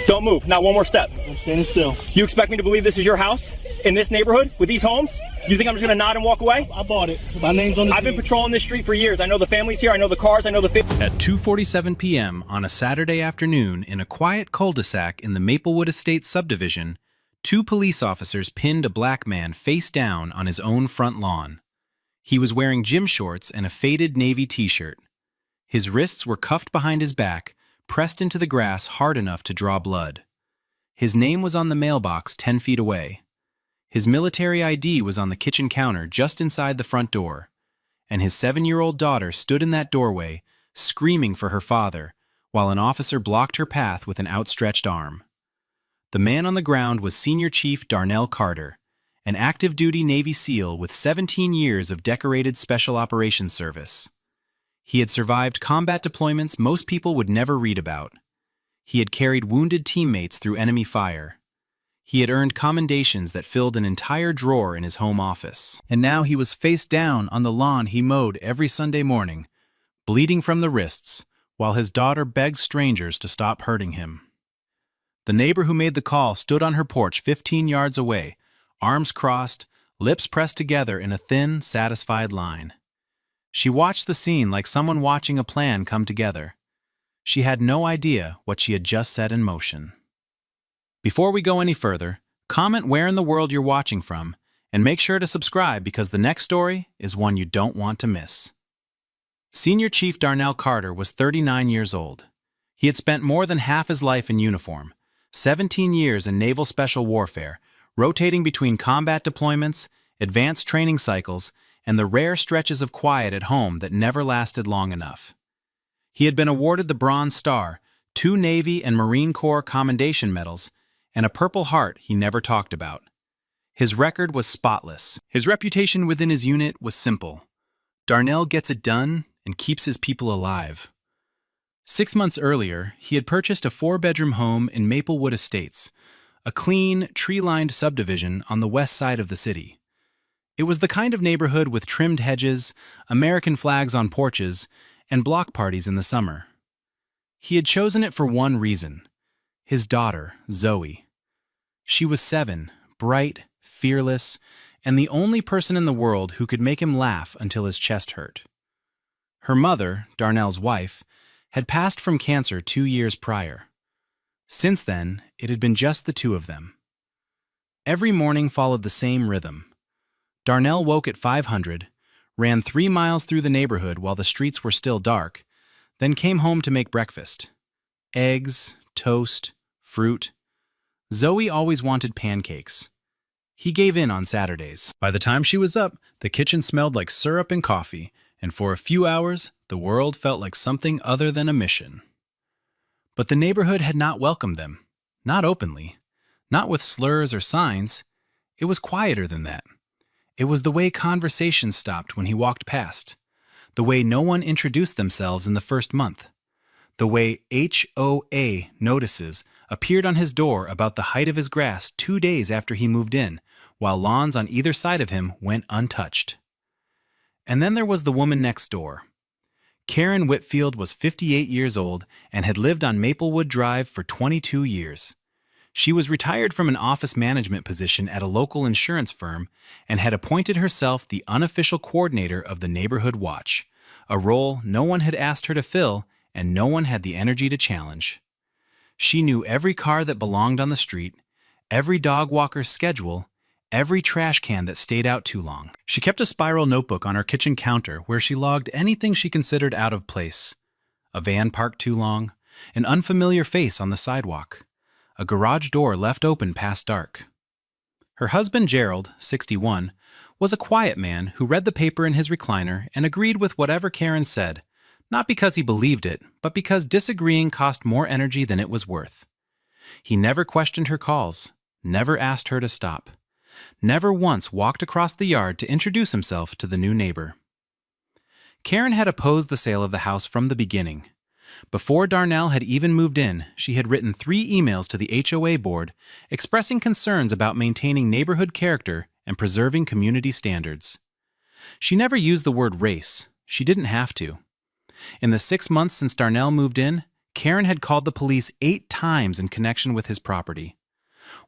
Don't move. Not one more step. I'm standing still. You expect me to believe this is your house in this neighborhood with these homes? You think I'm just going to nod and walk away? I bought it. My name's on the I've been patrolling this street for years. I know the families here. I know the cars. I know the... At 2:47 p.m. on a Saturday afternoon in a quiet cul-de-sac in the Maplewood Estates subdivision, two police officers pinned a black man face down on his own front lawn. He was wearing gym shorts and a faded navy t-shirt. His wrists were cuffed behind his back, pressed into the grass hard enough to draw blood. His name was on the mailbox 10 feet away. His military ID was on the kitchen counter just inside the front door, and his 7-year-old daughter stood in that doorway, screaming for her father, while an officer blocked her path with an outstretched arm. The man on the ground was Senior Chief Darnell Carter, an active-duty Navy SEAL with 17 years of decorated Special Operations service. He had survived combat deployments most people would never read about. He had carried wounded teammates through enemy fire. He had earned commendations that filled an entire drawer in his home office. And now he was face down on the lawn he mowed every Sunday morning, bleeding from the wrists, while his daughter begged strangers to stop hurting him. The neighbor who made the call stood on her porch 15 yards away, arms crossed, lips pressed together in a thin, satisfied line. She watched the scene like someone watching a plan come together. She had no idea what she had just set in motion. Before we go any further, comment where in the world you're watching from, and make sure to subscribe because the next story is one you don't want to miss. Senior Chief Darnell Carter was 39 years old. He had spent more than half his life in uniform, 17 years in naval special warfare, rotating between combat deployments, advanced training cycles, and the rare stretches of quiet at home that never lasted long enough. He had been awarded the Bronze Star, 2 Navy and Marine Corps Commendation Medals, and a Purple Heart he never talked about. His record was spotless. His reputation within his unit was simple. Darnell gets it done and keeps his people alive. 6 months earlier, he had purchased a 4-bedroom home in Maplewood Estates, a clean, tree-lined subdivision on the west side of the city. It was the kind of neighborhood with trimmed hedges, American flags on porches, and block parties in the summer. He had chosen it for one reason: his daughter, Zoe. She was 7, bright, fearless, and the only person in the world who could make him laugh until his chest hurt. Her mother, Darnell's wife, had passed from cancer 2 years prior. Since then, it had been just the two of them. Every morning followed the same rhythm. Darnell woke at 500, ran 3 miles through the neighborhood while the streets were still dark, then came home to make breakfast. Eggs, toast, fruit. Zoe always wanted pancakes. He gave in on Saturdays. By the time she was up, the kitchen smelled like syrup and coffee, and for a few hours, the world felt like something other than a mission. But the neighborhood had not welcomed them, not openly, not with slurs or signs. It was quieter than that. It was the way conversations stopped when he walked past, the way no one introduced themselves in the first month, the way HOA notices appeared on his door about the height of his grass 2 days after he moved in, while lawns on either side of him went untouched. And then there was the woman next door. Karen Whitfield was 58 years old and had lived on Maplewood Drive for 22 years. She was retired from an office management position at a local insurance firm and had appointed herself the unofficial coordinator of the Neighborhood Watch, a role no one had asked her to fill and no one had the energy to challenge. She knew every car that belonged on the street, every dog walker's schedule, every trash can that stayed out too long. She kept a spiral notebook on her kitchen counter where she logged anything she considered out of place. A van parked too long, an unfamiliar face on the sidewalk, a garage door left open past dark. Her husband Gerald, 61, was a quiet man who read the paper in his recliner and agreed with whatever Karen said, not because he believed it, but because disagreeing cost more energy than it was worth. He never questioned her calls, never asked her to stop, never once walked across the yard to introduce himself to the new neighbor. Karen had opposed the sale of the house from the beginning. Before Darnell had even moved in, she had written 3 emails to the HOA board expressing concerns about maintaining neighborhood character and preserving community standards. She never used the word race. She didn't have to. In the 6 months since Darnell moved in, Karen had called the police 8 times in connection with his property.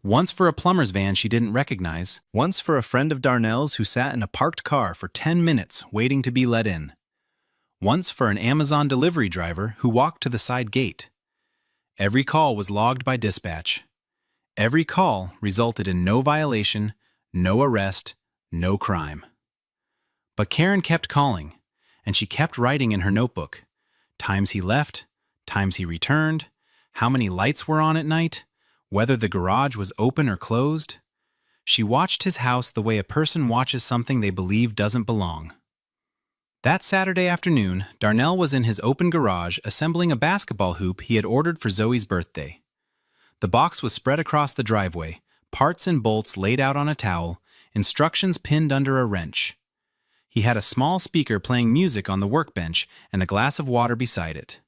Once for a plumber's van she didn't recognize, once for a friend of Darnell's who sat in a parked car for 10 minutes waiting to be let in, once for an Amazon delivery driver who walked to the side gate. Every call was logged by dispatch. Every call resulted in no violation, no arrest, no crime. But Karen kept calling, and she kept writing in her notebook. Times he left, times he returned, how many lights were on at night, whether the garage was open or closed. She watched his house the way a person watches something they believe doesn't belong. That Saturday afternoon, Darnell was in his open garage assembling a basketball hoop he had ordered for Zoe's birthday. The box was spread across the driveway, parts and bolts laid out on a towel, instructions pinned under a wrench. He had a small speaker playing music on the workbench and a glass of water beside it.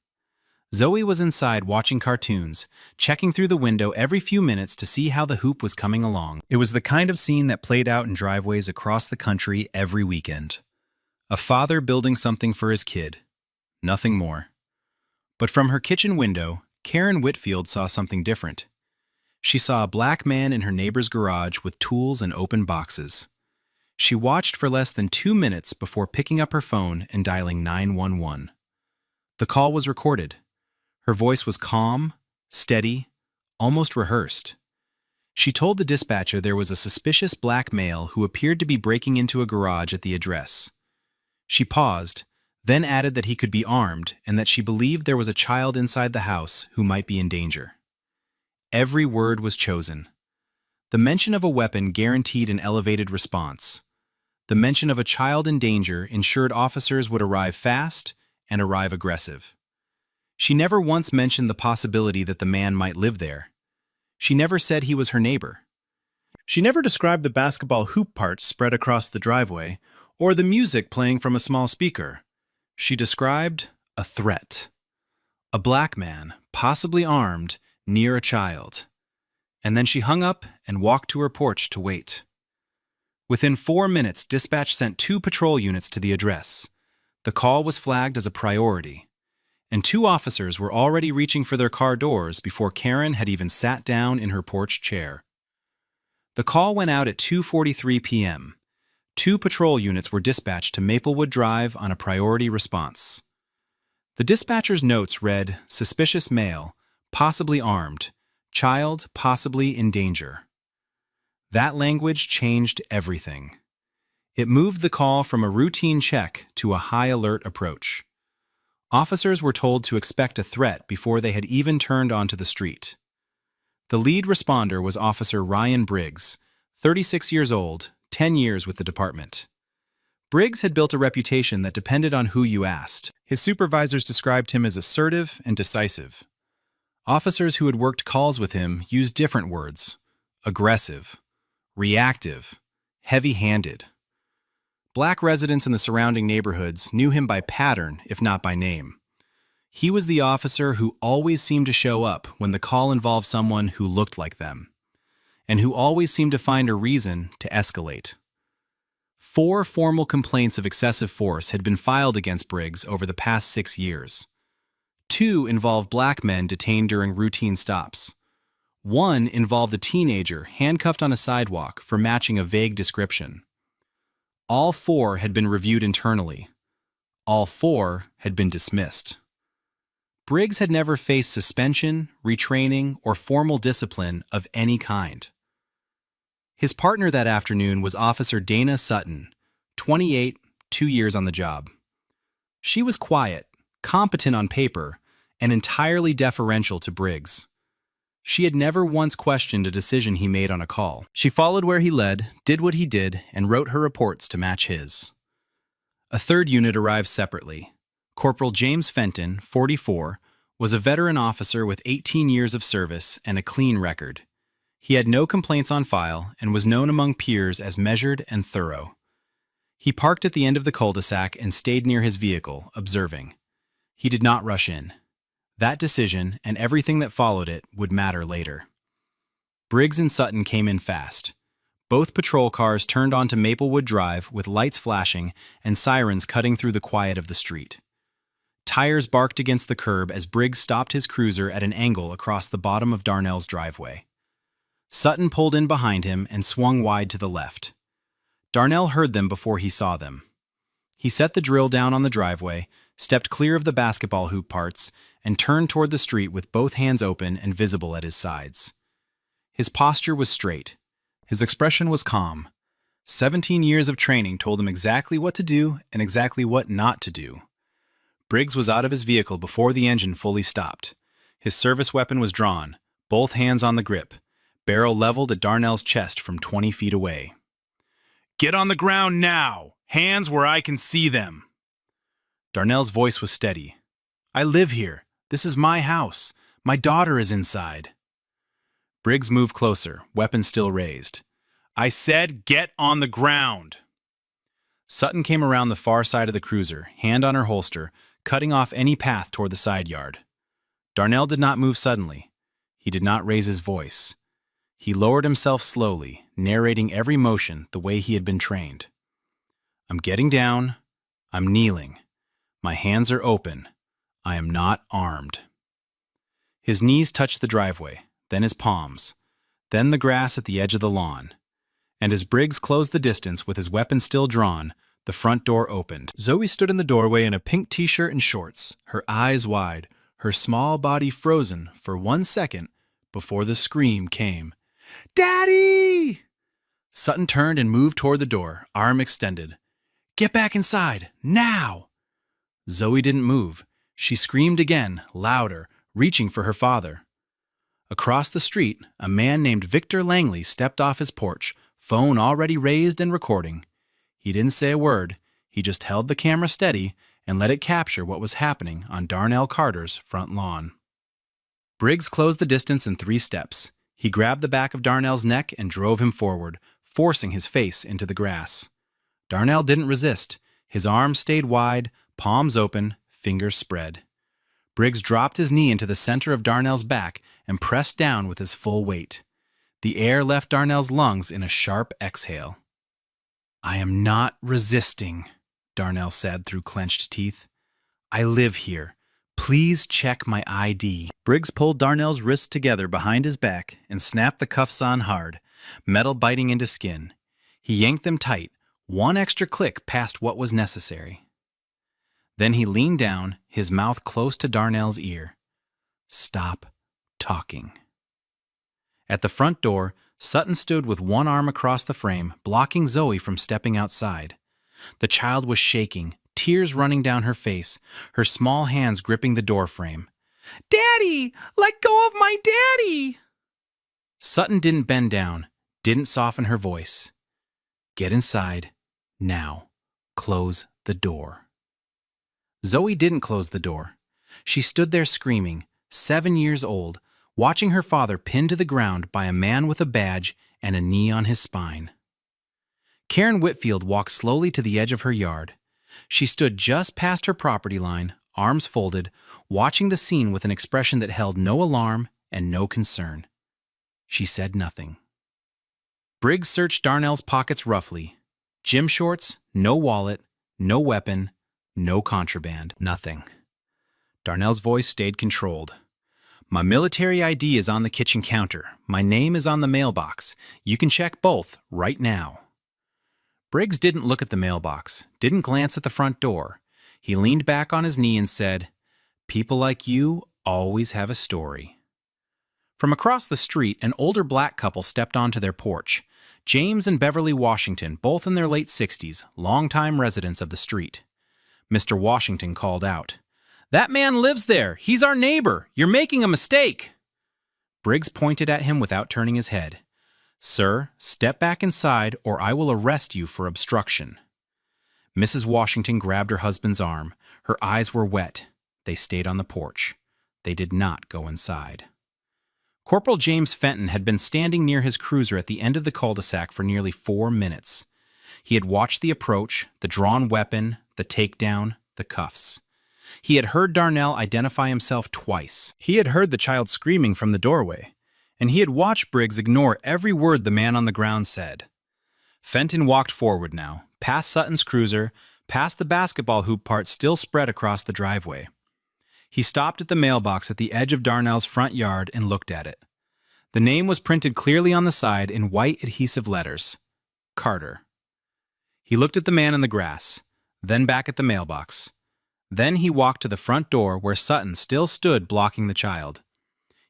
Zoe was inside watching cartoons, checking through the window every few minutes to see how the hoop was coming along. It was the kind of scene that played out in driveways across the country every weekend. A father building something for his kid. Nothing more. But from her kitchen window, Karen Whitfield saw something different. She saw a black man in her neighbor's garage with tools and open boxes. She watched for less than 2 minutes before picking up her phone and dialing 911. The call was recorded. Her voice was calm, steady, almost rehearsed. She told the dispatcher there was a suspicious black male who appeared to be breaking into a garage at the address. She paused, then added that he could be armed and that she believed there was a child inside the house who might be in danger. Every word was chosen. The mention of a weapon guaranteed an elevated response. The mention of a child in danger ensured officers would arrive fast and arrive aggressive. She never once mentioned the possibility that the man might live there. She never said he was her neighbor. She never described the basketball hoop parts spread across the driveway or the music playing from a small speaker. She described a threat. A black man, possibly armed, near a child. And then she hung up and walked to her porch to wait. Within 4 minutes, dispatch sent 2 patrol units to the address. The call was flagged as a priority, and 2 officers were already reaching for their car doors before Karen had even sat down in her porch chair. The call went out at 2:43 p.m. 2 patrol units were dispatched to Maplewood Drive on a priority response. The dispatcher's notes read, "Suspicious male, possibly armed, child possibly in danger." That language changed everything. It moved the call from a routine check to a high-alert approach. Officers were told to expect a threat before they had even turned onto the street. The lead responder was Officer Ryan Briggs, 36 years old, 10 years with the department. Briggs had built a reputation that depended on who you asked. His supervisors described him as assertive and decisive. Officers who had worked calls with him used different words: aggressive, reactive, heavy-handed. Black residents in the surrounding neighborhoods knew him by pattern, if not by name. He was the officer who always seemed to show up when the call involved someone who looked like them, and who always seemed to find a reason to escalate. 4 formal complaints of excessive force had been filed against Briggs over the past 6 years. 2 involved black men detained during routine stops. 1 involved a teenager handcuffed on a sidewalk for matching a vague description. All 4 had been reviewed internally. All 4 had been dismissed. Briggs had never faced suspension, retraining, or formal discipline of any kind. His partner that afternoon was Officer Dana Sutton, 28, 2 years on the job. She was quiet, competent on paper, and entirely deferential to Briggs. She had never once questioned a decision he made on a call. She followed where he led, did what he did, and wrote her reports to match his. A 3rd unit arrived separately. Corporal James Fenton, 44, was a veteran officer with 18 years of service and a clean record. He had no complaints on file and was known among peers as measured and thorough. He parked at the end of the cul-de-sac and stayed near his vehicle, observing. He did not rush in. That decision, and everything that followed it, would matter later. Briggs and Sutton came in fast. Both patrol cars turned onto Maplewood Drive with lights flashing and sirens cutting through the quiet of the street. Tires barked against the curb as Briggs stopped his cruiser at an angle across the bottom of Darnell's driveway. Sutton pulled in behind him and swung wide to the left. Darnell heard them before he saw them. He set the drill down on the driveway, stepped clear of the basketball hoop parts, and turned toward the street with both hands open and visible at his sides. His posture was straight. His expression was calm. 17 years of training told him exactly what to do and exactly what not to do. Briggs was out of his vehicle before the engine fully stopped. His service weapon was drawn, both hands on the grip, barrel leveled at Darnell's chest from 20 feet away. "Get on the ground now! Hands where I can see them!" Darnell's voice was steady. "I live here. This is my house. My daughter is inside." Briggs moved closer, weapon still raised. "I said get on the ground!" Sutton came around the far side of the cruiser, hand on her holster, cutting off any path toward the side yard. Darnell did not move suddenly. He did not raise his voice. He lowered himself slowly, narrating every motion the way he had been trained. "I'm getting down. I'm kneeling. My hands are open. I am not armed." His knees touched the driveway, then his palms, then the grass at the edge of the lawn. And as Briggs closed the distance with his weapon still drawn, the front door opened. Zoe stood in the doorway in a pink t-shirt and shorts, her eyes wide, her small body frozen for 1 second before the scream came. "Daddy!" Sutton turned and moved toward the door, arm extended. "Get back inside, now!" Zoe didn't move. She screamed again, louder, reaching for her father. Across the street, a man named Victor Langley stepped off his porch, phone already raised and recording. He didn't say a word. He just held the camera steady and let it capture what was happening on Darnell Carter's front lawn. Briggs closed the distance in 3 steps. He grabbed the back of Darnell's neck and drove him forward, forcing his face into the grass. Darnell didn't resist. His arms stayed wide, palms open, fingers spread. Briggs dropped his knee into the center of Darnell's back and pressed down with his full weight. The air left Darnell's lungs in a sharp exhale. "I am not resisting," Darnell said through clenched teeth. "I live here. Please check my ID." Briggs pulled Darnell's wrists together behind his back and snapped the cuffs on hard, metal biting into skin. He yanked them tight, 1 extra click past what was necessary. Then he leaned down, his mouth close to Darnell's ear. "Stop talking." At the front door, Sutton stood with one arm across the frame, blocking Zoe from stepping outside. The child was shaking, tears running down her face, her small hands gripping the door frame. "Daddy! Let go of my daddy!" Sutton didn't bend down, didn't soften her voice. "Get inside, now. Close the door." Zoe didn't close the door. She stood there screaming, 7 years old, watching her father pinned to the ground by a man with a badge and a knee on his spine. Karen Whitfield walked slowly to the edge of her yard. She stood just past her property line, arms folded, watching the scene with an expression that held no alarm and no concern. She said nothing. Briggs searched Darnell's pockets roughly. Gym shorts, no wallet, no weapon, no contraband, nothing. Darnell's voice stayed controlled. "My military ID is on the kitchen counter. My name is on the mailbox. You can check both right now." Briggs didn't look at the mailbox, didn't glance at the front door. He leaned back on his knee and said, "People like you always have a story." From across the street, an older black couple stepped onto their porch. James and Beverly Washington, both in their late 60s, longtime residents of the street. Mr. Washington called out, "That man lives there. He's our neighbor. You're making a mistake." Briggs pointed at him without turning his head. "Sir, step back inside or I will arrest you for obstruction." Mrs. Washington grabbed her husband's arm. Her eyes were wet. They stayed on the porch. They did not go inside. Corporal James Fenton had been standing near his cruiser at the end of the cul-de-sac for nearly 4 minutes. He had watched the approach, the drawn weapon, the takedown, the cuffs. He had heard Darnell identify himself twice. He had heard the child screaming from the doorway, and he had watched Briggs ignore every word the man on the ground said. Fenton walked forward now, past Sutton's cruiser, past the basketball hoop part still spread across the driveway. He stopped at the mailbox at the edge of Darnell's front yard and looked at it. The name was printed clearly on the side in white adhesive letters. Carter. He looked at the man in the grass, then back at the mailbox. Then he walked to the front door where Sutton still stood blocking the child.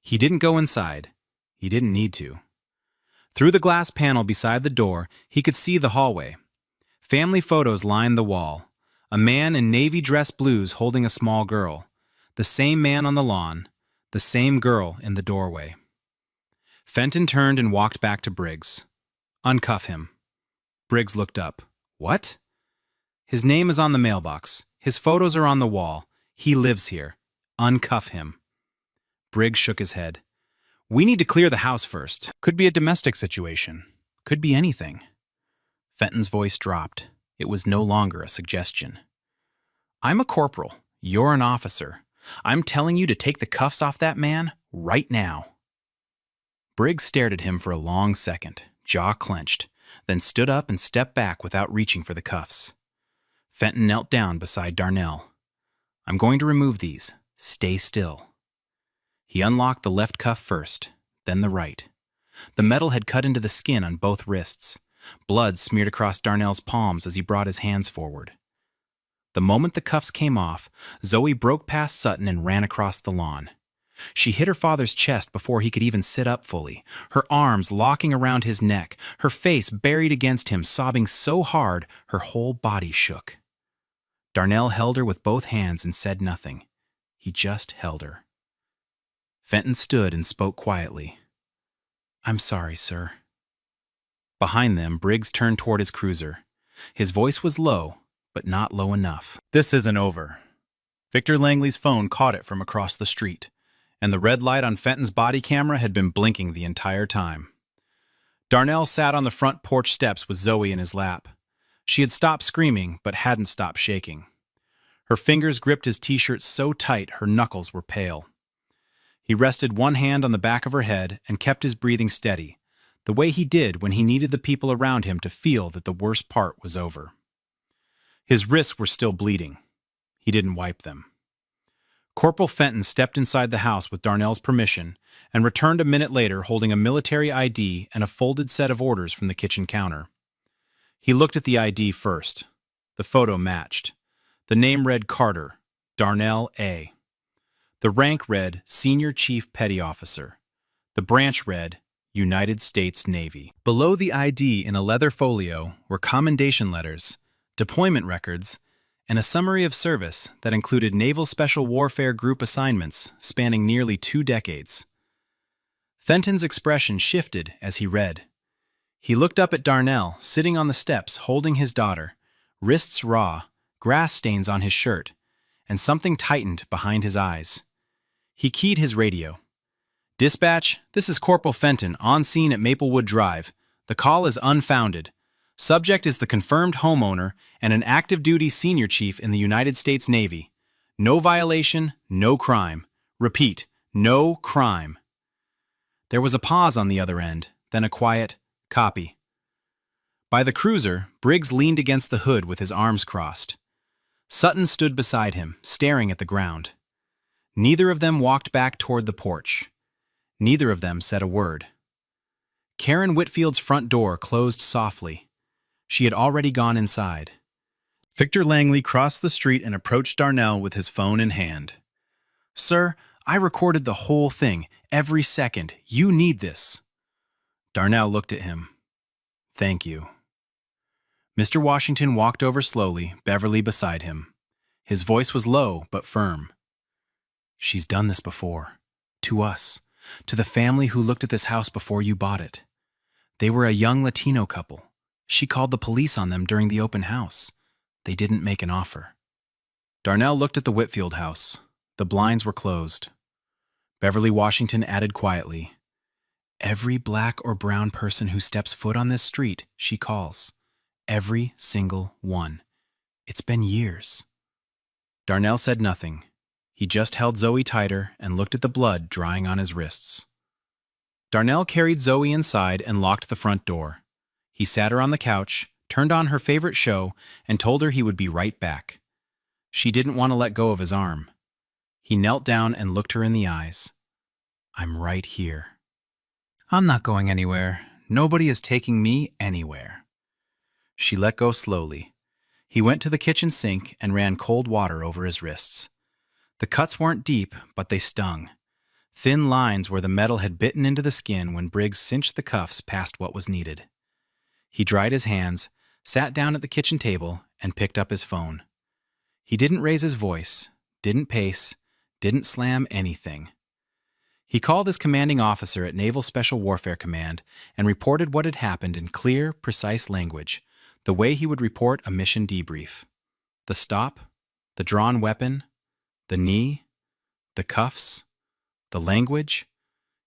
He didn't go inside. He didn't need to. Through the glass panel beside the door, he could see the hallway. Family photos lined the wall. A man in navy dress blues holding a small girl. The same man on the lawn. The same girl in the doorway. Fenton turned and walked back to Briggs. Uncuff him. Briggs looked up. What? His name is on the mailbox. His photos are on the wall. He lives here. Uncuff him. Briggs shook his head. We need to clear the house first. Could be a domestic situation. Could be anything. Fenton's voice dropped. It was no longer a suggestion. I'm a corporal. You're an officer. I'm telling you to take the cuffs off that man right now. Briggs stared at him for a long second, jaw clenched, then stood up and stepped back without reaching for the cuffs. Fenton knelt down beside Darnell. I'm going to remove these. Stay still. He unlocked the left cuff first, then the right. The metal had cut into the skin on both wrists. Blood smeared across Darnell's palms as he brought his hands forward. The moment the cuffs came off, Zoe broke past Sutton and ran across the lawn. She hit her father's chest before he could even sit up fully, her arms locking around his neck, her face buried against him, sobbing so hard her whole body shook. Darnell held her with both hands and said nothing. He just held her. Fenton stood and spoke quietly. I'm sorry, sir. Behind them, Briggs turned toward his cruiser. His voice was low, but not low enough. This isn't over. Victor Langley's phone caught it from across the street, and the red light on Fenton's body camera had been blinking the entire time. Darnell sat on the front porch steps with Zoe in his lap. She had stopped screaming, but hadn't stopped shaking. Her fingers gripped his t-shirt so tight her knuckles were pale. He rested one hand on the back of her head and kept his breathing steady, the way he did when he needed the people around him to feel that the worst part was over. His wrists were still bleeding. He didn't wipe them. Corporal Fenton stepped inside the house with Darnell's permission and returned a minute later holding a military ID and a folded set of orders from the kitchen counter. He looked at the ID first. The photo matched. The name read Carter, Darnell A. The rank read Senior Chief Petty Officer. The branch read United States Navy. Below the ID in a leather folio were commendation letters, deployment records, and a summary of service that included Naval Special Warfare Group assignments spanning nearly 2 decades. Fenton's expression shifted as he read. He looked up at Darnell, sitting on the steps holding his daughter, wrists raw, grass stains on his shirt, and something tightened behind his eyes. He keyed his radio. Dispatch, this is Corporal Fenton on scene at Maplewood Drive. The call is unfounded. Subject is the confirmed homeowner and an active-duty senior chief in the United States Navy. No violation, no crime. Repeat, no crime. There was a pause on the other end, then a quiet, copy. By the cruiser, Briggs leaned against the hood with his arms crossed. Sutton stood beside him, staring at the ground. Neither of them walked back toward the porch. Neither of them said a word. Karen Whitfield's front door closed softly. She had already gone inside. Victor Langley crossed the street and approached Darnell with his phone in hand. Sir, I recorded the whole thing, every second. You need this. Darnell looked at him. Thank you. Mr. Washington walked over slowly, Beverly beside him. His voice was low but firm. She's done this before. To us. To the family who looked at this house before you bought it. They were a young Latino couple. She called the police on them during the open house. They didn't make an offer. Darnell looked at the Whitfield house. The blinds were closed. Beverly Washington added quietly, Every black or brown person who steps foot on this street, she calls. Every single one. It's been years. Darnell said nothing. He just held Zoe tighter and looked at the blood drying on his wrists. Darnell carried Zoe inside and locked the front door. He sat her on the couch, turned on her favorite show, and told her he would be right back. She didn't want to let go of his arm. He knelt down and looked her in the eyes. "I'm right here. I'm not going anywhere. Nobody is taking me anywhere." She let go slowly. He went to the kitchen sink and ran cold water over his wrists. The cuts weren't deep, but they stung. Thin lines where the metal had bitten into the skin when Briggs cinched the cuffs past what was needed. He dried his hands, sat down at the kitchen table, and picked up his phone. He didn't raise his voice, didn't pace, didn't slam anything. He called his commanding officer at Naval Special Warfare Command and reported what had happened in clear, precise language, the way he would report a mission debrief. The stop, the drawn weapon, the knee, the cuffs, the language,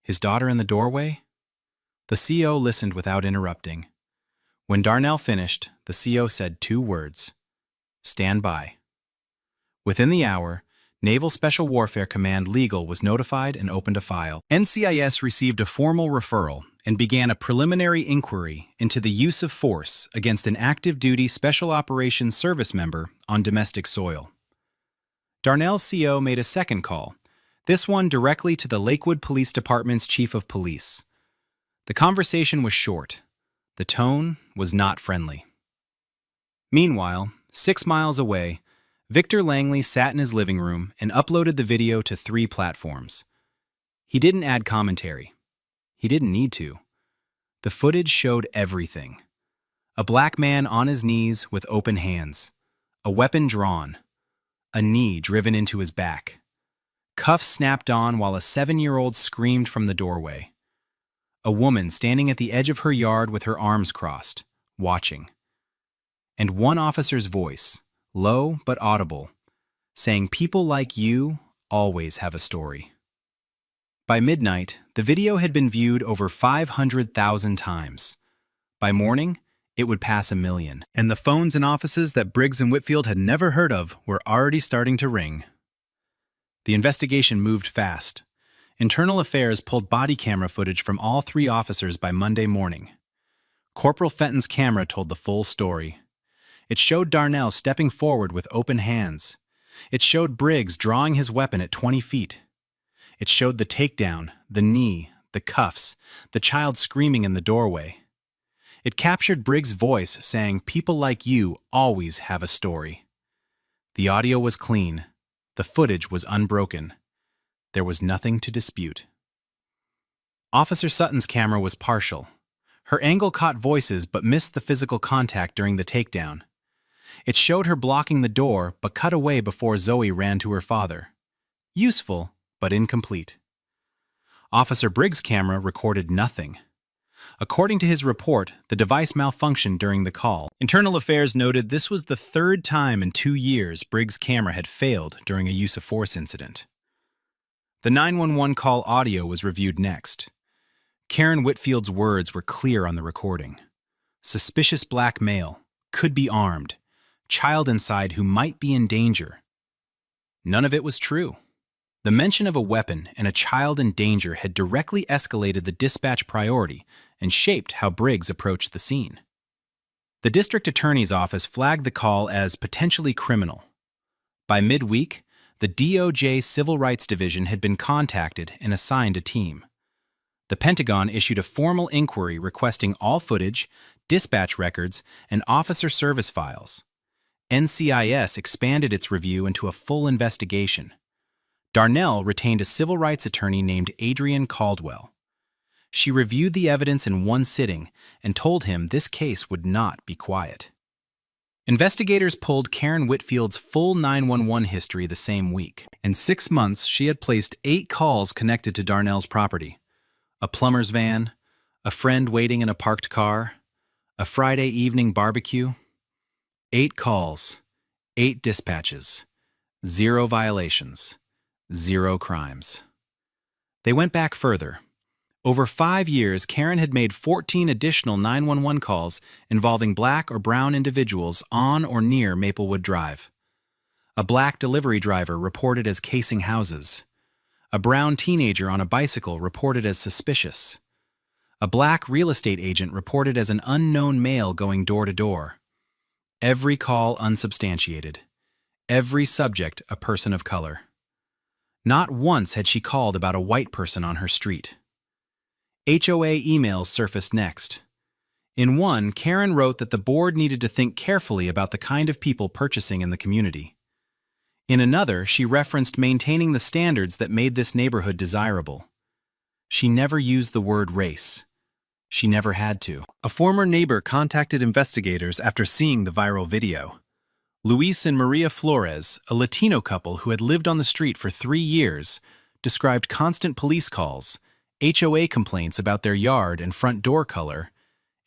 his daughter in the doorway. The CO listened without interrupting. When Darnell finished, the CO said 2 words: "Stand by." Within the hour, Naval Special Warfare Command Legal was notified and opened a file. NCIS received a formal referral and began a preliminary inquiry into the use of force against an active-duty Special Operations Service member on domestic soil. Darnell's CO made a second call, this one directly to the Lakewood Police Department's Chief of Police. The conversation was short. The tone was not friendly. Meanwhile, 6 miles away, Victor Langley sat in his living room and uploaded the video to 3 platforms. He didn't add commentary. He didn't need to. The footage showed everything. A black man on his knees with open hands, a weapon drawn, a knee driven into his back, cuffs snapped on while a 7-year-old screamed from the doorway, a woman standing at the edge of her yard with her arms crossed, watching, and one officer's voice, low but audible, saying, "People like you always have a story." By midnight, the video had been viewed over 500,000 times. By morning, it would pass 1 million. And the phones in offices that Briggs and Whitfield had never heard of were already starting to ring. The investigation moved fast. Internal Affairs pulled body camera footage from all 3 officers by Monday morning. Corporal Fenton's camera told the full story. It showed Darnell stepping forward with open hands. It showed Briggs drawing his weapon at 20 feet. It showed the takedown, the knee, the cuffs, the child screaming in the doorway. It captured Briggs' voice saying, "People like you always have a story." The audio was clean. The footage was unbroken. There was nothing to dispute. Officer Sutton's camera was partial. Her angle caught voices but missed the physical contact during the takedown. It showed her blocking the door but cut away before Zoe ran to her father. Useful, but incomplete. Officer Briggs' camera recorded nothing. According to his report, the device malfunctioned during the call. Internal Affairs noted this was the 3rd time in 2 years Briggs' camera had failed during a use-of-force incident. The 911 call audio was reviewed next. Karen Whitfield's words were clear on the recording. Suspicious black male, could be armed, child inside who might be in danger. None of it was true. The mention of a weapon and a child in danger had directly escalated the dispatch priority and shaped how Briggs approached the scene. The district attorney's office flagged the call as potentially criminal. By midweek, the DOJ Civil Rights Division had been contacted and assigned a team. The Pentagon issued a formal inquiry requesting all footage, dispatch records, and officer service files. NCIS expanded its review into a full investigation. Darnell retained a civil rights attorney named Adrienne Caldwell. She reviewed the evidence in one sitting and told him this case would not be quiet. Investigators pulled Karen Whitfield's full 911 history the same week. In 6 months, she had placed 8 calls connected to Darnell's property. A plumber's van, a friend waiting in a parked car, a Friday evening barbecue. 8 calls, 8 dispatches, 0 violations, 0 crimes. They went back further. Over 5 years, Karen had made 14 additional 911 calls involving black or brown individuals on or near Maplewood Drive. A black delivery driver reported as casing houses. A brown teenager on a bicycle reported as suspicious. A black real estate agent reported as an unknown male going door to door. Every call unsubstantiated. Every subject a person of color. Not once had she called about a white person on her street. HOA emails surfaced next. In one, Karen wrote that the board needed to think carefully about the kind of people purchasing in the community. In another, she referenced maintaining the standards that made this neighborhood desirable. She never used the word race. She never had to. A former neighbor contacted investigators after seeing the viral video. Luis and Maria Flores, a Latino couple who had lived on the street for 3 years, described constant police calls, HOA complaints about their yard and front door color,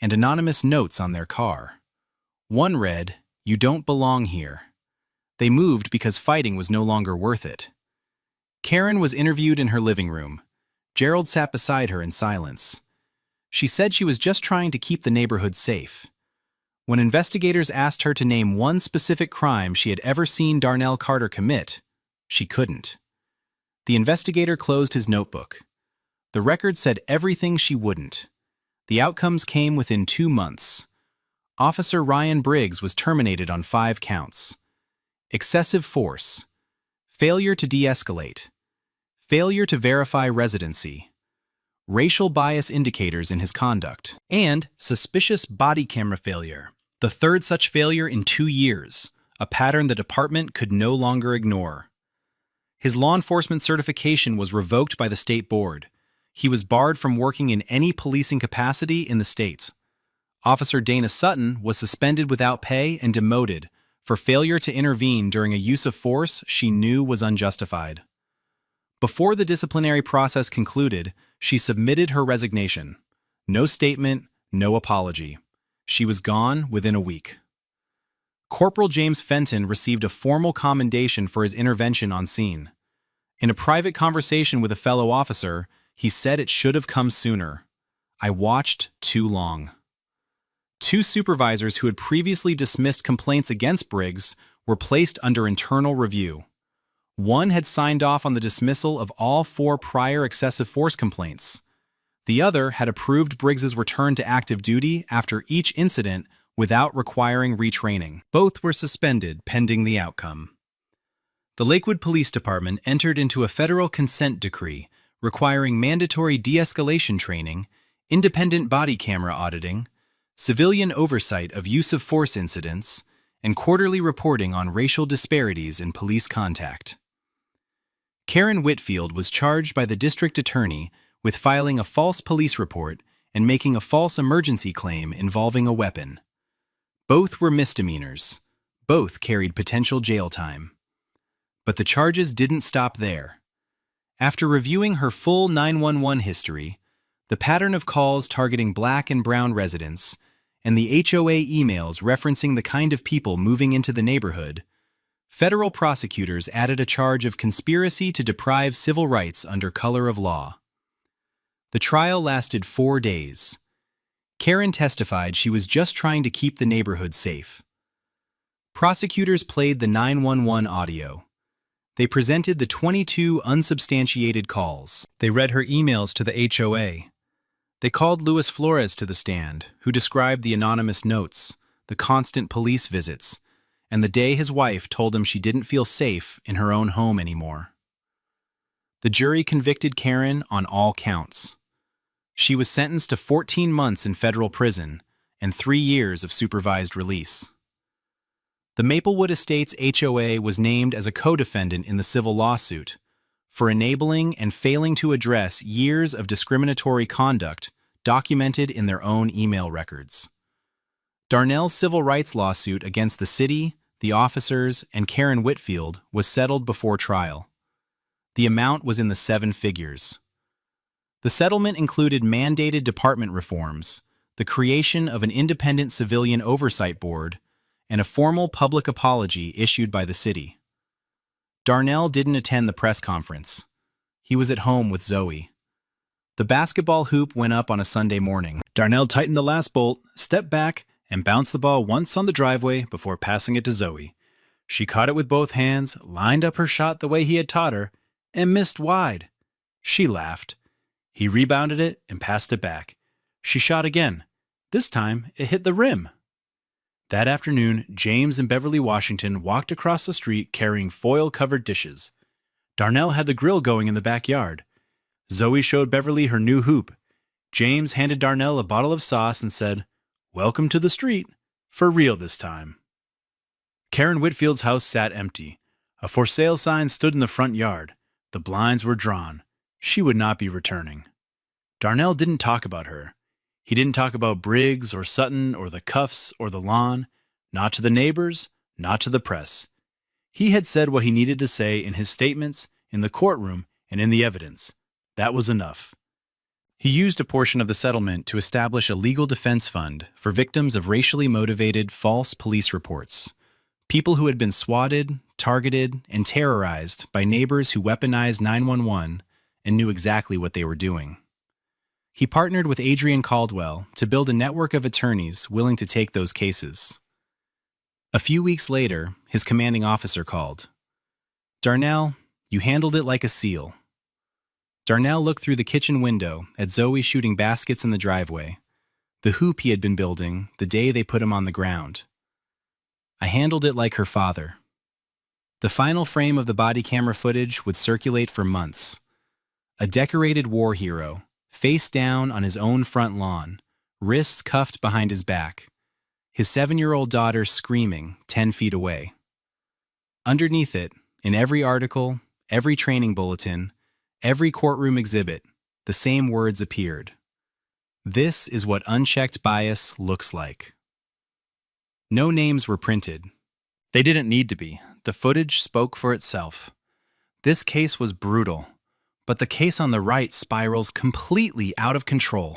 and anonymous notes on their car. One read, "You don't belong here." They moved because fighting was no longer worth it. Karen was interviewed in her living room. Gerald sat beside her in silence. She said she was just trying to keep the neighborhood safe. When investigators asked her to name one specific crime she had ever seen Darnell Carter commit, she couldn't. The investigator closed his notebook. The record said everything she wouldn't. The outcomes came within 2 months. Officer Ryan Briggs was terminated on 5 counts. Excessive force, failure to de-escalate, failure to verify residency, racial bias indicators in his conduct, and suspicious body camera failure, the third such failure in 2 years, a pattern the department could no longer ignore. His law enforcement certification was revoked by the state board. He was barred from working in any policing capacity in the state. Officer Dana Sutton was suspended without pay and demoted for failure to intervene during a use of force she knew was unjustified. Before the disciplinary process concluded, she submitted her resignation. No statement, no apology. She was gone within a week. Corporal James Fenton received a formal commendation for his intervention on scene. In a private conversation with a fellow officer, he said it should have come sooner. "I watched too long." 2 supervisors who had previously dismissed complaints against Briggs were placed under internal review. One had signed off on the dismissal of all 4 prior excessive force complaints. The other had approved Briggs's return to active duty after each incident without requiring retraining. Both were suspended pending the outcome. The Lakewood Police Department entered into a federal consent decree requiring mandatory de-escalation training, independent body camera auditing, civilian oversight of use of force incidents, and quarterly reporting on racial disparities in police contact. Karen Whitfield was charged by the district attorney with filing a false police report and making a false emergency claim involving a weapon. Both were misdemeanors. Both carried potential jail time. But the charges didn't stop there. After reviewing her full 911 history, the pattern of calls targeting black and brown residents, and the HOA emails referencing the kind of people moving into the neighborhood, federal prosecutors added a charge of conspiracy to deprive civil rights under color of law. The trial lasted 4 days. Karen testified she was just trying to keep the neighborhood safe. Prosecutors played the 911 audio. They presented the 22 unsubstantiated calls. They read her emails to the HOA. They called Luis Flores to the stand, who described the anonymous notes, the constant police visits, and the day his wife told him she didn't feel safe in her own home anymore. The jury convicted Karen on all counts. She was sentenced to 14 months in federal prison and 3 years of supervised release. The Maplewood Estates HOA was named as a co-defendant in the civil lawsuit for enabling and failing to address years of discriminatory conduct documented in their own email records. Darnell's civil rights lawsuit against the city, the officers, and Karen Whitfield was settled before trial. The amount was in the 7 figures. The settlement included mandated department reforms, the creation of an independent civilian oversight board, and a formal public apology issued by the city. Darnell didn't attend the press conference. He was at home with Zoe. The basketball hoop went up on a Sunday morning. Darnell tightened the last bolt, stepped back, and bounced the ball once on the driveway before passing it to Zoe. She caught it with both hands, lined up her shot the way he had taught her, and missed wide. She laughed. He rebounded it and passed it back. She shot again. This time, it hit the rim. That afternoon, James and Beverly Washington walked across the street carrying foil-covered dishes. Darnell had the grill going in the backyard. Zoe showed Beverly her new hoop. James handed Darnell a bottle of sauce and said, "Welcome to the street. For real this time." Karen Whitfield's house sat empty. A for sale sign stood in the front yard. The blinds were drawn. She would not be returning. Darnell didn't talk about her. He didn't talk about Briggs or Sutton or the cuffs or the lawn. Not to the neighbors, not to the press. He had said what he needed to say in his statements, in the courtroom, and in the evidence. That was enough. He used a portion of the settlement to establish a legal defense fund for victims of racially motivated false police reports. People who had been swatted, targeted, and terrorized by neighbors who weaponized 911 and knew exactly what they were doing. He partnered with Adrian Caldwell to build a network of attorneys willing to take those cases. A few weeks later, his commanding officer called. "Darnell, you handled it like a SEAL." Darnell looked through the kitchen window at Zoe shooting baskets in the driveway, the hoop he had been building the day they put him on the ground. "I handled it like her father." The final frame of the body camera footage would circulate for months. A decorated war hero, face down on his own front lawn, wrists cuffed behind his back, his 7-year-old daughter screaming 10 feet away. Underneath it, in every article, every training bulletin, every courtroom exhibit, the same words appeared. This is what unchecked bias looks like. No names were printed. They didn't need to be. The footage spoke for itself. This case was brutal, but the case on the right spirals completely out of control.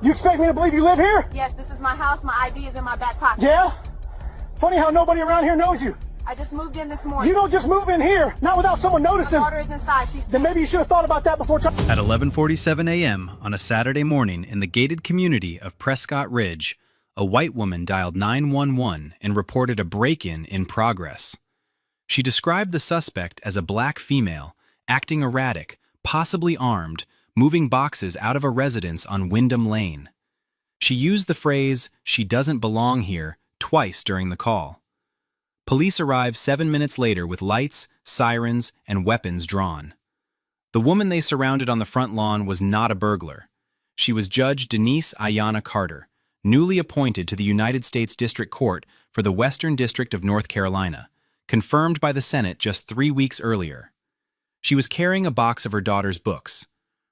You expect me to believe you live here? Yes, this is my house. My ID is in my back pocket. Yeah? Funny how nobody around here knows you. I just moved in this morning. You don't just move in here, not without someone noticing. My daughter is inside. She's Then maybe you should have thought about that before trying. At 11:47 a.m. on a Saturday morning in the gated community of Prescott Ridge, a white woman dialed 911 and reported a break-in in progress. She described the suspect as a black female, acting erratic, possibly armed, moving boxes out of a residence on Wyndham Lane. She used the phrase, "she doesn't belong here," twice during the call. Police arrived 7 minutes later with lights, sirens, and weapons drawn. The woman they surrounded on the front lawn was not a burglar. She was Judge Denise Ayanna Carter, newly appointed to the United States District Court for the Western District of North Carolina, confirmed by the Senate just 3 weeks earlier. She was carrying a box of her daughter's books.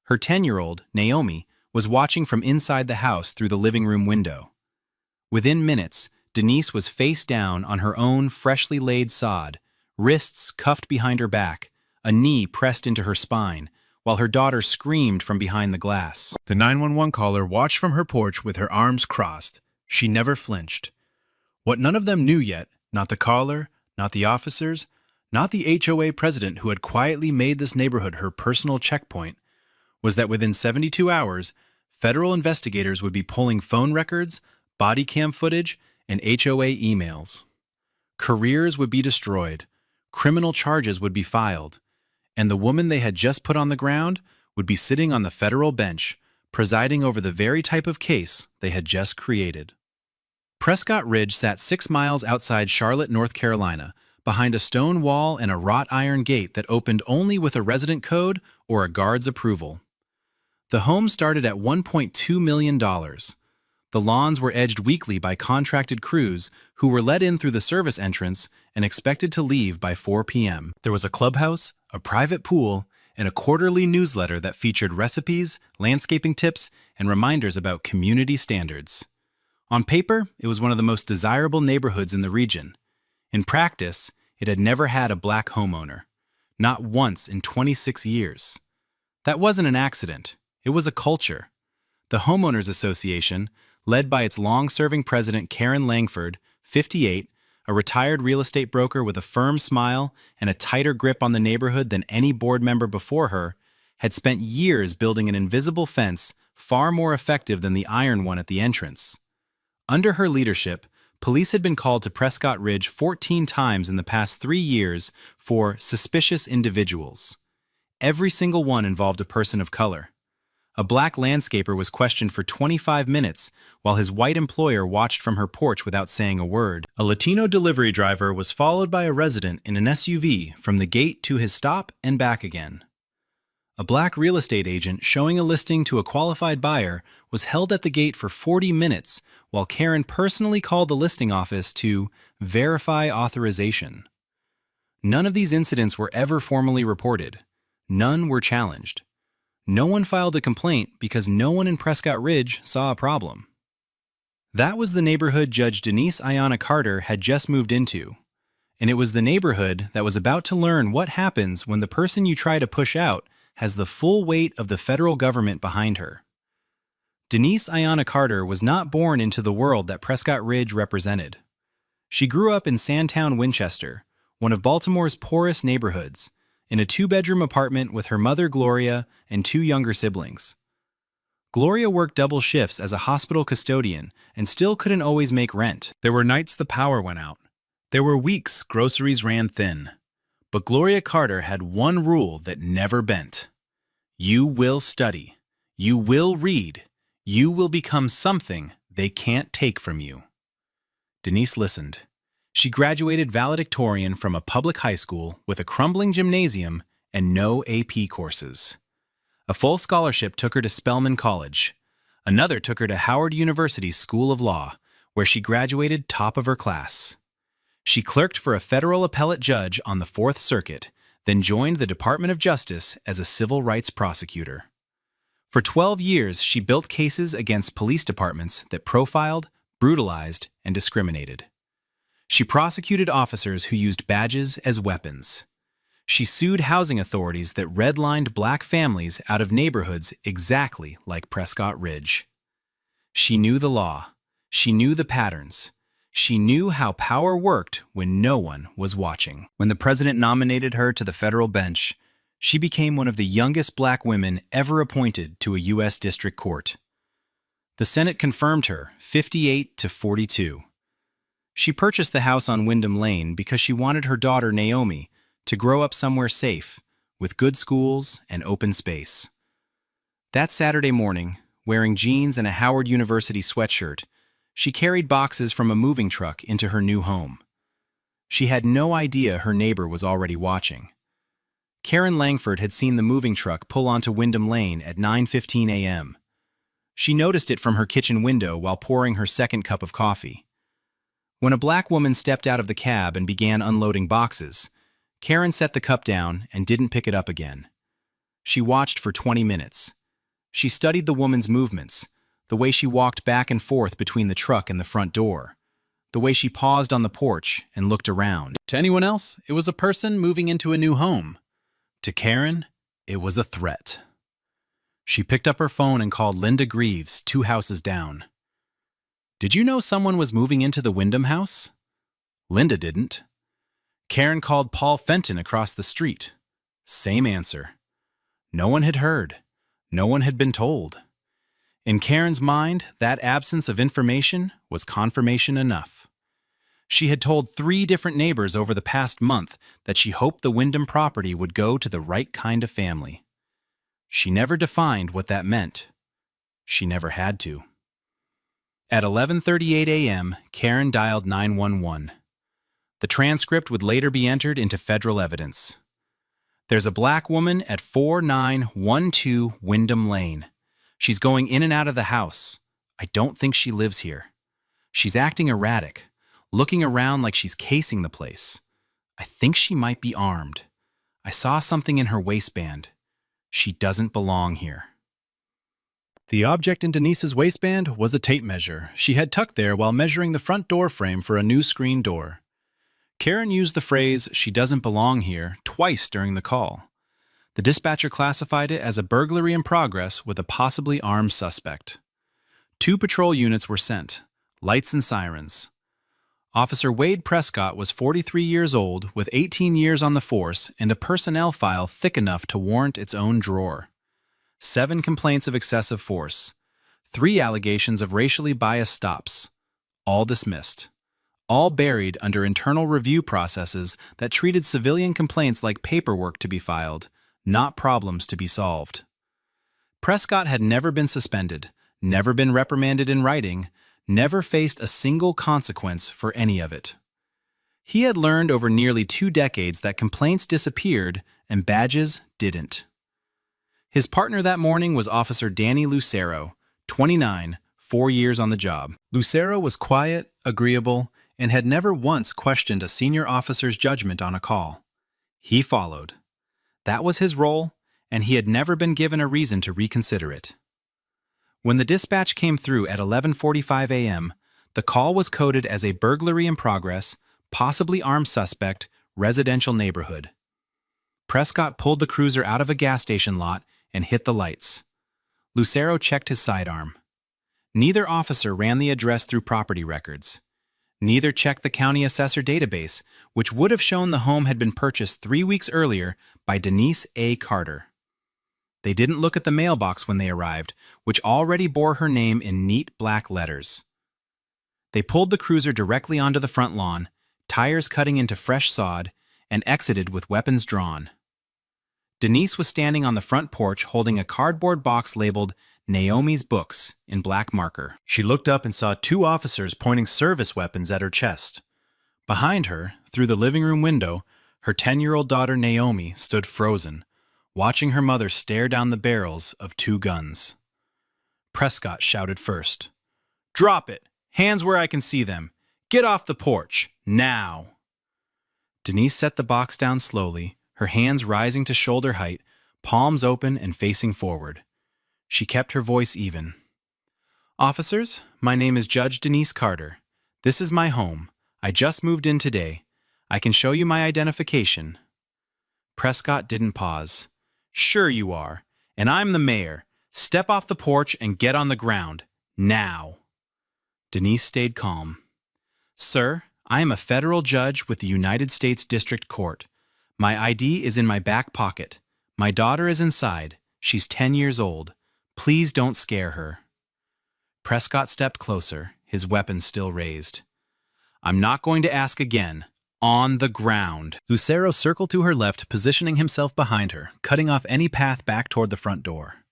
Her 10-year-old, Naomi, was watching from inside the house through the living room window. Within minutes, Denise was face down on her own freshly laid sod, wrists cuffed behind her back, a knee pressed into her spine, while her daughter screamed from behind the glass. The 911 caller watched from her porch with her arms crossed. She never flinched. What none of them knew yet, not the caller, not the officers, not the HOA president who had quietly made this neighborhood her personal checkpoint, was that within 72 hours, federal investigators would be pulling phone records, body cam footage, and HOA emails. Careers would be destroyed, criminal charges would be filed, and the woman they had just put on the ground would be sitting on the federal bench, presiding over the very type of case they had just created. Prescott Ridge sat 6 miles outside Charlotte, North Carolina, behind a stone wall and a wrought iron gate that opened only with a resident code or a guard's approval. The home started at $1.2 million. The lawns were edged weekly by contracted crews who were let in through the service entrance and expected to leave by 4 p.m. There was a clubhouse, a private pool, and a quarterly newsletter that featured recipes, landscaping tips, and reminders about community standards. On paper, it was one of the most desirable neighborhoods in the region. In practice, it had never had a black homeowner. Not once in 26 years. That wasn't an accident. It was a culture. The Homeowners Association, led by its long-serving president Karen Langford, 58, a retired real estate broker with a firm smile and a tighter grip on the neighborhood than any board member before her, had spent years building an invisible fence far more effective than the iron one at the entrance. Under her leadership, police had been called to Prescott Ridge 14 times in the past 3 years for suspicious individuals. Every single one involved a person of color. A black landscaper was questioned for 25 minutes while his white employer watched from her porch without saying a word. A Latino delivery driver was followed by a resident in an SUV from the gate to his stop and back again. A black real estate agent showing a listing to a qualified buyer was held at the gate for 40 minutes while Karen personally called the listing office to verify authorization. None of these incidents were ever formally reported. None were challenged. No one filed a complaint because no one in Prescott Ridge saw a problem. That was the neighborhood Judge Denise Ayanna Carter had just moved into, and it was the neighborhood that was about to learn what happens when the person you try to push out has the full weight of the federal government behind her. Denise Ayanna Carter was not born into the world that Prescott Ridge represented. She grew up in Sandtown, Winchester, one of Baltimore's poorest neighborhoods, in a 2-bedroom apartment with her mother Gloria and 2 younger siblings. Gloria worked double shifts as a hospital custodian and still couldn't always make rent. There were nights the power went out. There were weeks groceries ran thin. But Gloria Carter had one rule that never bent. You will study. You will read. You will become something they can't take from you. Denise listened. She graduated valedictorian from a public high school with a crumbling gymnasium and no AP courses. A full scholarship took her to Spelman College. Another took her to Howard University's School of Law, where she graduated top of her class. She clerked for a federal appellate judge on the Fourth Circuit, then joined the Department of Justice as a civil rights prosecutor. For 12 years, she built cases against police departments that profiled, brutalized, and discriminated. She prosecuted officers who used badges as weapons. She sued housing authorities that redlined black families out of neighborhoods exactly like Prescott Ridge. She knew the law. She knew the patterns. She knew how power worked when no one was watching. When the president nominated her to the federal bench, she became one of the youngest black women ever appointed to a U.S. District Court. The Senate confirmed her, 58-42. She purchased the house on Wyndham Lane because she wanted her daughter, Naomi, to grow up somewhere safe, with good schools and open space. That Saturday morning, wearing jeans and a Howard University sweatshirt, she carried boxes from a moving truck into her new home. She had no idea her neighbor was already watching. Karen Langford had seen the moving truck pull onto Wyndham Lane at 9:15 a.m. She noticed it from her kitchen window while pouring her second cup of coffee. When a black woman stepped out of the cab and began unloading boxes, Karen set the cup down and didn't pick it up again. She watched for 20 minutes. She studied the woman's movements, the way she walked back and forth between the truck and the front door, the way she paused on the porch and looked around. To anyone else, it was a person moving into a new home. To Karen, it was a threat. She picked up her phone and called Linda Greaves, 2 houses down. Did you know someone was moving into the Wyndham house? Linda didn't. Karen called Paul Fenton across the street. Same answer. No one had heard. No one had been told. In Karen's mind, that absence of information was confirmation enough. She had told 3 different neighbors over the past month that she hoped the Wyndham property would go to the right kind of family. She never defined what that meant. She never had to. At 11:38 a.m., Karen dialed 911. The transcript would later be entered into federal evidence. There's a black woman at 4912 Wyndham Lane. She's going in and out of the house. I don't think she lives here. She's acting erratic, looking around like she's casing the place. I think she might be armed. I saw something in her waistband. She doesn't belong here. The object in Denise's waistband was a tape measure she had tucked there while measuring the front door frame for a new screen door. Karen used the phrase, "she doesn't belong here," twice during the call. The dispatcher classified it as a burglary in progress with a possibly armed suspect. 2 patrol units were sent, lights and sirens. Officer Wade Prescott was 43 years old with 18 years on the force and a personnel file thick enough to warrant its own drawer. 7 complaints of excessive force, 3 allegations of racially biased stops, all dismissed, all buried under internal review processes that treated civilian complaints like paperwork to be filed, not problems to be solved. Prescott had never been suspended, never been reprimanded in writing, never faced a single consequence for any of it. He had learned over nearly 2 decades that complaints disappeared and badges didn't. His partner that morning was Officer Danny Lucero, 29, 4 years on the job. Lucero was quiet, agreeable, and had never once questioned a senior officer's judgment on a call. He followed. That was his role, and he had never been given a reason to reconsider it. When the dispatch came through at 11:45 a.m., the call was coded as a burglary in progress, possibly armed suspect, residential neighborhood. Prescott pulled the cruiser out of a gas station lot and hit the lights. Lucero checked his sidearm. Neither officer ran the address through property records. Neither checked the county assessor database, which would have shown the home had been purchased 3 weeks earlier by Denise A. Carter. They didn't look at the mailbox when they arrived, which already bore her name in neat black letters. They pulled the cruiser directly onto the front lawn, tires cutting into fresh sod, and exited with weapons drawn. Denise was standing on the front porch holding a cardboard box labeled Naomi's Books in black marker. She looked up and saw 2 officers pointing service weapons at her chest. Behind her, through the living room window, her 10-year-old daughter Naomi stood frozen, watching her mother stare down the barrels of 2 guns. Prescott shouted first, "Drop it! Hands where I can see them! Get off the porch! Now!" Denise set the box down slowly, her hands rising to shoulder height, palms open and facing forward. She kept her voice even. "Officers, my name is Judge Denise Carter. This is my home. I just moved in today. I can show you my identification." Prescott didn't pause. "Sure you are. And I'm the mayor. Step off the porch and get on the ground. Now." Denise stayed calm. "Sir, I am a federal judge with the United States District Court. My ID is in my back pocket. My daughter is inside. She's 10 years old. Please don't scare her." Prescott stepped closer, his weapon still raised. "I'm not going to ask again. On the ground." Lucero circled to her left, positioning himself behind her, cutting off any path back toward the front door.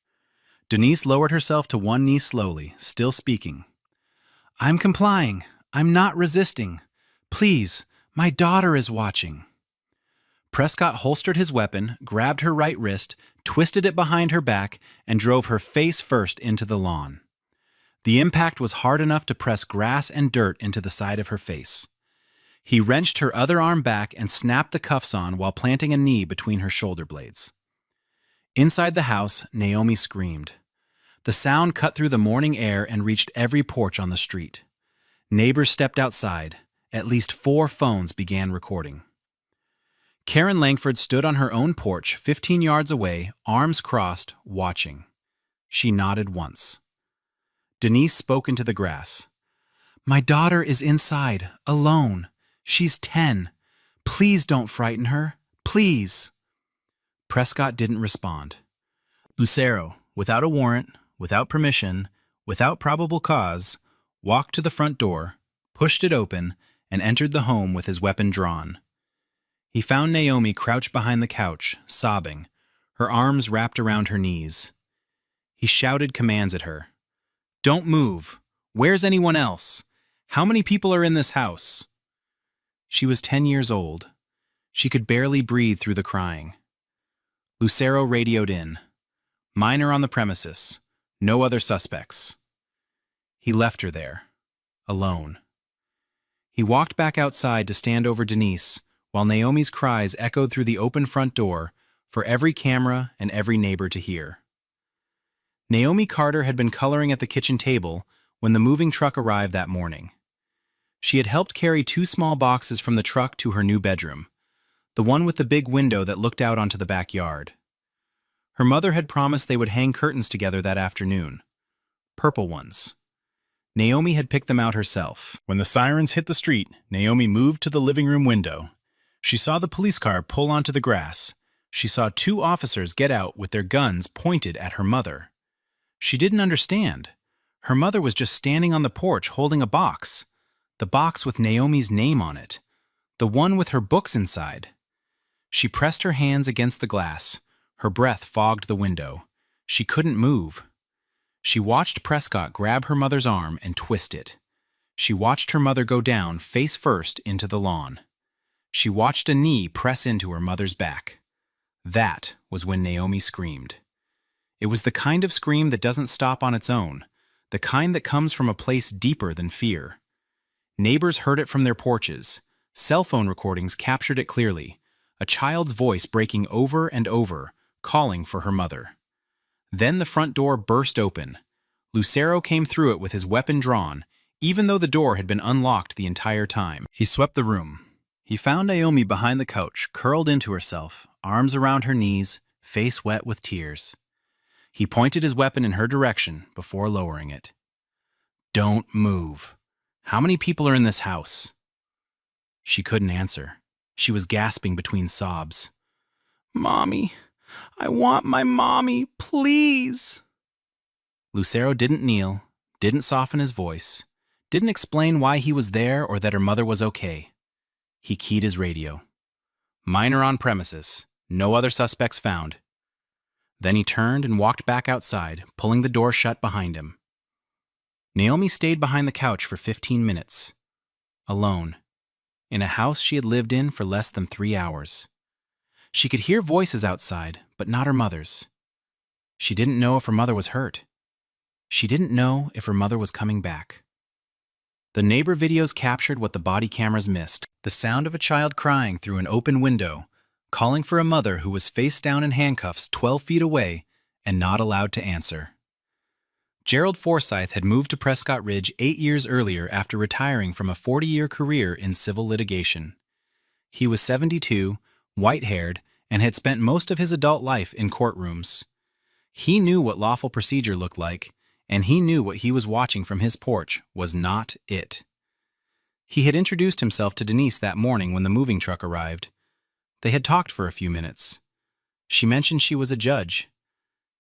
Denise lowered herself to one knee slowly, still speaking. "I'm complying. I'm not resisting. Please, my daughter is watching." Prescott holstered his weapon, grabbed her right wrist, twisted it behind her back, and drove her face first into the lawn. The impact was hard enough to press grass and dirt into the side of her face. He wrenched her other arm back and snapped the cuffs on while planting a knee between her shoulder blades. Inside the house, Naomi screamed. The sound cut through the morning air and reached every porch on the street. Neighbors stepped outside. At least 4 phones began recording. Karen Langford stood on her own porch 15 yards away, arms crossed, watching. She nodded once. Denise spoke into the grass. "My daughter is inside, alone. She's 10. Please don't frighten her. Please." Prescott didn't respond. Lucero, without a warrant, without permission, without probable cause, walked to the front door, pushed it open, and entered the home with his weapon drawn. He found Naomi crouched behind the couch, sobbing, her arms wrapped around her knees. He shouted commands at her. "Don't move. Where's anyone else? How many people are in this house?" She was 10 years old. She could barely breathe through the crying. Lucero radioed in. "Minor on the premises. No other suspects." He left her there, alone. He walked back outside to stand over Denise, while Naomi's cries echoed through the open front door for every camera and every neighbor to hear. Naomi Carter had been coloring at the kitchen table when the moving truck arrived that morning. She had helped carry 2 small boxes from the truck to her new bedroom, the one with the big window that looked out onto the backyard. Her mother had promised they would hang curtains together that afternoon. Purple ones. Naomi had picked them out herself. When the sirens hit the street, Naomi moved to the living room window. She saw the police car pull onto the grass. She saw 2 officers get out with their guns pointed at her mother. She didn't understand. Her mother was just standing on the porch holding a box. The box with Naomi's name on it. The one with her books inside. She pressed her hands against the glass. Her breath fogged the window. She couldn't move. She watched Prescott grab her mother's arm and twist it. She watched her mother go down face first into the lawn. She watched a knee press into her mother's back. That was when Naomi screamed. It was the kind of scream that doesn't stop on its own, the kind that comes from a place deeper than fear. Neighbors heard it from their porches. Cell phone recordings captured it clearly, a child's voice breaking over and over, calling for her mother. Then the front door burst open. Lucero came through it with his weapon drawn, even though the door had been unlocked the entire time. He swept the room. He found Naomi behind the couch, curled into herself, arms around her knees, face wet with tears. He pointed his weapon in her direction before lowering it. "Don't move. How many people are in this house?" She couldn't answer. She was gasping between sobs. "Mommy, I want my mommy, please." Lucero didn't kneel, didn't soften his voice, didn't explain why he was there or that her mother was okay. He keyed his radio. "Minor on premises. No other suspects found." Then he turned and walked back outside, pulling the door shut behind him. Naomi stayed behind the couch for 15 minutes, alone, in a house she had lived in for less than 3 hours. She could hear voices outside, but not her mother's. She didn't know if her mother was hurt. She didn't know if her mother was coming back. The neighbor videos captured what the body cameras missed: the sound of a child crying through an open window, calling for a mother who was face down in handcuffs 12 feet away and not allowed to answer. Gerald Forsyth had moved to Prescott Ridge 8 years earlier after retiring from a 40-year career in civil litigation. He was 72, white-haired, and had spent most of his adult life in courtrooms. He knew what lawful procedure looked like, and he knew what he was watching from his porch was not it. He had introduced himself to Denise that morning when the moving truck arrived. They had talked for a few minutes. She mentioned she was a judge.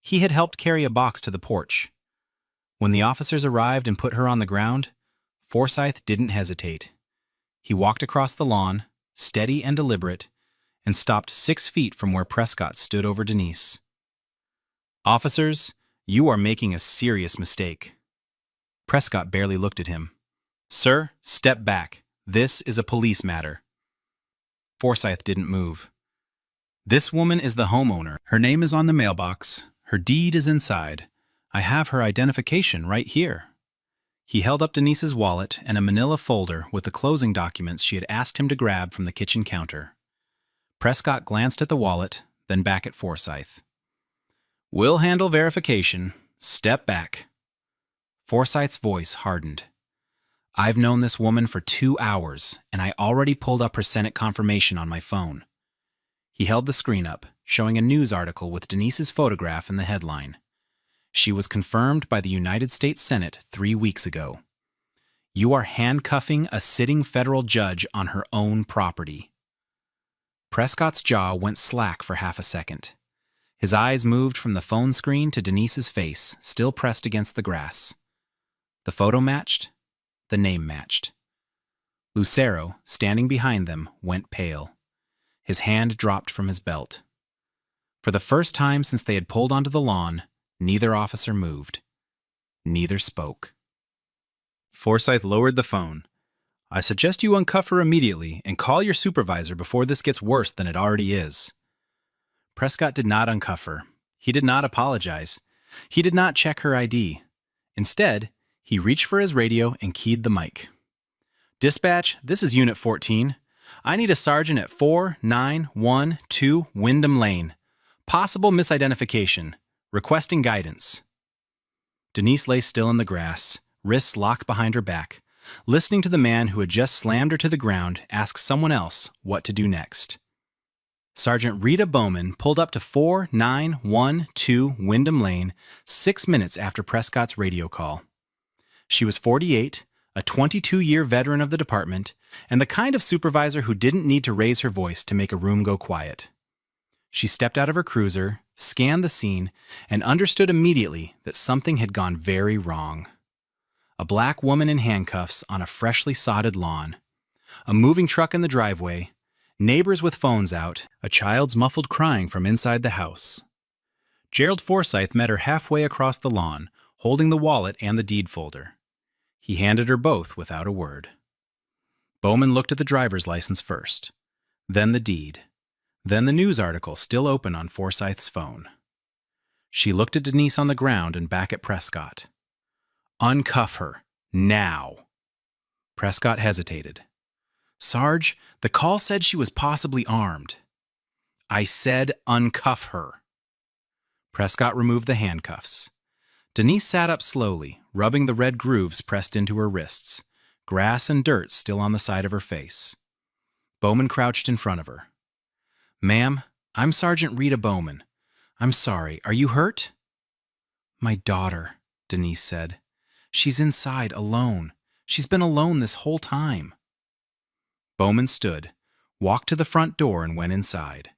He had helped carry a box to the porch. When the officers arrived and put her on the ground, Forsyth didn't hesitate. He walked across the lawn, steady and deliberate, and stopped 6 feet from where Prescott stood over Denise. "Officers, you are making a serious mistake." Prescott barely looked at him. "Sir, step back. This is a police matter." Forsyth didn't move. "This woman is the homeowner. Her name is on the mailbox. Her deed is inside. I have her identification right here." He held up Denise's wallet and a manila folder with the closing documents she had asked him to grab from the kitchen counter. Prescott glanced at the wallet, then back at Forsyth. "We'll handle verification. Step back." Forsyth's voice hardened. "I've known this woman for 2 hours, and I already pulled up her Senate confirmation on my phone." He held the screen up, showing a news article with Denise's photograph in the headline. "She was confirmed by the United States Senate 3 weeks ago. You are handcuffing a sitting federal judge on her own property." Prescott's jaw went slack for half a second. His eyes moved from the phone screen to Denise's face, still pressed against the grass. The photo matched. The name matched. Lucero, standing behind them, went pale. His hand dropped from his belt. For the first time since they had pulled onto the lawn, neither officer moved. Neither spoke. Forsyth lowered the phone. "I suggest you uncuff her immediately and call your supervisor before this gets worse than it already is." Prescott did not uncuff her. He did not apologize. He did not check her ID. Instead, he reached for his radio and keyed the mic. "Dispatch, this is Unit 14. I need a sergeant at 4912 Wyndham Lane. Possible misidentification. Requesting guidance." Denise lay still in the grass, wrists locked behind her back, listening to the man who had just slammed her to the ground ask someone else what to do next. Sergeant Rita Bowman pulled up to 4912 Wyndham Lane 6 minutes after Prescott's radio call. She was 48, a 22-year veteran of the department, and the kind of supervisor who didn't need to raise her voice to make a room go quiet. She stepped out of her cruiser, scanned the scene, and understood immediately that something had gone very wrong. A black woman in handcuffs on a freshly sodded lawn, a moving truck in the driveway, neighbors with phones out, a child's muffled crying from inside the house. Gerald Forsythe met her halfway across the lawn, holding the wallet and the deed folder. He handed her both without a word. Bowman looked at the driver's license first, then the deed, then the news article still open on Forsythe's phone. She looked at Denise on the ground and back at Prescott. "Uncuff her, now." Prescott hesitated. "Sarge, the call said she was possibly armed." "I said uncuff her." Prescott removed the handcuffs. Denise sat up slowly, rubbing the red grooves pressed into her wrists, grass and dirt still on the side of her face. Bowman crouched in front of her. "Ma'am, I'm Sergeant Rita Bowman. I'm sorry, are you hurt?" "My daughter," Denise said. "She's inside, alone. She's been alone this whole time." Bowman stood, walked to the front door, and went inside.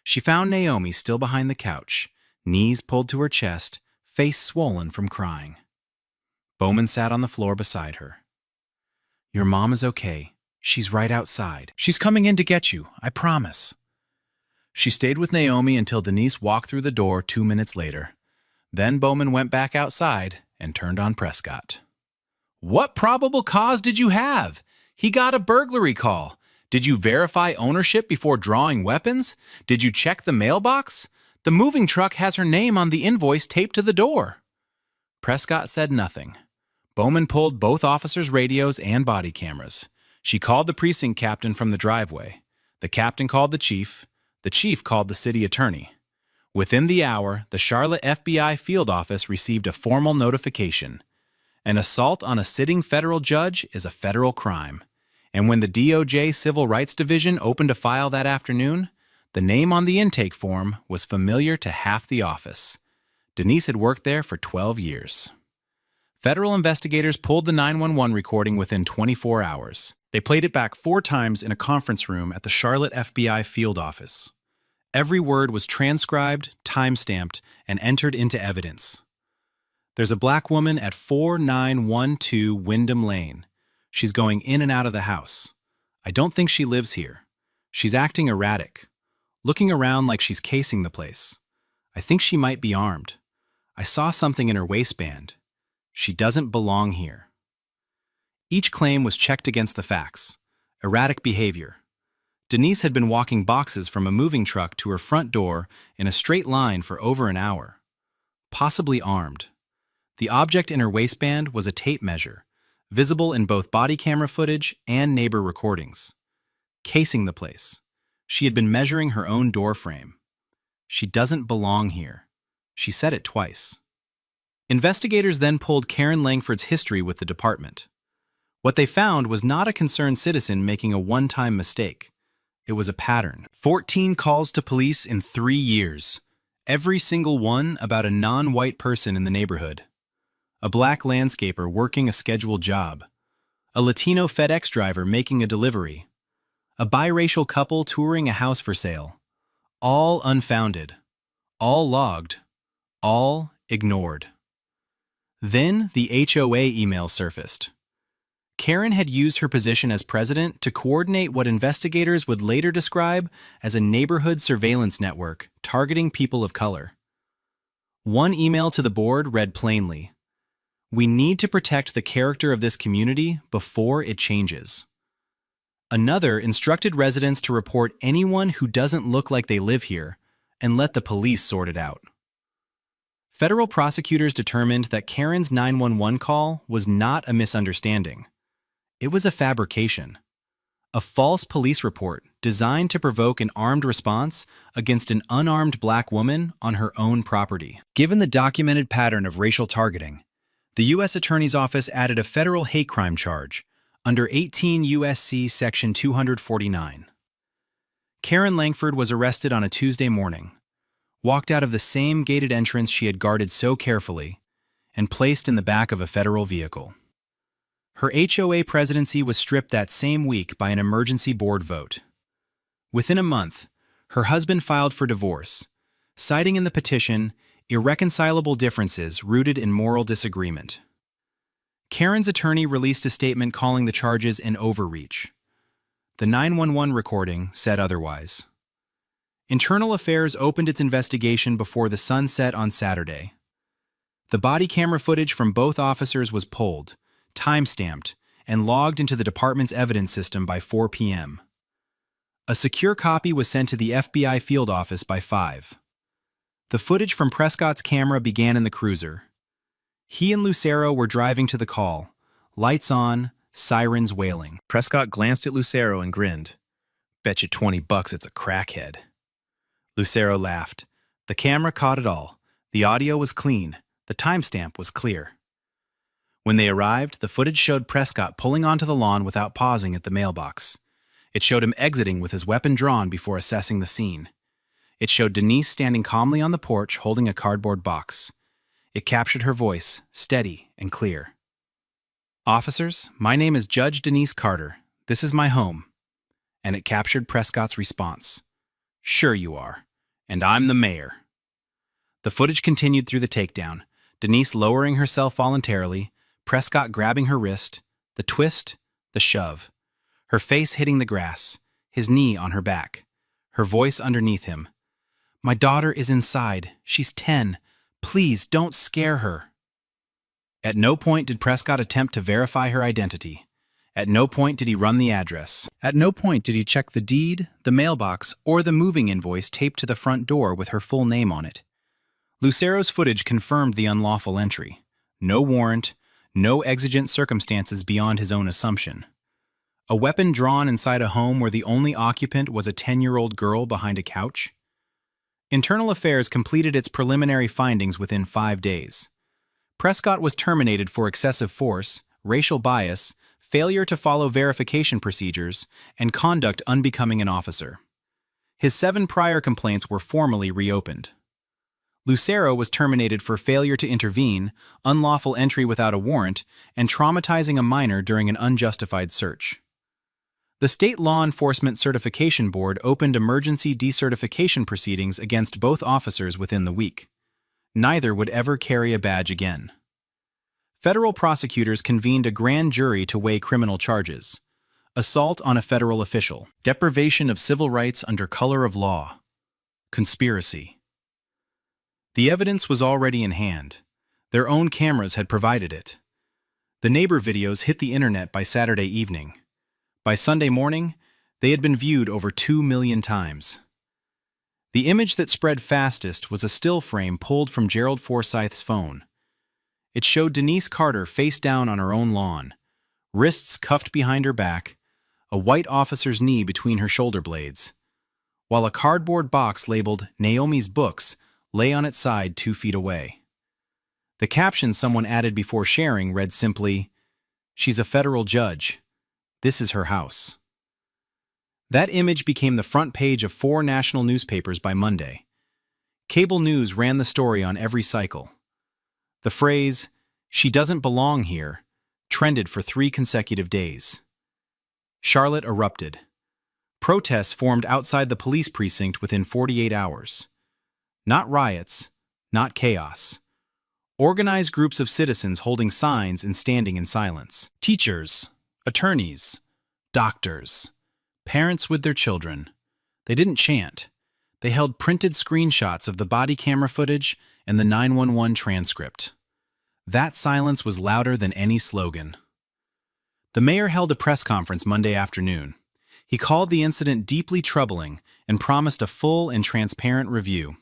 She found Naomi still behind the couch, knees pulled to her chest, face swollen from crying. Bowman sat on the floor beside her. "Your mom is okay. She's right outside. She's coming in to get you, I promise." She stayed with Naomi until Denise walked through the door 2 minutes later. Then Bowman went back outside and turned on Prescott. "What probable cause did you have? He got a burglary call. Did you verify ownership before drawing weapons? Did you check the mailbox? The moving truck has her name on the invoice taped to the door." Prescott said nothing. Bowman pulled both officers' radios and body cameras. She called the precinct captain from the driveway. The captain called the chief. The chief called the city attorney. Within the hour, the Charlotte FBI field office received a formal notification. An assault on a sitting federal judge is a federal crime. And when the DOJ Civil Rights Division opened a file that afternoon, the name on the intake form was familiar to half the office. Denise had worked there for 12 years. Federal investigators pulled the 911 recording within 24 hours. They played it back 4 times in a conference room at the Charlotte FBI field office. Every word was transcribed, time-stamped, and entered into evidence. "There's a black woman at 4912 Wyndham Lane. She's going in and out of the house. I don't think she lives here. She's acting erratic, looking around like she's casing the place. I think she might be armed. I saw something in her waistband. She doesn't belong here." Each claim was checked against the facts. Erratic behavior. Denise had been walking boxes from a moving truck to her front door in a straight line for over an hour. Possibly armed. The object in her waistband was a tape measure, visible in both body camera footage and neighbor recordings. Casing the place. She had been measuring her own door frame. She doesn't belong here. She said it twice. Investigators then pulled Karen Langford's history with the department. What they found was not a concerned citizen making a one-time mistake. It was a pattern. 14 calls to police in 3 years. Every single one about a non-white person in the neighborhood. A black landscaper working a scheduled job. A Latino FedEx driver making a delivery. A biracial couple touring a house for sale. All unfounded. All logged. All ignored. Then the HOA email surfaced. Karen had used her position as president to coordinate what investigators would later describe as a neighborhood surveillance network targeting people of color. One email to the board read plainly, "We need to protect the character of this community before it changes." Another instructed residents to report anyone who doesn't look like they live here and let the police sort it out. Federal prosecutors determined that Karen's 911 call was not a misunderstanding. It was a fabrication. A false police report designed to provoke an armed response against an unarmed black woman on her own property. Given the documented pattern of racial targeting, the U.S. Attorney's Office added a federal hate crime charge under 18 U.S.C. Section 249. Karen Langford was arrested on a Tuesday morning, walked out of the same gated entrance she had guarded so carefully, and placed in the back of a federal vehicle. Her HOA presidency was stripped that same week by an emergency board vote. Within a month, her husband filed for divorce, citing in the petition irreconcilable differences rooted in moral disagreement. Karen's attorney released a statement calling the charges an overreach. The 911 recording said otherwise. Internal Affairs opened its investigation before the sun set on Saturday. The body camera footage from both officers was pulled, time-stamped, and logged into the department's evidence system by 4 p.m. A secure copy was sent to the FBI field office by 5. The footage from Prescott's camera began in the cruiser. He and Lucero were driving to the call, lights on, sirens wailing. Prescott glanced at Lucero and grinned. "Bet you $20 it's a crackhead." Lucero laughed. The camera caught it all. The audio was clean. The timestamp was clear. When they arrived, the footage showed Prescott pulling onto the lawn without pausing at the mailbox. It showed him exiting with his weapon drawn before assessing the scene. It showed Denise standing calmly on the porch holding a cardboard box. It captured her voice, steady and clear. "Officers, my name is Judge Denise Carter. This is my home." And it captured Prescott's response. "Sure you are. And I'm the mayor." The footage continued through the takedown, Denise lowering herself voluntarily, Prescott grabbing her wrist, the twist, the shove. Her face hitting the grass, his knee on her back, her voice underneath him. "My daughter is inside. She's 10. Please don't scare her." At no point did Prescott attempt to verify her identity. At no point did he run the address. At no point did he check the deed, the mailbox, or the moving invoice taped to the front door with her full name on it. Lucero's footage confirmed the unlawful entry. No warrant, no exigent circumstances beyond his own assumption. A weapon drawn inside a home where the only occupant was a 10-year-old girl behind a couch? Internal Affairs completed its preliminary findings within 5 days. Prescott was terminated for excessive force, racial bias, failure to follow verification procedures, and conduct unbecoming an officer. His 7 prior complaints were formally reopened. Lucero was terminated for failure to intervene, unlawful entry without a warrant, and traumatizing a minor during an unjustified search. The State Law Enforcement Certification Board opened emergency decertification proceedings against both officers within the week. Neither would ever carry a badge again. Federal prosecutors convened a grand jury to weigh criminal charges: assault on a federal official, deprivation of civil rights under color of law, conspiracy. The evidence was already in hand. Their own cameras had provided it. The neighbor videos hit the internet by Saturday evening. By Sunday morning, they had been viewed over 2 million times. The image that spread fastest was a still frame pulled from Gerald Forsyth's phone. It showed Denise Carter face down on her own lawn, wrists cuffed behind her back, a white officer's knee between her shoulder blades, while a cardboard box labeled Naomi's Books lay on its side 2 feet away. The caption someone added before sharing read simply, "She's a federal judge. This is her house." That image became the front page of 4 national newspapers by Monday. Cable news ran the story on every cycle. The phrase, "She doesn't belong here," trended for 3 consecutive days. Charlotte erupted. Protests formed outside the police precinct within 48 hours. Not riots, not chaos. Organized groups of citizens holding signs and standing in silence. Teachers, attorneys, doctors, parents with their children. They didn't chant. They held printed screenshots of the body camera footage and the 911 transcript. That silence was louder than any slogan. The mayor held a press conference Monday afternoon. He called the incident deeply troubling and promised a full and transparent review.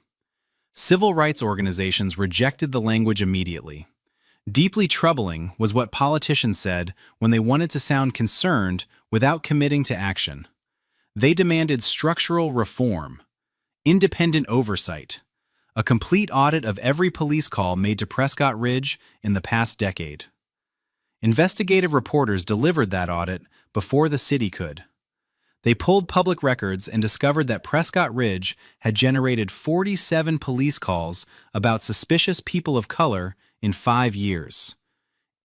Civil rights organizations rejected the language immediately. Deeply troubling was what politicians said when they wanted to sound concerned without committing to action. They demanded structural reform, independent oversight, a complete audit of every police call made to Prescott Ridge in the past decade. Investigative reporters delivered that audit before the city could. They pulled public records and discovered that Prescott Ridge had generated 47 police calls about suspicious people of color in 5 years.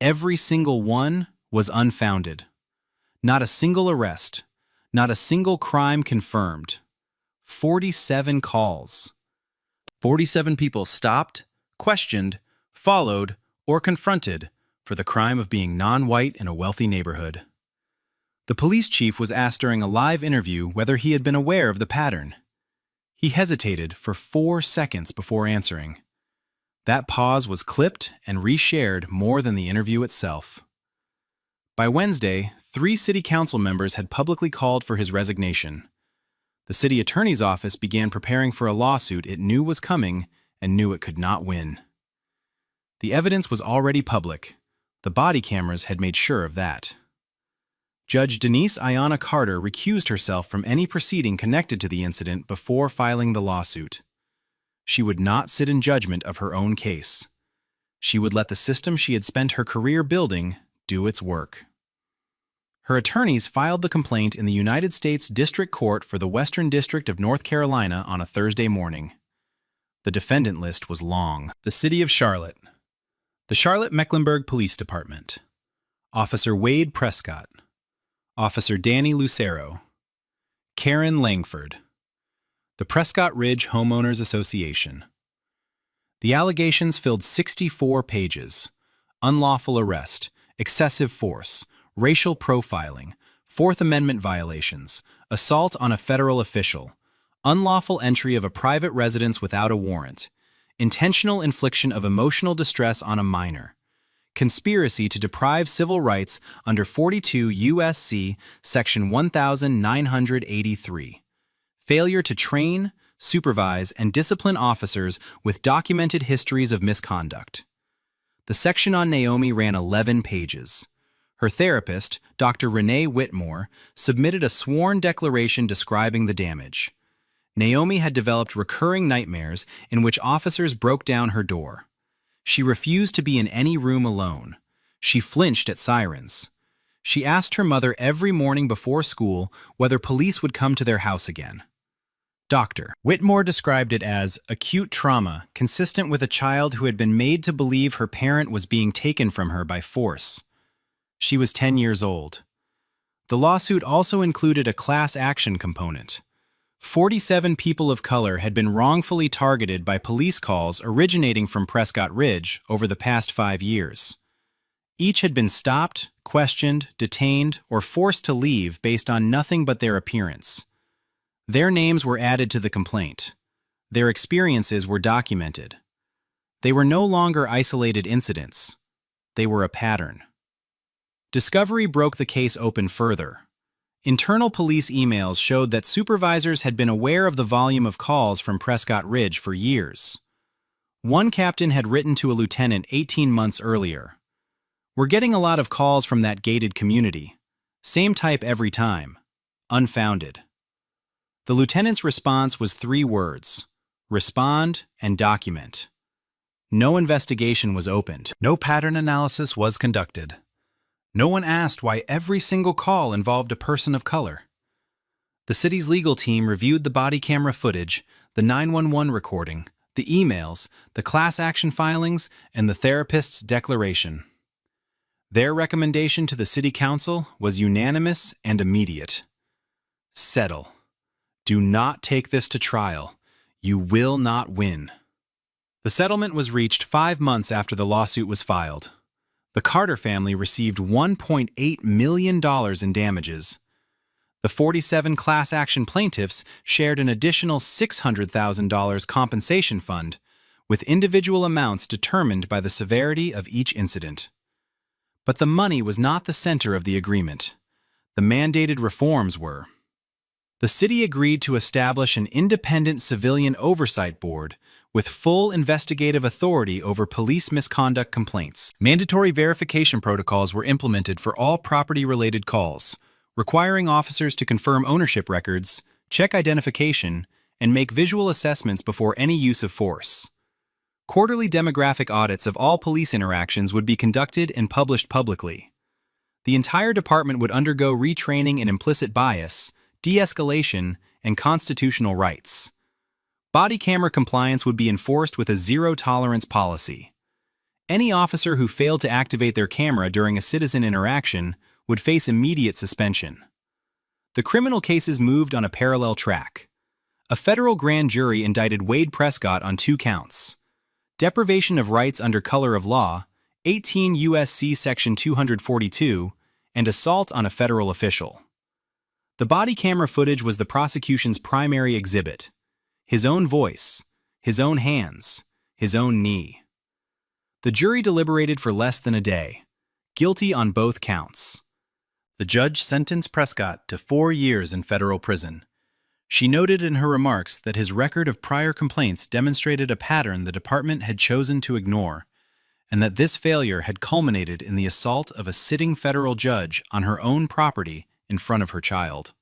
Every single one was unfounded. Not a single arrest, not a single crime confirmed. 47 calls. 47 people stopped, questioned, followed, or confronted for the crime of being non-white in a wealthy neighborhood. The police chief was asked during a live interview whether he had been aware of the pattern. He hesitated for 4 seconds before answering. That pause was clipped and reshared more than the interview itself. By Wednesday, 3 city council members had publicly called for his resignation. The city attorney's office began preparing for a lawsuit it knew was coming and knew it could not win. The evidence was already public. The body cameras had made sure of that. Judge Denise Ayanna Carter recused herself from any proceeding connected to the incident before filing the lawsuit. She would not sit in judgment of her own case. She would let the system she had spent her career building do its work. Her attorneys filed the complaint in the United States District Court for the Western District of North Carolina on a Thursday morning. The defendant list was long. The City of Charlotte. The Charlotte-Mecklenburg Police Department. Officer Wade Prescott. Officer Danny Lucero. Karen Langford. The Prescott Ridge Homeowners Association. The allegations filled 64 pages. Unlawful arrest, excessive force, racial profiling, Fourth Amendment violations, assault on a federal official, unlawful entry of a private residence without a warrant, intentional infliction of emotional distress on a minor, conspiracy to deprive civil rights under 42 U.S.C. Section 1983, failure to train, supervise, and discipline officers with documented histories of misconduct. The section on Naomi ran 11 pages. Her therapist, Dr. Renee Whitmore, submitted a sworn declaration describing the damage. Naomi had developed recurring nightmares in which officers broke down her door. She refused to be in any room alone. She flinched at sirens. She asked her mother every morning before school whether police would come to their house again. Dr. Whitmore described it as acute trauma consistent with a child who had been made to believe her parent was being taken from her by force. She was 10 years old. The lawsuit also included a class action component. 47 people of color had been wrongfully targeted by police calls originating from Prescott Ridge over the past 5 years. Each had been stopped, questioned, detained, or forced to leave based on nothing but their appearance. Their names were added to the complaint. Their experiences were documented. They were no longer isolated incidents. They were a pattern. Discovery broke the case open further. Internal police emails showed that supervisors had been aware of the volume of calls from Prescott Ridge for years. One captain had written to a lieutenant 18 months earlier. "We're getting a lot of calls from that gated community. Same type every time. Unfounded." The lieutenant's response was 3 words: respond and document. No investigation was opened. No pattern analysis was conducted. No one asked why every single call involved a person of color. The city's legal team reviewed the body camera footage, the 911 recording, the emails, the class action filings, and the therapist's declaration. Their recommendation to the city council was unanimous and immediate. Settle. Do not take this to trial. You will not win. The settlement was reached 5 months after the lawsuit was filed. The Carter family received $1.8 million in damages. The 47 class action plaintiffs shared an additional $600,000 compensation fund, with individual amounts determined by the severity of each incident. But the money was not the center of the agreement. The mandated reforms were. The city agreed to establish an independent civilian oversight board with full investigative authority over police misconduct complaints. Mandatory verification protocols were implemented for all property-related calls, requiring officers to confirm ownership records, check identification, and make visual assessments before any use of force. Quarterly demographic audits of all police interactions would be conducted and published publicly. The entire department would undergo retraining in implicit bias, de-escalation, and constitutional rights. Body camera compliance would be enforced with a zero-tolerance policy. Any officer who failed to activate their camera during a citizen interaction would face immediate suspension. The criminal cases moved on a parallel track. A federal grand jury indicted Wade Prescott on 2 counts: deprivation of rights under color of law, 18 U.S.C. Section 242, and assault on a federal official. The body camera footage was the prosecution's primary exhibit. his own voice, his own hands, his own knee. The jury deliberated for less than a day, guilty on both counts. The judge sentenced Prescott to 4 years in federal prison. She noted in her remarks that his record of prior complaints demonstrated a pattern the department had chosen to ignore, and that this failure had culminated in the assault of a sitting federal judge on her own property in front of her child.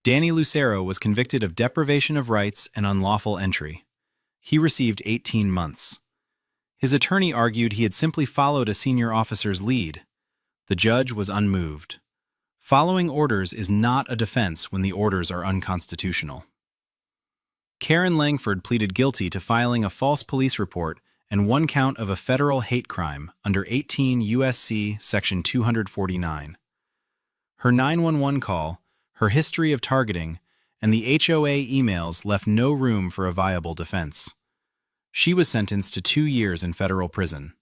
Danny Lucero was convicted of deprivation of rights and unlawful entry. He received 18 months. His attorney argued he had simply followed a senior officer's lead. The judge was unmoved. Following orders is not a defense when the orders are unconstitutional. Karen Langford pleaded guilty to filing a false police report and 1 count of a federal hate crime under 18 U.S.C. Section 249. Her 911 call, her history of targeting, and the HOA emails left no room for a viable defense. She was sentenced to 2 years in federal prison.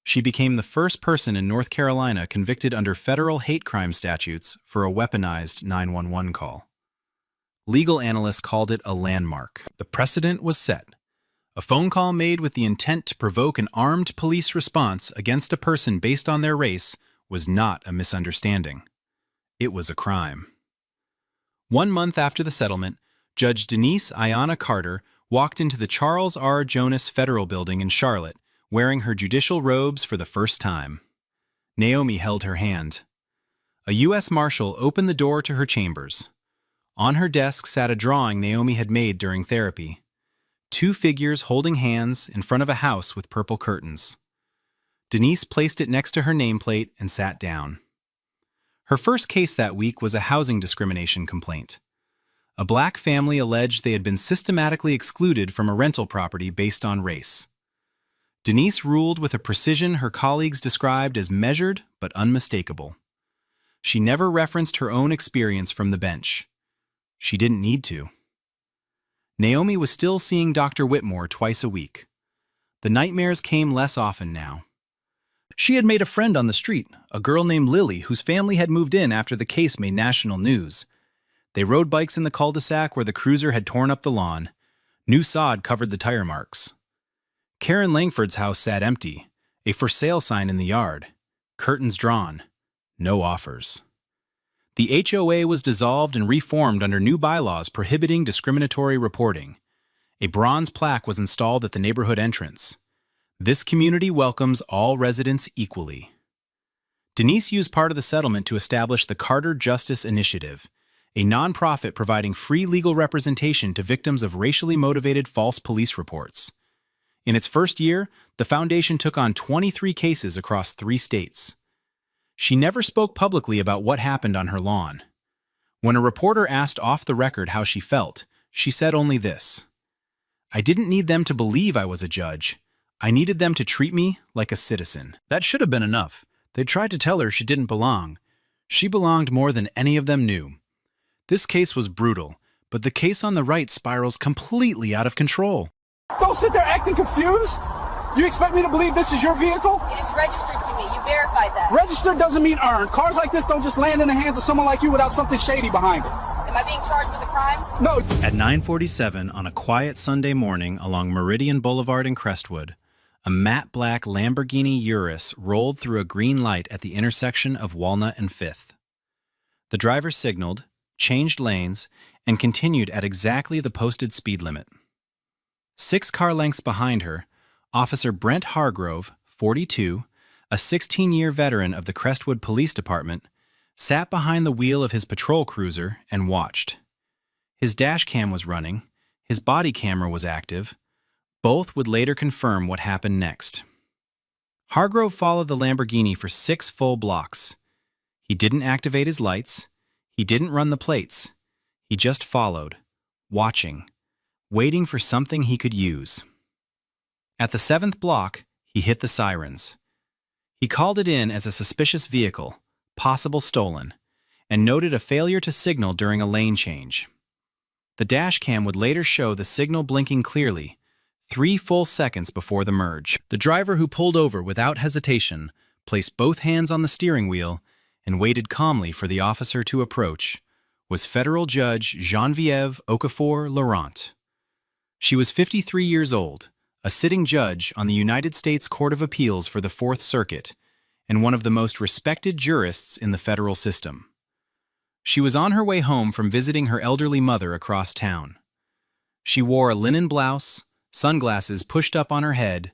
She became the first person in North Carolina convicted under federal hate crime statutes for a weaponized 911 call. Legal analysts called it a landmark. The precedent was set. A phone call made with the intent to provoke an armed police response against a person based on their race was not a misunderstanding. It was a crime. 1 month after the settlement, Judge Denise Ayanna Carter walked into the Charles R. Jonas Federal Building in Charlotte, wearing her judicial robes for the first time. Naomi held her hand. A U.S. Marshal opened the door to her chambers. On her desk sat a drawing Naomi had made during therapy. 2 figures holding hands in front of a house with purple curtains. Denise placed it next to her nameplate and sat down. Her first case that week was a housing discrimination complaint. A black family alleged they had been systematically excluded from a rental property based on race. Denise ruled with a precision her colleagues described as measured but unmistakable. She never referenced her own experience from the bench. She didn't need to. Naomi was still seeing Dr. Whitmore twice a week. The nightmares came less often now. She had made a friend on the street, a girl named Lily, whose family had moved in after the case made national news. They rode bikes in the cul-de-sac where the cruiser had torn up the lawn. New sod covered the tire marks. Karen Langford's house sat empty, a for sale sign in the yard, curtains drawn, no offers. The HOA was dissolved and reformed under new bylaws prohibiting discriminatory reporting. A bronze plaque was installed at the neighborhood entrance. This community welcomes all residents equally. Denise used part of the settlement to establish the Carter Justice Initiative, a nonprofit providing free legal representation to victims of racially motivated false police reports. In its first year, the foundation took on 23 cases across 3 states. She never spoke publicly about what happened on her lawn. When a reporter asked off the record how she felt, she said only this: "I didn't need them to believe I was a judge. I needed them to treat me like a citizen." That should have been enough. They tried to tell her she didn't belong. She belonged more than any of them knew. This case was brutal, but the case on the right spirals completely out of control. Don't sit there acting confused. You expect me to believe this is your vehicle? It is registered to me. You verified that. Registered doesn't mean earned. Cars like this don't just land in the hands of someone like you without something shady behind it. Am I being charged with a crime? No. At 9:47 on a quiet Sunday morning along Meridian Boulevard in Crestwood, a matte black Lamborghini Urus rolled through a green light at the intersection of Walnut and 5th. The driver signaled, changed lanes, and continued at exactly the posted speed limit. 6 car lengths behind her, Officer Brent Hargrove, 42, a 16-year veteran of the Crestwood Police Department, sat behind the wheel of his patrol cruiser and watched. His dash cam was running, his body camera was active. Both would later confirm what happened next. Hargrove followed the Lamborghini for 6 full blocks. He didn't activate his lights. He didn't run the plates. He just followed, watching, waiting for something he could use. At the 7th block, he hit the sirens. He called it in as a suspicious vehicle, possible stolen, and noted a failure to signal during a lane change. The dash cam would later show the signal blinking clearly, 3 full seconds before the merge. The driver, who pulled over without hesitation, placed both hands on the steering wheel and waited calmly for the officer to approach, was federal judge Geneviève Okafor-Laurent. She was 53 years old, a sitting judge on the United States Court of Appeals for the Fourth Circuit, and one of the most respected jurists in the federal system. She was on her way home from visiting her elderly mother across town. She wore a linen blouse, sunglasses pushed up on her head,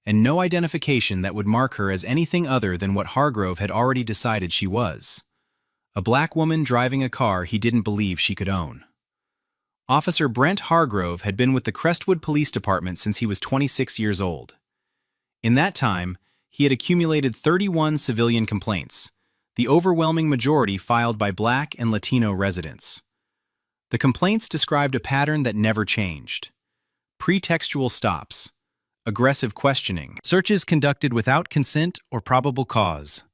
and no identification that would mark her as anything other than what Hargrove had already decided she was: a black woman driving a car he didn't believe she could own. Officer Brent Hargrove had been with the Crestwood Police Department since he was 26 years old. In that time, he had accumulated 31 civilian complaints, the overwhelming majority filed by Black and Latino residents. The complaints described a pattern that never changed: pretextual stops, aggressive questioning, searches conducted without consent or probable cause,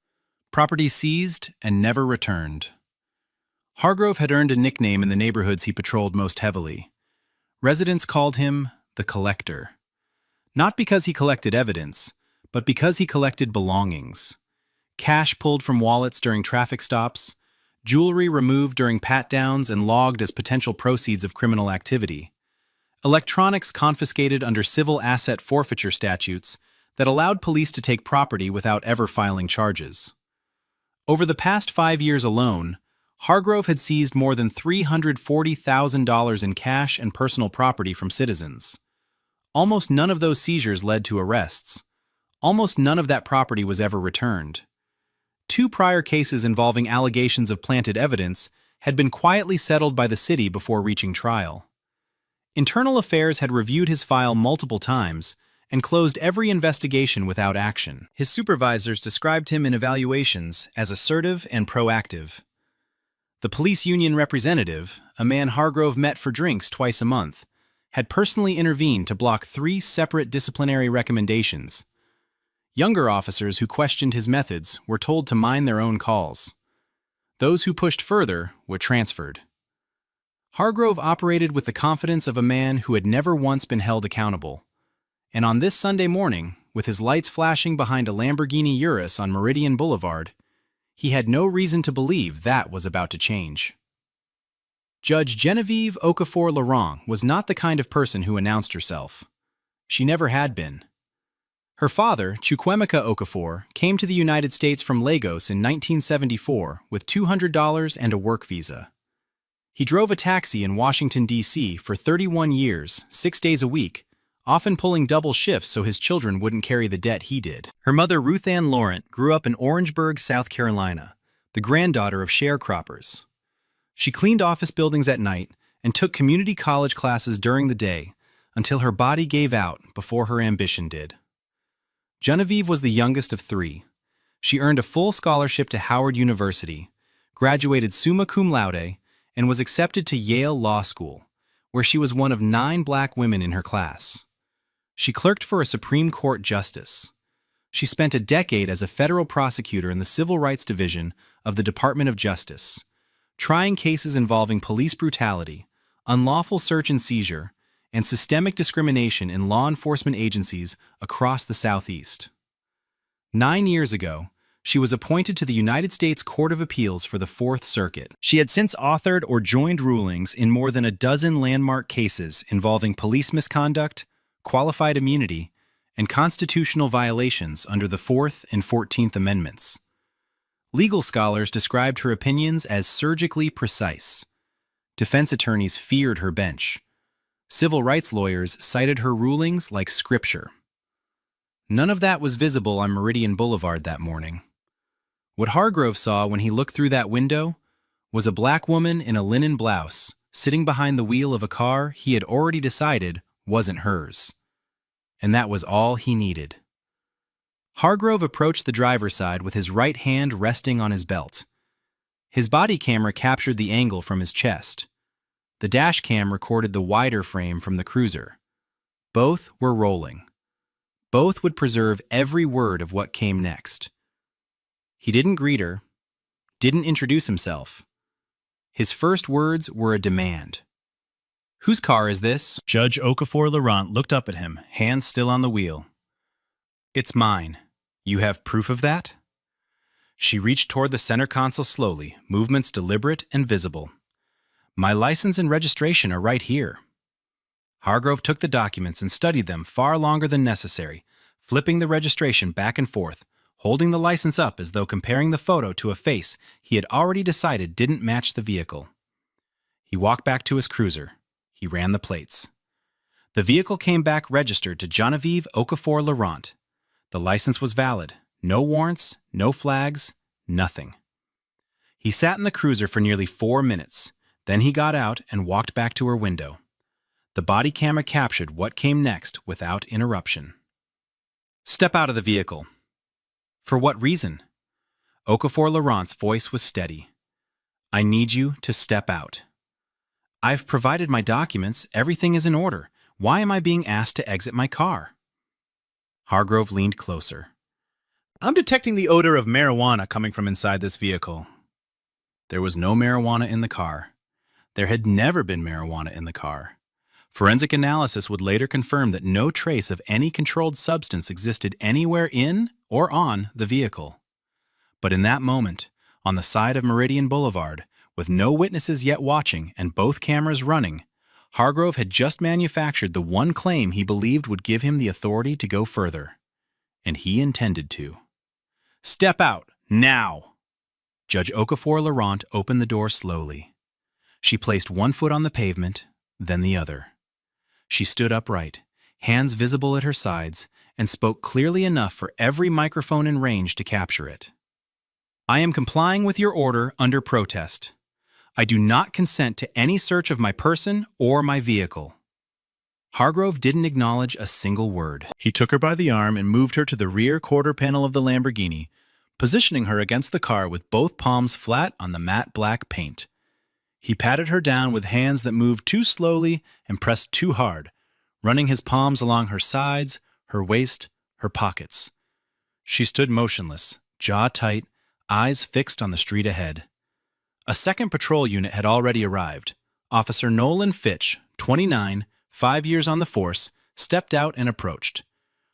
property seized and never returned. Hargrove had earned a nickname in the neighborhoods he patrolled most heavily. Residents called him the Collector. Not because he collected evidence, but because he collected belongings. Cash pulled from wallets during traffic stops, jewelry removed during pat-downs and logged as potential proceeds of criminal activity, electronics confiscated under civil asset forfeiture statutes that allowed police to take property without ever filing charges. Over the past 5 years alone, Hargrove had seized more than $340,000 in cash and personal property from citizens. Almost none of those seizures led to arrests. Almost none of that property was ever returned. 2 prior cases involving allegations of planted evidence had been quietly settled by the city before reaching trial. Internal Affairs had reviewed his file multiple times and closed every investigation without action. His supervisors described him in evaluations as assertive and proactive. The police union representative, a man Hargrove met for drinks twice a month, had personally intervened to block 3 separate disciplinary recommendations. Younger officers who questioned his methods were told to mind their own calls. Those who pushed further were transferred. Hargrove operated with the confidence of a man who had never once been held accountable. And on this Sunday morning, with his lights flashing behind a Lamborghini Urus on Meridian Boulevard, he had no reason to believe that was about to change. Judge Geneviève Okafor-Laurent was not the kind of person who announced herself. She never had been. Her father, Chukwemeka Okafor, came to the United States from Lagos in 1974 with $200 and a work visa. He drove a taxi in Washington, D.C. for 31 years, 6 days a week, often pulling double shifts so his children wouldn't carry the debt he did. Her mother, Ruth Ann Laurent, grew up in Orangeburg, South Carolina, the granddaughter of sharecroppers. She cleaned office buildings at night and took community college classes during the day until her body gave out before her ambition did. Geneviève was the youngest of 3. She earned a full scholarship to Howard University, graduated summa cum laude, and was accepted to Yale Law School, where she was one of 9 black women in her class. She clerked for a Supreme Court justice. She spent a decade as a federal prosecutor in the Civil Rights Division of the Department of Justice, trying cases involving police brutality, unlawful search and seizure, and systemic discrimination in law enforcement agencies across the Southeast. 9 years ago, she was appointed to the United States Court of Appeals for the Fourth Circuit. She had since authored or joined rulings in more than a dozen landmark cases involving police misconduct, qualified immunity, and constitutional violations under the 4th and 14th Amendments. Legal scholars described her opinions as surgically precise. Defense attorneys feared her bench. Civil rights lawyers cited her rulings like scripture. None of that was visible on Meridian Boulevard that morning. What Hargrove saw when he looked through that window was a black woman in a linen blouse sitting behind the wheel of a car he had already decided wasn't hers. And that was all he needed. Hargrove approached the driver's side with his right hand resting on his belt. His body camera captured the angle from his chest. The dash cam recorded the wider frame from the cruiser. Both were rolling. Both would preserve every word of what came next. He didn't greet her, didn't introduce himself. His first words were a demand. "Whose car is this?" Judge Okafor-Laurent looked up at him, hands still on the wheel. "It's mine. You have proof of that?" She reached toward the center console slowly, movements deliberate and visible. My license and registration are right here. Hargrove took the documents and studied them far longer than necessary, flipping the registration back and forth, holding the license up as though comparing the photo to a face he had already decided didn't match the vehicle. He walked back to his cruiser. He ran the plates. The vehicle came back registered to Genevieve Okafor Laurent. The license was valid. No warrants, no flags, nothing. He sat in the cruiser for nearly 4 minutes. Then he got out and walked back to her window. The body camera captured what came next without interruption. Step out of the vehicle. For what reason? Okafor Laurent's voice was steady. I need you to step out. I've provided my documents. Everything is in order. Why am I being asked to exit my car? Hargrove leaned closer. I'm detecting the odor of marijuana coming from inside this vehicle. There was no marijuana in the car. There had never been marijuana in the car. Forensic analysis would later confirm that no trace of any controlled substance existed anywhere in or on the vehicle. But in that moment, on the side of Meridian Boulevard, with no witnesses yet watching and both cameras running, Hargrove had just manufactured the one claim he believed would give him the authority to go further. And he intended to. Step out, now! Judge Okafor Laurent opened the door slowly. She placed one foot on the pavement, then the other. She stood upright, hands visible at her sides, and spoke clearly enough for every microphone in range to capture it. I am complying with your order under protest. I do not consent to any search of my person or my vehicle. Hargrove didn't acknowledge a single word. He took her by the arm and moved her to the rear quarter panel of the Lamborghini, positioning her against the car with both palms flat on the matte black paint. He patted her down with hands that moved too slowly and pressed too hard, running his palms along her sides, her waist, her pockets. She stood motionless, jaw tight, eyes fixed on the street ahead. A second patrol unit had already arrived. Officer Nolan Fitch, 29, 5 years on the force, stepped out and approached.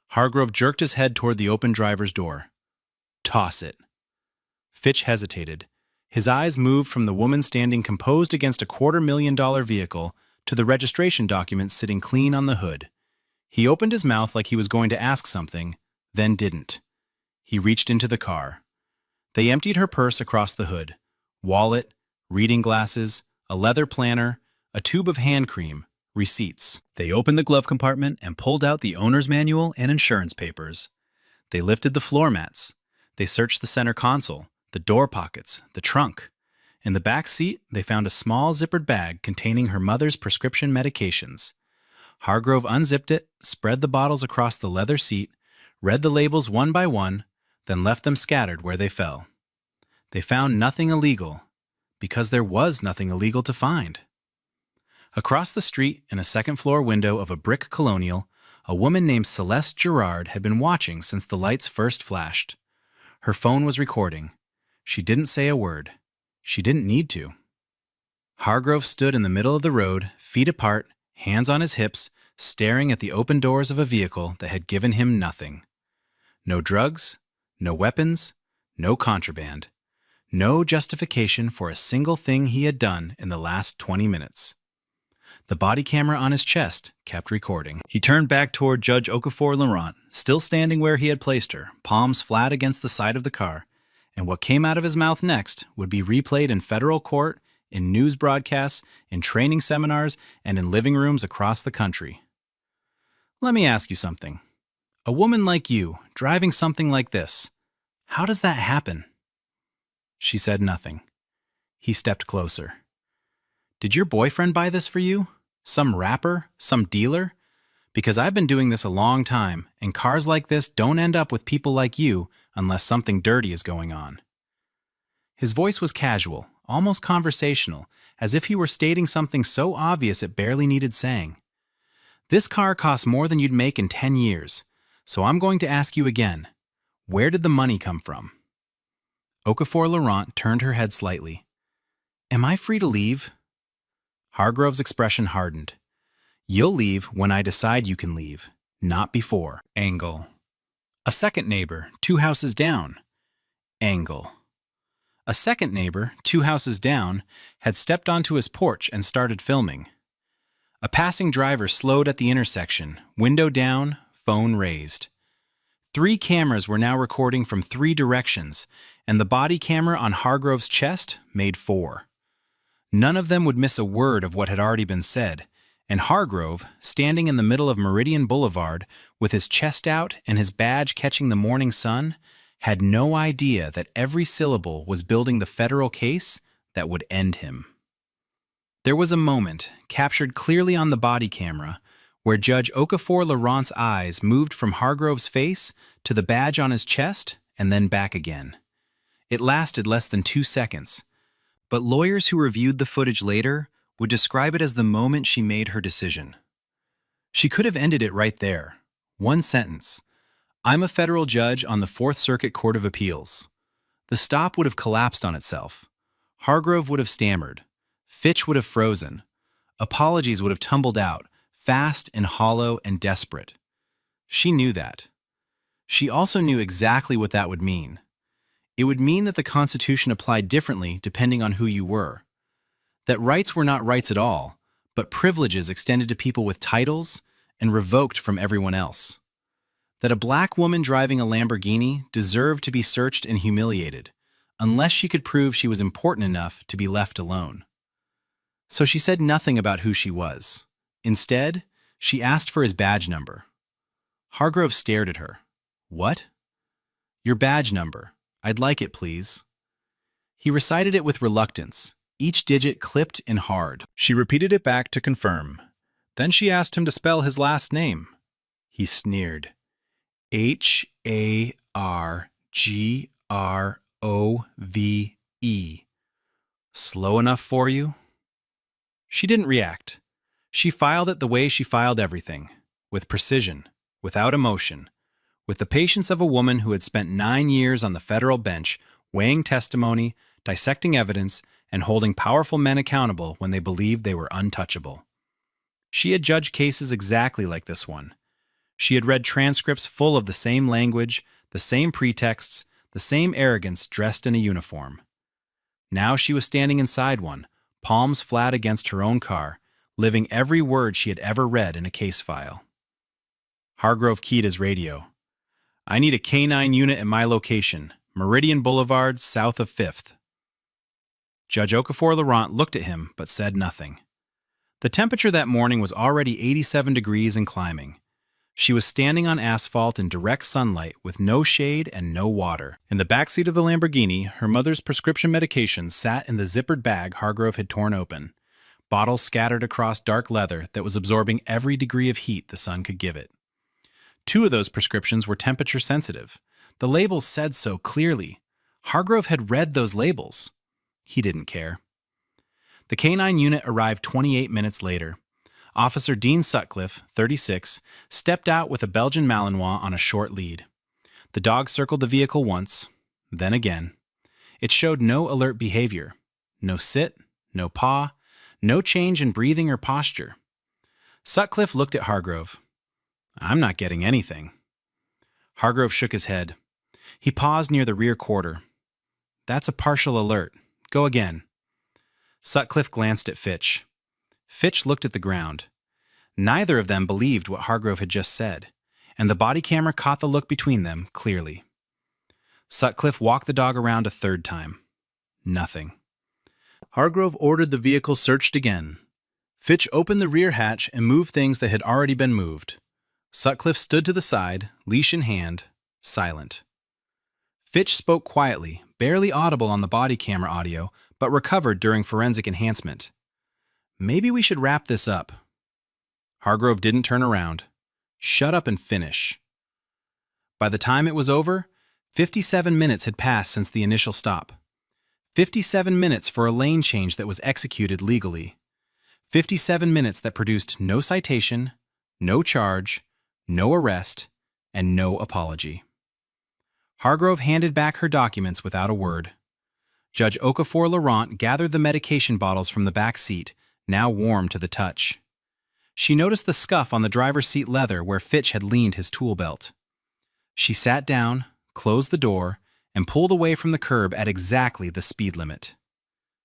Hargrove jerked his head toward the open driver's door. Toss it. Fitch hesitated. His eyes moved from the woman standing composed against a $250,000 vehicle to the registration document sitting clean on the hood. He opened his mouth like he was going to ask something, then didn't. He reached into the car. They emptied her purse across the hood. Wallet, reading glasses, a leather planner, a tube of hand cream, receipts. They opened the glove compartment and pulled out the owner's manual and insurance papers. They lifted the floor mats. They searched the center console, the door pockets, the trunk. In the back seat, they found a small zippered bag containing her mother's prescription medications. Hargrove unzipped it, spread the bottles across the leather seat, read the labels one by one, then left them scattered where they fell. They found nothing illegal, because there was nothing illegal to find. Across the street, in a second-floor window of a brick colonial, a woman named Celeste Gerard had been watching since the lights first flashed. Her phone was recording. She didn't say a word. She didn't need to. Hargrove stood in the middle of the road, feet apart, hands on his hips, staring at the open doors of a vehicle that had given him nothing. No drugs, no weapons, no contraband. No justification for a single thing he had done in the last 20 minutes. The body camera on his chest kept recording. He turned back toward Judge Okafor Laurent, still standing where he had placed her, palms flat against the side of the car, and what came out of his mouth next would be replayed in federal court, in news broadcasts, in training seminars, and in living rooms across the country. Let me ask you something. A woman like you, driving something like this, how does that happen? She said nothing. He stepped closer. Did your boyfriend buy this for you? Some rapper? Some dealer? Because I've been doing this a long time, and cars like this don't end up with people like you unless something dirty is going on. His voice was casual, almost conversational, as if he were stating something so obvious it barely needed saying. This car costs more than you'd make in 10 years, so I'm going to ask you again. Where did the money come from? Okafor Laurent turned her head slightly. Am I free to leave? Hargrove's expression hardened. You'll leave when I decide you can leave, not before. Angle. A second neighbor, 2 houses down. Angle. A second neighbor, 2 houses down, had stepped onto his porch and started filming. A passing driver slowed at the intersection, window down, phone raised. 3 cameras were now recording from 3 directions, and the body camera on Hargrove's chest made 4. None of them would miss a word of what had already been said, and Hargrove, standing in the middle of Meridian Boulevard with his chest out and his badge catching the morning sun, had no idea that every syllable was building the federal case that would end him. There was a moment, captured clearly on the body camera, where Judge Okafor Laurent's eyes moved from Hargrove's face to the badge on his chest and then back again. It lasted less than 2 seconds, but lawyers who reviewed the footage later would describe it as the moment she made her decision. She could have ended it right there. 1 sentence. "I'm a federal judge on the 4th Circuit Court of Appeals." The stop would have collapsed on itself. Hargrove would have stammered. Fitch would have frozen. Apologies would have tumbled out, fast and hollow and desperate. She knew that. She also knew exactly what that would mean. It would mean that the Constitution applied differently depending on who you were. That rights were not rights at all, but privileges extended to people with titles and revoked from everyone else. That a black woman driving a Lamborghini deserved to be searched and humiliated, unless she could prove she was important enough to be left alone. So she said nothing about who she was. Instead, she asked for his badge number. Hargrove stared at her. "What?" "Your badge number. I'd like it, please." He recited it with reluctance, each digit clipped and hard. She repeated it back to confirm. Then she asked him to spell his last name. He sneered. "Hargrove. Slow enough for you?" She didn't react. She filed it the way she filed everything, with precision, without emotion, with the patience of a woman who had spent 9 years on the federal bench, weighing testimony, dissecting evidence, and holding powerful men accountable when they believed they were untouchable. She had judged cases exactly like this one. She had read transcripts full of the same language, the same pretexts, the same arrogance dressed in a uniform. Now she was standing inside one, palms flat against her own car, living every word she had ever read in a case file. Hargrove keyed his radio. "I need a K-9 unit at my location, Meridian Boulevard, south of 5th. Judge Okafor Laurent looked at him but said nothing. The temperature that morning was already 87 degrees and climbing. She was standing on asphalt in direct sunlight with no shade and no water. In the backseat of the Lamborghini, her mother's prescription medications sat in the zippered bag Hargrove had torn open, bottles scattered across dark leather that was absorbing every degree of heat the sun could give it. 2 of those prescriptions were temperature sensitive. The labels said so clearly. Hargrove had read those labels. He didn't care. The K-9 unit arrived 28 minutes later. Officer Dean Sutcliffe, 36, stepped out with a Belgian Malinois on a short lead. The dog circled the vehicle once, then again. It showed no alert behavior. No sit, no paw, no change in breathing or posture. Sutcliffe looked at Hargrove. "I'm not getting anything." Hargrove shook his head. He paused near the rear quarter. "That's a partial alert. Go again." Sutcliffe glanced at Fitch. Fitch looked at the ground. Neither of them believed what Hargrove had just said, and the body camera caught the look between them clearly. Sutcliffe walked the dog around a 3rd time. Nothing. Hargrove ordered the vehicle searched again. Fitch opened the rear hatch and moved things that had already been moved. Sutcliffe stood to the side, leash in hand, silent. Fitch spoke quietly, barely audible on the body camera audio, but recovered during forensic enhancement. "Maybe we should wrap this up." Hargrove didn't turn around. "Shut up and finish." By the time it was over, 57 minutes had passed since the initial stop. 57 minutes for a lane change that was executed legally. 57 minutes that produced no citation, no charge, no arrest, and no apology. Hargrove handed back her documents without a word. Judge Okafor Laurent gathered the medication bottles from the back seat, now warm to the touch. She noticed the scuff on the driver's seat leather where Fitch had leaned his tool belt. She sat down, closed the door, and pulled away from the curb at exactly the speed limit.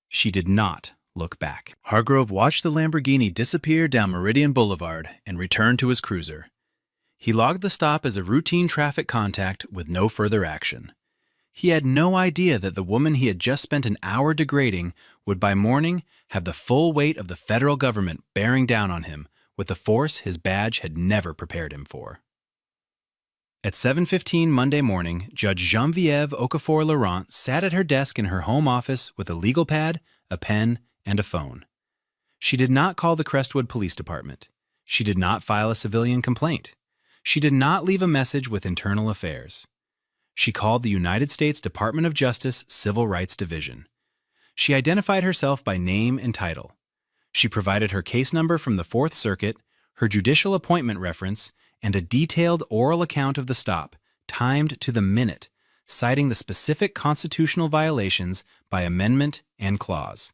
She did not look back. Hargrove watched the Lamborghini disappear down Meridian Boulevard and returned to his cruiser. He logged the stop as a routine traffic contact with no further action. He had no idea that the woman he had just spent an hour degrading would by morning have the full weight of the federal government bearing down on him with a force his badge had never prepared him for. At 7:15 Monday morning, Judge Geneviève Okafor-Laurent sat at her desk in her home office with a legal pad, a pen, and a phone. She did not call the Crestwood Police Department. She did not file a civilian complaint. She did not leave a message with Internal Affairs. She called the United States Department of Justice Civil Rights Division. She identified herself by name and title. She provided her case number from the Fourth Circuit, her judicial appointment reference, and a detailed oral account of the stop, timed to the minute, citing the specific constitutional violations by amendment and clause.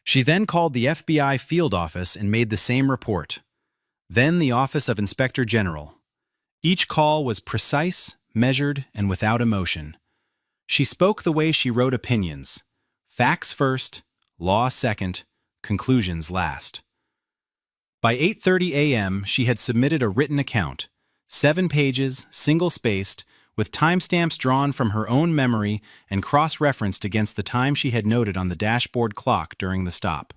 She then called the FBI field office and made the same report. Then the Office of Inspector General. Each call was precise, measured, and without emotion. She spoke the way she wrote opinions. Facts first, law second, conclusions last. By 8:30 a.m., she had submitted a written account, 7 pages, single-spaced, with timestamps drawn from her own memory and cross-referenced against the time she had noted on the dashboard clock during the stop.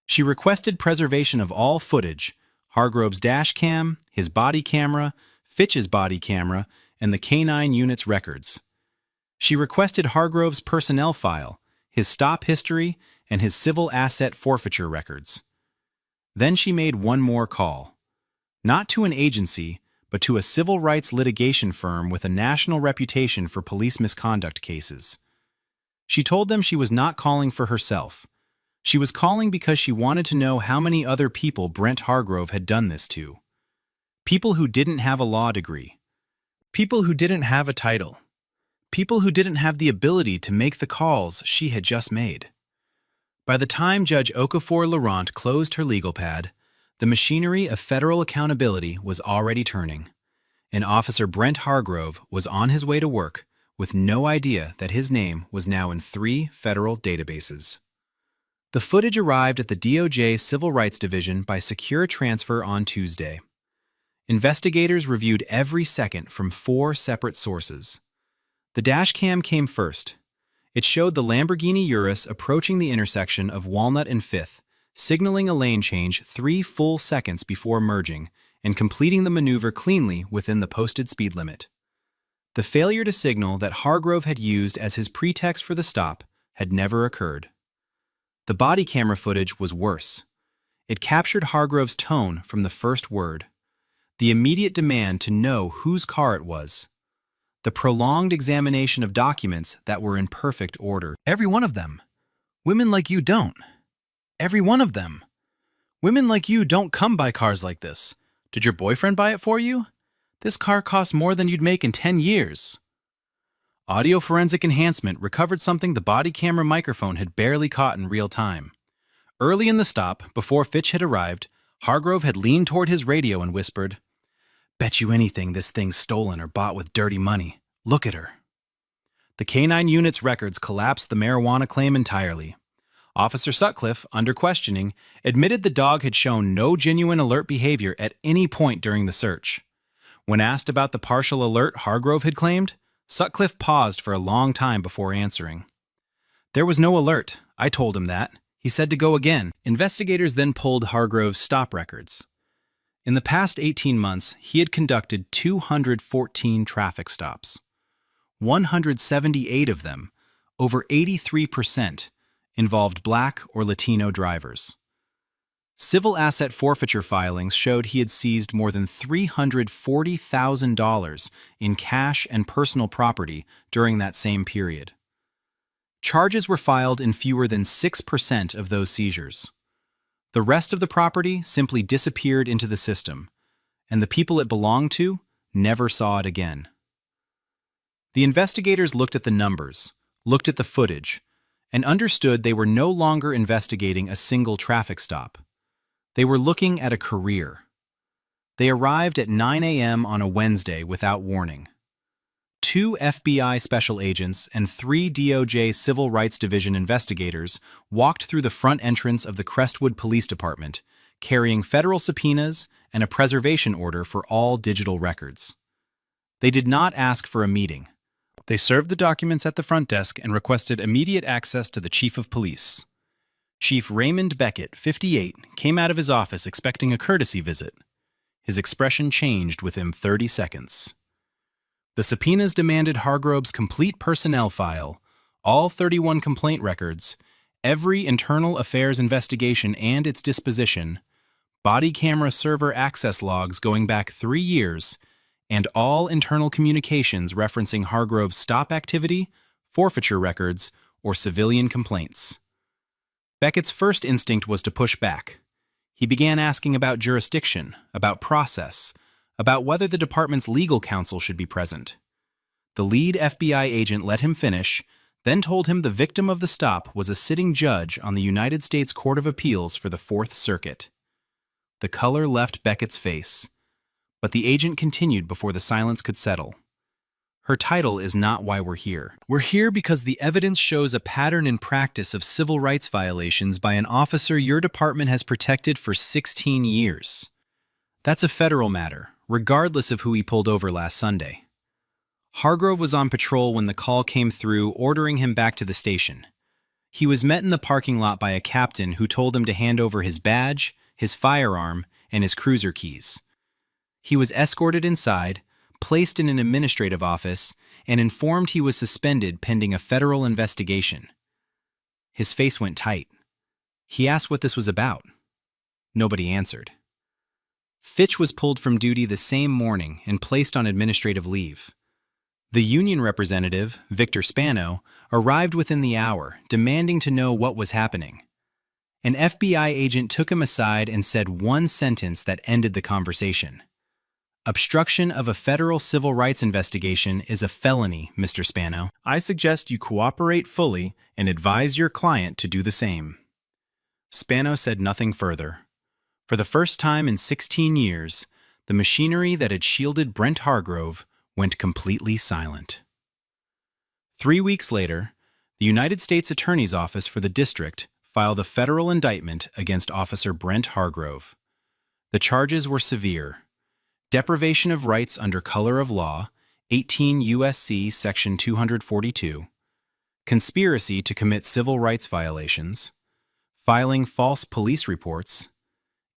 She requested preservation of all footage, Hargrove's dash cam, his body camera, Fitch's body camera, and the K-9 unit's records. She requested Hargrove's personnel file, his stop history, and his civil asset forfeiture records. Then she made one more call. Not to an agency, but to a civil rights litigation firm with a national reputation for police misconduct cases. She told them she was not calling for herself. She was calling because she wanted to know how many other people Brent Hargrove had done this to. People who didn't have a law degree. People who didn't have a title. People who didn't have the ability to make the calls she had just made. By the time Judge Okafor-Laurent closed her legal pad, the machinery of federal accountability was already turning, and Officer Brent Hargrove was on his way to work with no idea that his name was now in 3 federal databases. The footage arrived at the DOJ Civil Rights Division by secure transfer on Tuesday. Investigators reviewed every second from 4 separate sources. The dashcam came first. It showed the Lamborghini Urus approaching the intersection of Walnut and 5th, signaling a lane change 3 full seconds before merging and completing the maneuver cleanly within the posted speed limit. The failure to signal that Hargrove had used as his pretext for the stop had never occurred. The body camera footage was worse. It captured Hargrove's tone from the first word, the immediate demand to know whose car it was, the prolonged examination of documents that were in perfect order. Every one of them. Women like you don't. Every one of them. Women like you don't come by cars like this. Did your boyfriend buy it for you? This car costs more than you'd make in 10 years. Audio forensic enhancement recovered something the body camera microphone had barely caught in real time. Early in the stop, before Fitch had arrived, Hargrove had leaned toward his radio and whispered, "Bet you anything this thing's stolen or bought with dirty money. Look at her." The K-9 unit's records collapsed the marijuana claim entirely. Officer Sutcliffe, under questioning, admitted the dog had shown no genuine alert behavior at any point during the search. When asked about the partial alert Hargrove had claimed, Sutcliffe paused for a long time before answering. "There was no alert. I told him that. He said to go again." Investigators then pulled Hargrove's stop records. In the past 18 months, he had conducted 214 traffic stops. 178 of them, over 83%, involved Black or Latino drivers. Civil asset forfeiture filings showed he had seized more than $340,000 in cash and personal property during that same period. Charges were filed in fewer than 6% of those seizures. The rest of the property simply disappeared into the system, and the people it belonged to never saw it again. The investigators looked at the numbers, looked at the footage, and understood they were no longer investigating a single traffic stop. They were looking at a career. They arrived at 9 a.m. on a Wednesday without warning. 2 FBI special agents and 3 DOJ Civil Rights Division investigators walked through the front entrance of the Crestwood Police Department, carrying federal subpoenas and a preservation order for all digital records. They did not ask for a meeting. They served the documents at the front desk and requested immediate access to the Chief of Police. Chief Raymond Beckett, 58, came out of his office expecting a courtesy visit. His expression changed within 30 seconds. The subpoenas demanded Hargrove's complete personnel file, all 31 complaint records, every internal affairs investigation and its disposition, body camera server access logs going back 3 years, and all internal communications referencing Hargrove's stop activity, forfeiture records, or civilian complaints. Beckett's first instinct was to push back. He began asking about jurisdiction, about process, about whether the department's legal counsel should be present. The lead FBI agent let him finish, then told him the victim of the stop was a sitting judge on the United States Court of Appeals for the Fourth Circuit. The color left Beckett's face, but the agent continued before the silence could settle. Her title is not why we're here. We're here because the evidence shows a pattern in practice of civil rights violations by an officer your department has protected for 16 years. That's a federal matter, regardless of who he pulled over last Sunday. Hargrove was on patrol when the call came through ordering him back to the station. He was met in the parking lot by a captain who told him to hand over his badge, his firearm, and his cruiser keys. He was escorted inside, placed in an administrative office, and informed he was suspended pending a federal investigation. His face went tight. He asked what this was about. Nobody answered. Fitch was pulled from duty the same morning and placed on administrative leave. The union representative, Victor Spano, arrived within the hour, demanding to know what was happening. An FBI agent took him aside and said one sentence that ended the conversation. "Obstruction of a federal civil rights investigation is a felony, Mr. Spano. I suggest you cooperate fully and advise your client to do the same." Spano said nothing further. For the first time in 16 years, the machinery that had shielded Brent Hargrove went completely silent. 3 weeks later, the United States Attorney's Office for the District filed a federal indictment against Officer Brent Hargrove. The charges were severe: deprivation of rights under color of law, 18 U.S.C. Section 242, conspiracy to commit civil rights violations, filing false police reports,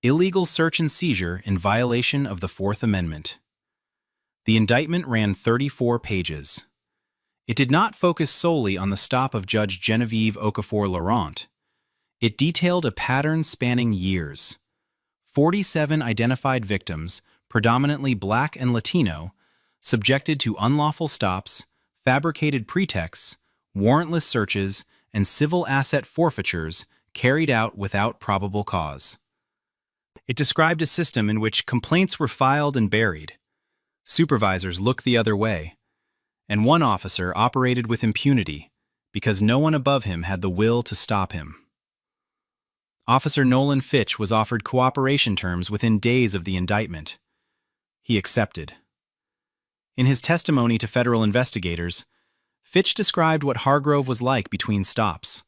illegal search and seizure in violation of the Fourth Amendment. The indictment ran 34 pages. It did not focus solely on the stop of Judge Genevieve Okafor-Laurent. It detailed a pattern spanning years. 47 identified victims, predominantly Black and Latino, subjected to unlawful stops, fabricated pretexts, warrantless searches, and civil asset forfeitures carried out without probable cause. It described a system in which complaints were filed and buried. Supervisors looked the other way, and one officer operated with impunity because no one above him had the will to stop him. Officer Nolan Fitch was offered cooperation terms within days of the indictment. He accepted. In his testimony to federal investigators, Fitch described what Hargrove was like between stops,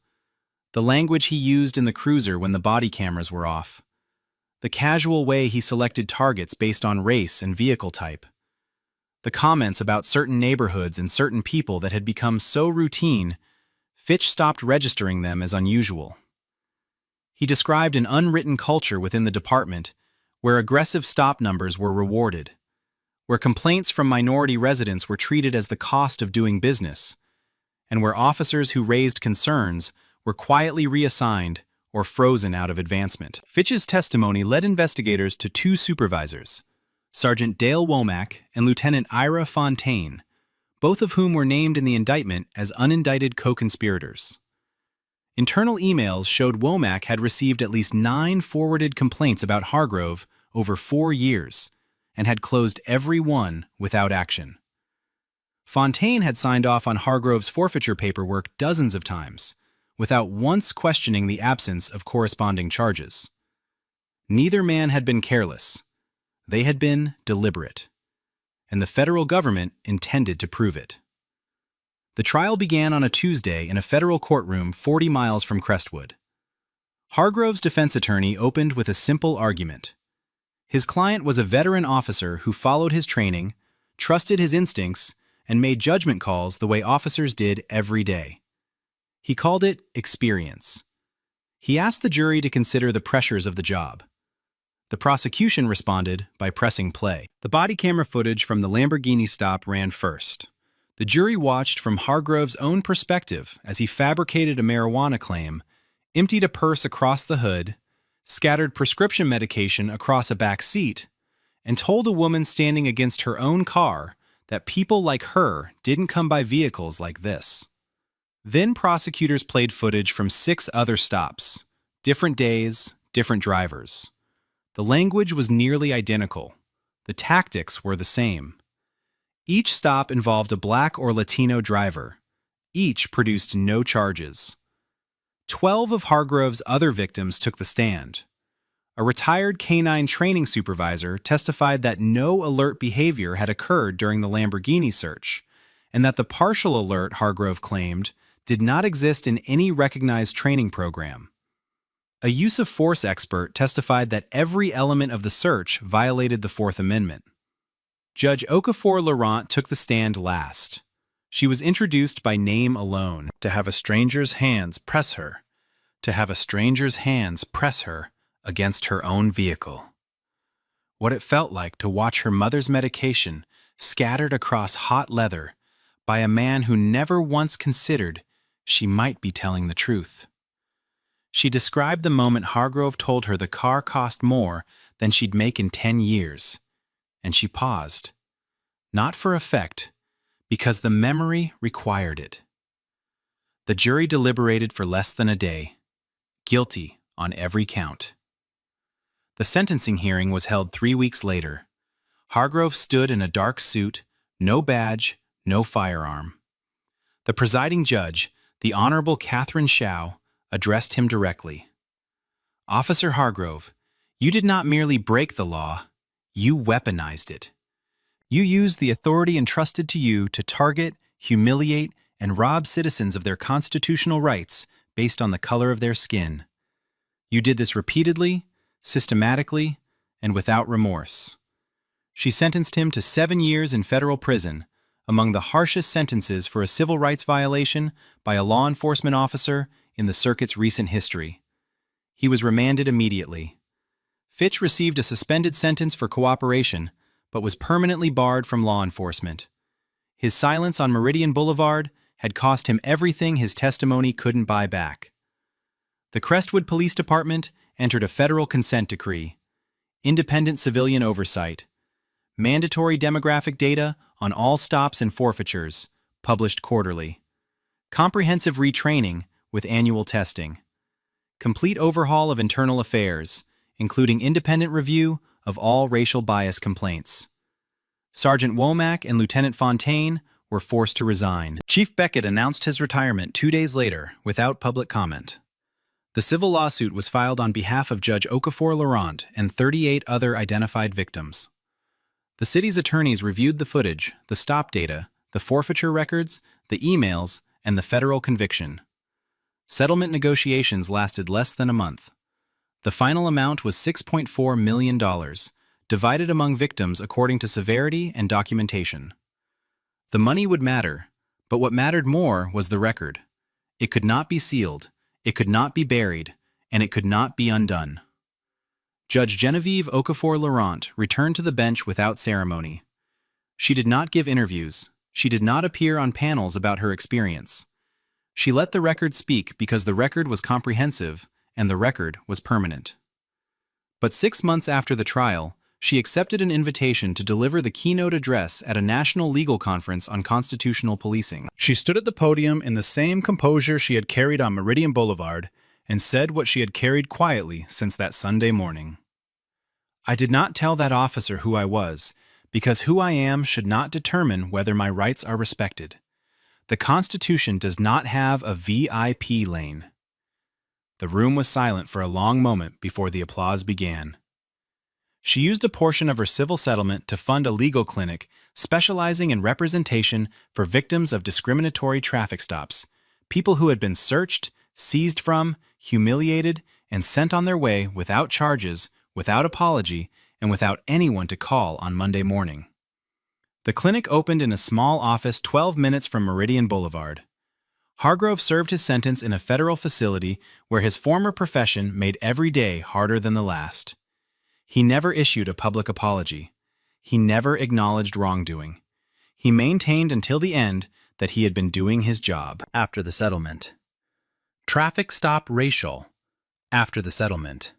the language he used in the cruiser when the body cameras were off, the casual way he selected targets based on race and vehicle type, the comments about certain neighborhoods and certain people that had become so routine, Fitch stopped registering them as unusual. He described an unwritten culture within the department where aggressive stop numbers were rewarded, where complaints from minority residents were treated as the cost of doing business, and where officers who raised concerns were quietly reassigned or frozen out of advancement. Fitch's testimony led investigators to 2 supervisors, Sergeant Dale Womack and Lieutenant Ira Fontaine, both of whom were named in the indictment as unindicted co-conspirators. Internal emails showed Womack had received at least 9 forwarded complaints about Hargrove over 4 years and had closed every one without action. Fontaine had signed off on Hargrove's forfeiture paperwork dozens of times, without once questioning the absence of corresponding charges. Neither man had been careless. They had been deliberate. and the federal government intended to prove it. The trial began on a Tuesday in a federal courtroom 40 miles from Crestwood. Hargrove's defense attorney opened with a simple argument. His client was a veteran officer who followed his training, trusted his instincts, and made judgment calls the way officers did every day. He called it experience. He asked the jury to consider the pressures of the job. The prosecution responded by pressing play. The body camera footage from the Lamborghini stop ran first. The jury watched from Hargrove's own perspective as he fabricated a marijuana claim, emptied a purse across the hood, scattered prescription medication across a back seat, and told a woman standing against her own car that people like her didn't come by vehicles like this. Then prosecutors played footage from 6 other stops, different days, different drivers. The language was nearly identical. The tactics were the same. Each stop involved a Black or Latino driver. Each produced no charges. 12 of Hargrove's other victims took the stand. A retired canine training supervisor testified that no alert behavior had occurred during the Lamborghini search, and that the partial alert Hargrove claimed did not exist in any recognized training program. A use of force expert testified that every element of the search violated the Fourth Amendment. Judge Okafor Laurent took the stand last. She was introduced by name alone. To have a stranger's hands press her. To have a stranger's hands press her against her own vehicle. What it felt like to watch her mother's medication scattered across hot leather by a man who never once considered she might be telling the truth. She described the moment Hargrove told her the car cost more than she'd make in 10 years. And she paused. Not for effect, because the memory required it. The jury deliberated for less than a day. Guilty on every count. The sentencing hearing was held 3 weeks later. Hargrove stood in a dark suit, no badge, no firearm. The presiding judge, the Honorable Catherine Shao, addressed him directly. Officer Hargrove, you did not merely break the law, you weaponized it. You used the authority entrusted to you to target, humiliate, and rob citizens of their constitutional rights based on the color of their skin. You did this repeatedly, systematically, and without remorse. She sentenced him to 7 years in federal prison, among the harshest sentences for a civil rights violation by a law enforcement officer in the circuit's recent history. He was remanded immediately. Fitch received a suspended sentence for cooperation, but was permanently barred from law enforcement. His silence on Meridian Boulevard had cost him everything his testimony couldn't buy back. The Crestwood Police Department entered a federal consent decree, independent civilian oversight, mandatory demographic data on all stops and forfeitures, published quarterly, comprehensive retraining with annual testing, complete overhaul of internal affairs, including independent review of all racial bias complaints. Sergeant Womack and Lieutenant Fontaine were forced to resign. Chief Beckett announced his retirement 2 days later without public comment. The civil lawsuit was filed on behalf of Judge Okafor Laurent and 38 other identified victims. The city's attorneys reviewed the footage, the stop data, the forfeiture records, the emails, and the federal conviction. Settlement negotiations lasted less than a month. The final amount was $6.4 million, divided among victims according to severity and documentation. The money would matter, but what mattered more was the record. It could not be sealed, it could not be buried, and it could not be undone. Judge Genevieve Okafor Laurent returned to the bench without ceremony. She did not give interviews. She did not appear on panels about her experience. She let the record speak because the record was comprehensive and the record was permanent. But 6 months after the trial, she accepted an invitation to deliver the keynote address at a national legal conference on constitutional policing. She stood at the podium in the same composure she had carried on Meridian Boulevard and said what she had carried quietly since that Sunday morning. I did not tell that officer who I was, because who I am should not determine whether my rights are respected. The Constitution does not have a VIP lane. The room was silent for a long moment before the applause began. She used a portion of her civil settlement to fund a legal clinic specializing in representation for victims of discriminatory traffic stops, people who had been searched, seized from, humiliated, and sent on their way without charges, without apology, and without anyone to call on Monday morning. The clinic opened in a small office 12 minutes from Meridian Boulevard. Hargrove served his sentence in a federal facility where his former profession made every day harder than the last. He never issued a public apology. He never acknowledged wrongdoing. He maintained until the end that he had been doing his job. After the settlement. Traffic stop racial. After the settlement.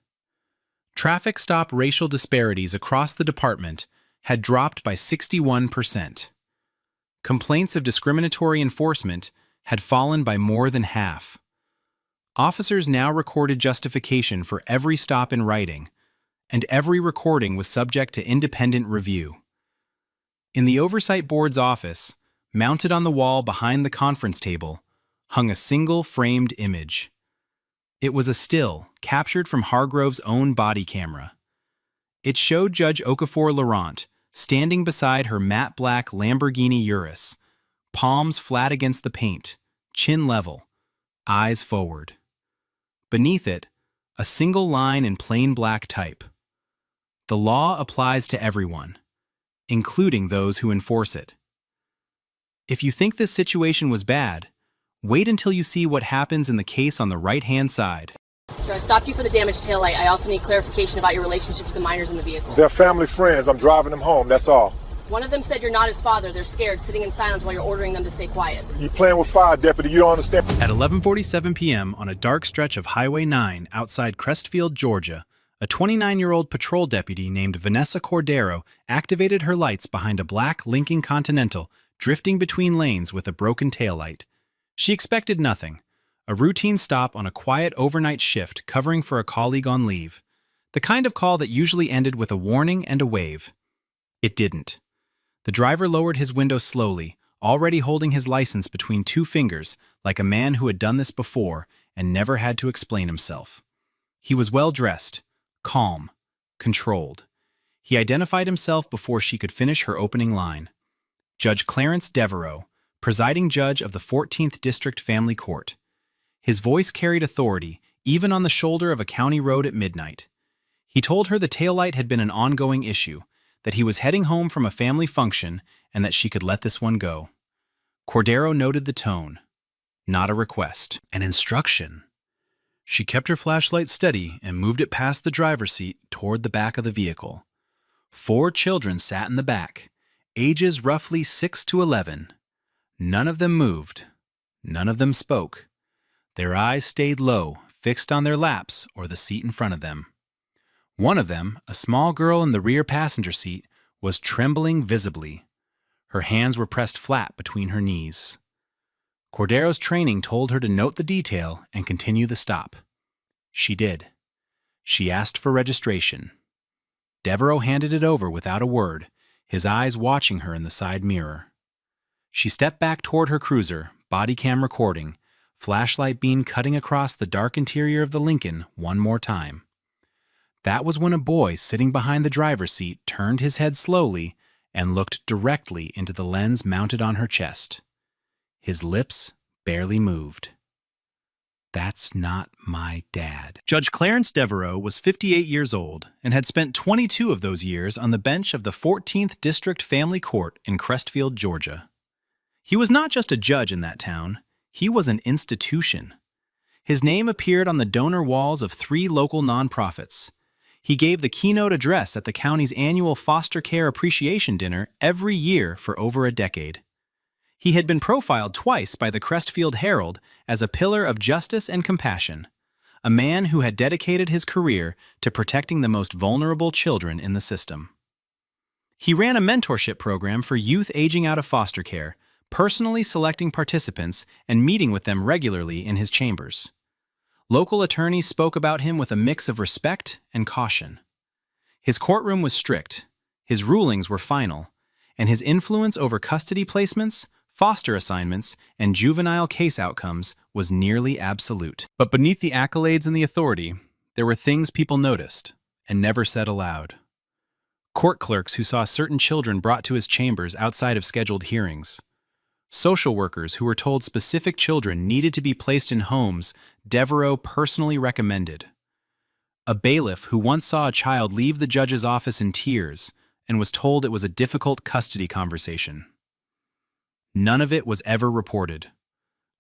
Traffic stop racial disparities across the department had dropped by 61%. Complaints of discriminatory enforcement had fallen by more than half. Officers now recorded justification for every stop in writing, and every recording was subject to independent review. In the Oversight Board's office, mounted on the wall behind the conference table, hung a single framed image. It was a still captured from Hargrove's own body camera. It showed Judge Okafor Laurent standing beside her matte black Lamborghini Urus, palms flat against the paint, chin level, eyes forward. Beneath it, a single line in plain black type. The law applies to everyone, including those who enforce it. If you think this situation was bad, wait until you see what happens in the case on the right-hand side. Sure, I stopped you for the damaged taillight. I also need clarification about your relationship with the minors in the vehicle. They're family friends. I'm driving them home, that's all. One of them said you're not his father. They're scared, sitting in silence while you're ordering them to stay quiet. You playing with fire, deputy. You don't understand. At 11:47 p.m. on a dark stretch of Highway 9 outside Crestfield, Georgia, a 29-year-old patrol deputy named Vanessa Cordero activated her lights behind a black Lincoln Continental drifting between lanes with a broken taillight. She expected nothing. A routine stop on a quiet overnight shift covering for a colleague on leave. The kind of call that usually ended with a warning and a wave. It didn't. The driver lowered his window slowly, already holding his license between two fingers, like a man who had done this before and never had to explain himself. He was well-dressed, calm, controlled. He identified himself before she could finish her opening line. Judge Clarence Devereaux, presiding judge of the 14th District Family Court. His voice carried authority, even on the shoulder of a county road at midnight. He told her the taillight had been an ongoing issue, that he was heading home from a family function, and that she could let this one go. Cordero noted the tone. Not a request, an instruction. She kept her flashlight steady and moved it past the driver's seat toward the back of the vehicle. 4 children sat in the back, ages roughly 6 to 11. None of them moved. None of them spoke. Their eyes stayed low, fixed on their laps or the seat in front of them. One of them, a small girl in the rear passenger seat, was trembling visibly. Her hands were pressed flat between her knees. Cordero's training told her to note the detail and continue the stop. She did. She asked for registration. Devereaux handed it over without a word, his eyes watching her in the side mirror. She stepped back toward her cruiser, Bodycam recording, flashlight beam cutting across the dark interior of the Lincoln one more time. That was when a boy sitting behind the driver's seat turned his head slowly and looked directly into the lens mounted on her chest. His lips barely moved. That's not my dad. Judge Clarence Devereaux was 58 years old and had spent 22 of those years on the bench of the 14th District Family Court in Crestfield, Georgia. He was not just a judge in that town. He was an institution. His name appeared on the donor walls of 3 local nonprofits. He gave the keynote address at the county's annual Foster Care Appreciation Dinner every year for over a decade. He had been profiled twice by the Crestfield Herald as a pillar of justice and compassion, a man who had dedicated his career to protecting the most vulnerable children in the system. He ran a mentorship program for youth aging out of foster care, personally selecting participants and meeting with them regularly in his chambers. Local attorneys spoke about him with a mix of respect and caution. His courtroom was strict, his rulings were final, and his influence over custody placements, foster assignments, and juvenile case outcomes was nearly absolute. But beneath the accolades and the authority, there were things people noticed and never said aloud. court clerks who saw certain children brought to his chambers outside of scheduled hearings, social workers who were told specific children needed to be placed in homes Devereaux personally recommended, a bailiff who once saw a child leave the judge's office in tears and was told it was a difficult custody conversation. None of it was ever reported.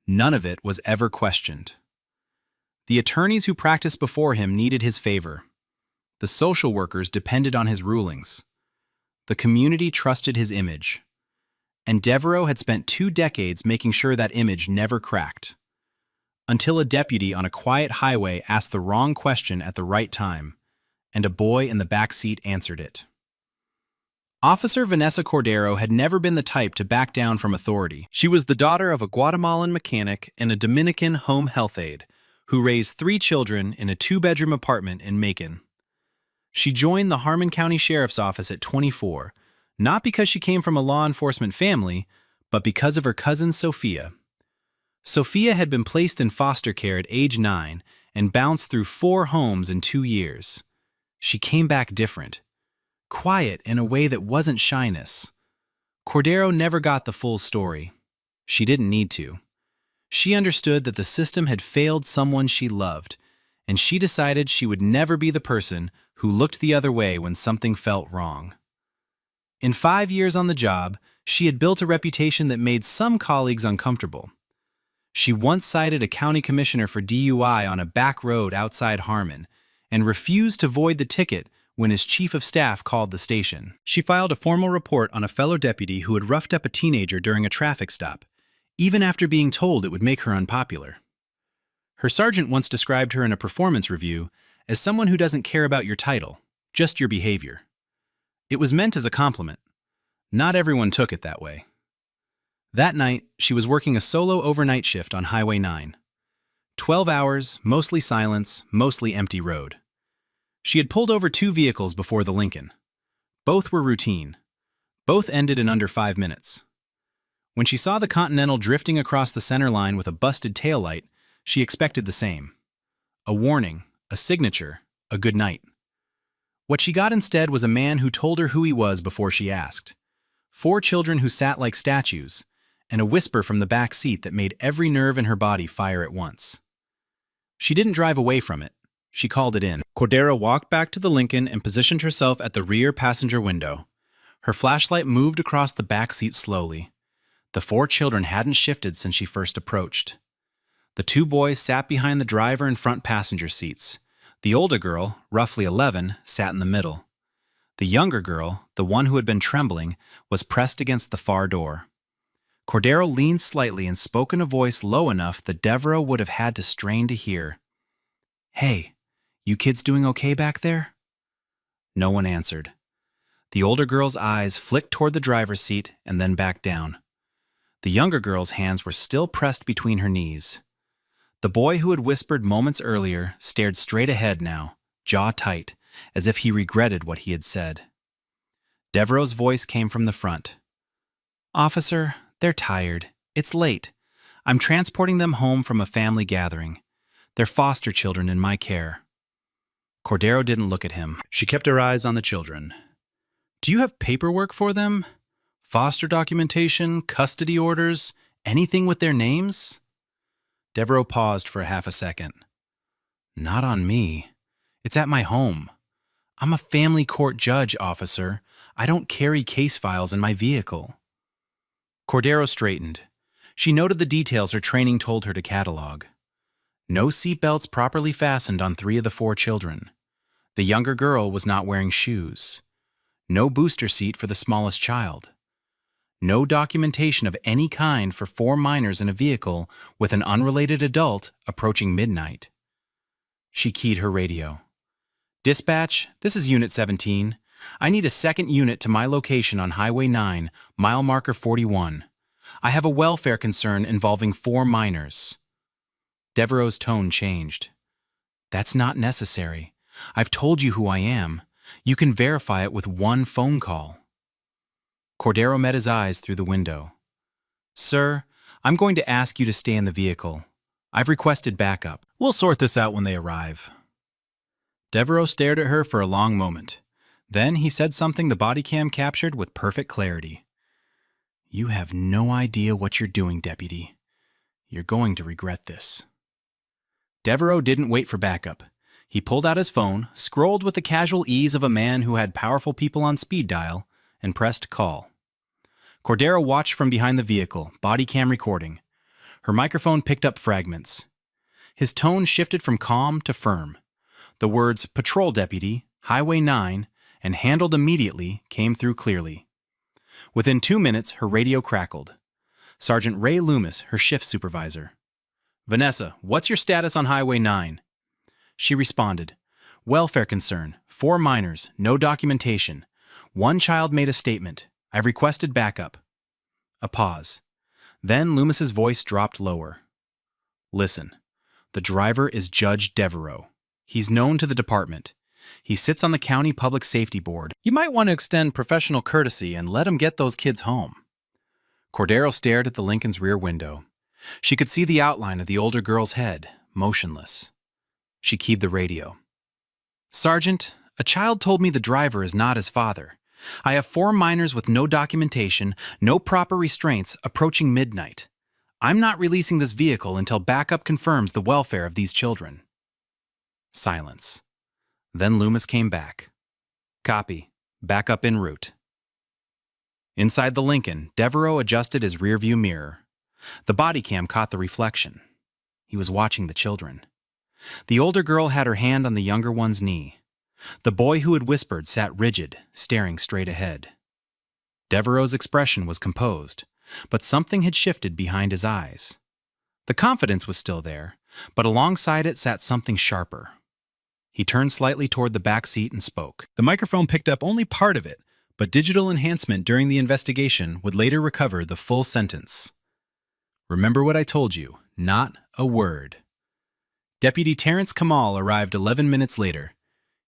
None of it was ever questioned. The attorneys who practiced before him needed his favor. The social workers depended on his rulings. The community trusted his image. And Devereaux had spent 2 decades making sure that image never cracked. Until a deputy on a quiet highway asked the wrong question at the right time, and a boy in the back seat answered it. Officer Vanessa Cordero had never been the type to back down from authority. She was the daughter of a Guatemalan mechanic and a Dominican home health aide who raised 3 children in a 2-bedroom apartment in Macon. She joined the Harmon County Sheriff's Office at 24, not because she came from a law enforcement family, but because of her cousin Sophia. Sophia had been placed in foster care at age 9 and bounced through 4 homes in 2 years. She came back different. Quiet in a way that wasn't shyness. Cordero never got the full story. She didn't need to. She understood that the system had failed someone she loved, and she decided she would never be the person who looked the other way when something felt wrong. In 5 years on the job, she had built a reputation that made some colleagues uncomfortable. She once cited a county commissioner for DUI on a back road outside Harmon and refused to void the ticket when his chief of staff called the station. She filed a formal report on a fellow deputy who had roughed up a teenager during a traffic stop, even after being told it would make her unpopular. Her sergeant once described her in a performance review as someone who doesn't care about your title, just your behavior. It was meant as a compliment. Not everyone took it that way. That night, she was working a solo overnight shift on Highway 9. 12 hours, mostly silence, mostly empty road. She had pulled over 2 vehicles before the Lincoln. Both were routine. Both ended in under 5 minutes. When she saw the Continental drifting across the center line with a busted taillight, she expected the same. A warning, a signature, a good night. What she got instead was a man who told her who he was before she asked. 4 children who sat like statues, and a whisper from the back seat that made every nerve in her body fire at once. She didn't drive away from it. She called it in. Cordero walked back to the Lincoln and positioned herself at the rear passenger window. Her flashlight moved across the back seat slowly. The 4 children hadn't shifted since she first approached. The 2 boys sat behind the driver and front passenger seats. The older girl, roughly 11, sat in the middle. The younger girl, the one who had been trembling, was pressed against the far door. Cordero leaned slightly and spoke in a voice low enough that Devereaux would have had to strain to hear. "Hey, you kids doing okay back there?" No one answered. The older girl's eyes flicked toward the driver's seat and then back down. The younger girl's hands were still pressed between her knees. The boy who had whispered moments earlier stared straight ahead now, jaw tight, as if he regretted what he had said. Devereaux's voice came from the front. "Officer, they're tired. It's late. I'm transporting them home from a family gathering. They're foster children in my care." Cordero didn't look at him. She kept her eyes on the children. "Do you have paperwork for them? Foster documentation, custody orders, anything with their names?" Devereaux paused for half a second. "Not on me. It's at my home. I'm a family court judge, officer. I don't carry case files in my vehicle." Cordero straightened. She noted the details her training told her to catalog. No seatbelts properly fastened on 3 of the 4 children. The younger girl was not wearing shoes. No booster seat for the smallest child. No documentation of any kind for 4 minors in a vehicle with an unrelated adult approaching midnight. She keyed her radio. "Dispatch, this is Unit 17. I need a second unit to my location on Highway 9, mile marker 41. I have a welfare concern involving 4 minors. Devereaux's tone changed. "That's not necessary. I've told you who I am. You can verify it with 1 phone call." Cordero met his eyes through the window. "Sir, I'm going to ask you to stay in the vehicle. I've requested backup. We'll sort this out when they arrive." Devereaux stared at her for a long moment. Then he said something the body cam captured with perfect clarity. "You have no idea what you're doing, deputy. You're going to regret this." Devereaux didn't wait for backup. He pulled out his phone, scrolled with the casual ease of a man who had powerful people on speed dial, and pressed call. Cordero watched from behind the vehicle, body cam recording. Her microphone picked up fragments. His tone shifted from calm to firm. The words "Patrol Deputy," "Highway 9," and "handled immediately" came through clearly. Within 2 minutes, her radio crackled. Sergeant Ray Loomis, her shift supervisor. "Vanessa, what's your status on Highway 9? She responded, "Welfare concern, 4 minors, no documentation. 1 child made a statement. I've requested backup." A pause. Then Loomis's voice dropped lower. "Listen, the driver is Judge Devereaux. He's known to the department. He sits on the county public safety board. You might want to extend professional courtesy and let him get those kids home." Cordero stared at the Lincoln's rear window. She could see the outline of the older girl's head, motionless. She keyed the radio. "Sergeant, a child told me the driver is not his father. I have 4 minors with no documentation, no proper restraints, approaching midnight. I'm not releasing this vehicle until backup confirms the welfare of these children." Silence. Then Loomis came back. "Copy. Backup en route." Inside the Lincoln, Devereaux adjusted his rearview mirror. The body cam caught the reflection. He was watching the children. The older girl had her hand on the younger one's knee. The boy who had whispered sat rigid, staring straight ahead. Devereaux's expression was composed, but something had shifted behind his eyes. The confidence was still there, but alongside it sat something sharper. He turned slightly toward the back seat and spoke. The microphone picked up only part of it, but digital enhancement during the investigation would later recover the full sentence. "Remember what I told you, not a word." Deputy Terrence Kamal arrived 11 minutes later.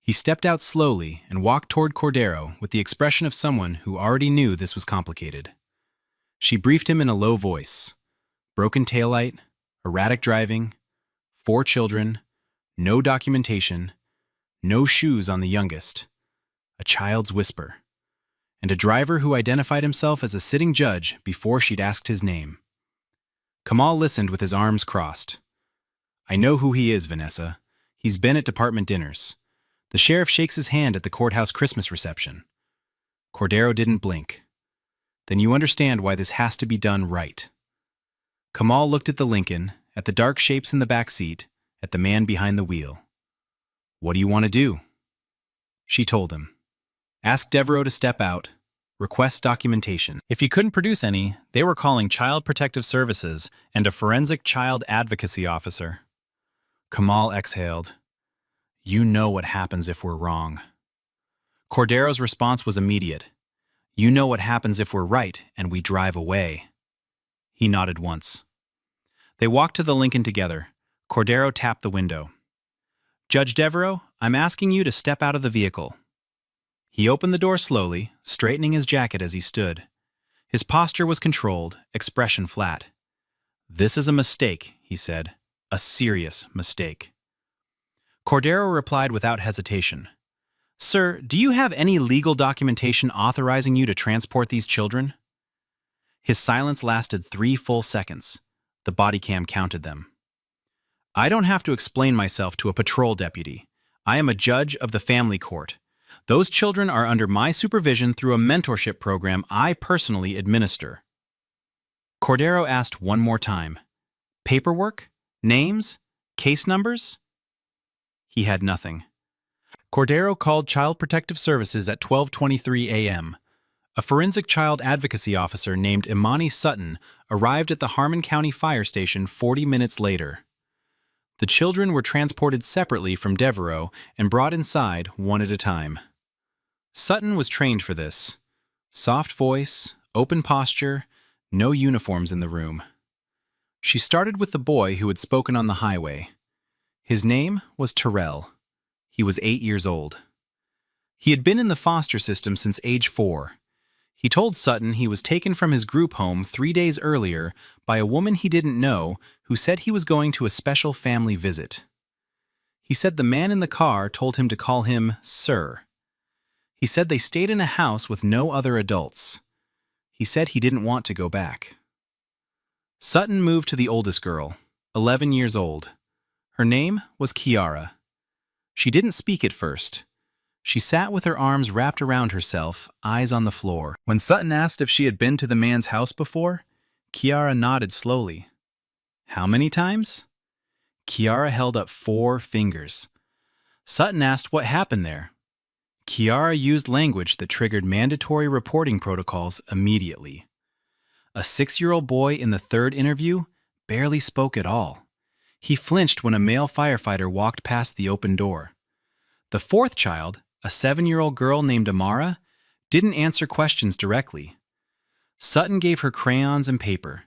He stepped out slowly and walked toward Cordero with the expression of someone who already knew this was complicated. She briefed him in a low voice. Broken taillight, erratic driving, 4 children, no documentation, no shoes on the youngest, a child's whisper, and a driver who identified himself as a sitting judge before she'd asked his name. Kamal listened with his arms crossed. "I know who he is, Vanessa. He's been at department dinners. The sheriff shakes his hand at the courthouse Christmas reception." Cordero didn't blink. "Then you understand why this has to be done right." Kamal looked at the Lincoln, at the dark shapes in the back seat, at the man behind the wheel. "What do you want to do?" She told him. "Ask Devereaux to step out. Request documentation." If he couldn't produce any, they were calling Child Protective Services and a forensic child advocacy officer. Kamal exhaled. "You know what happens if we're wrong." Cordero's response was immediate. "You know what happens if we're right and we drive away." He nodded once. They walked to the Lincoln together. Cordero tapped the window. "Judge Devereaux, I'm asking you to step out of the vehicle." He opened the door slowly, straightening his jacket as he stood. His posture was controlled, expression flat. "This is a mistake," he said. "A serious mistake." Cordero replied without hesitation. "Sir, do you have any legal documentation authorizing you to transport these children?" His silence lasted 3 full seconds. The body cam counted them. "I don't have to explain myself to a patrol deputy. I am a judge of the family court. Those children are under my supervision through a mentorship program I personally administer." Cordero asked one more time. "Paperwork? Names? Case numbers?" He had nothing. Cordero called Child Protective Services at 12:23 a.m. A forensic child advocacy officer named Imani Sutton arrived at the Harmon County Fire Station 40 minutes later. The children were transported separately from Devereaux and brought inside one at a time. Sutton was trained for this. Soft voice, open posture, no uniforms in the room. She started with the boy who had spoken on the highway. His name was Terrell. He was 8 years old. He had been in the foster system since age 4. He told Sutton he was taken from his group home 3 days earlier by a woman he didn't know who said he was going to a special family visit. He said the man in the car told him to call him Sir. He said they stayed in a house with no other adults. He said he didn't want to go back. Sutton moved to the oldest girl, 11 years old. Her name was Kiara. She didn't speak at first. She sat with her arms wrapped around herself, eyes on the floor. When Sutton asked if she had been to the man's house before, Kiara nodded slowly. How many times? Kiara held up 4 fingers. Sutton asked what happened there. Kiara used language that triggered mandatory reporting protocols immediately. A 6-year-old boy in the 3rd interview barely spoke at all. He flinched when a male firefighter walked past the open door. The 4th child, a 7-year-old girl named Amara, didn't answer questions directly. Sutton gave her crayons and paper.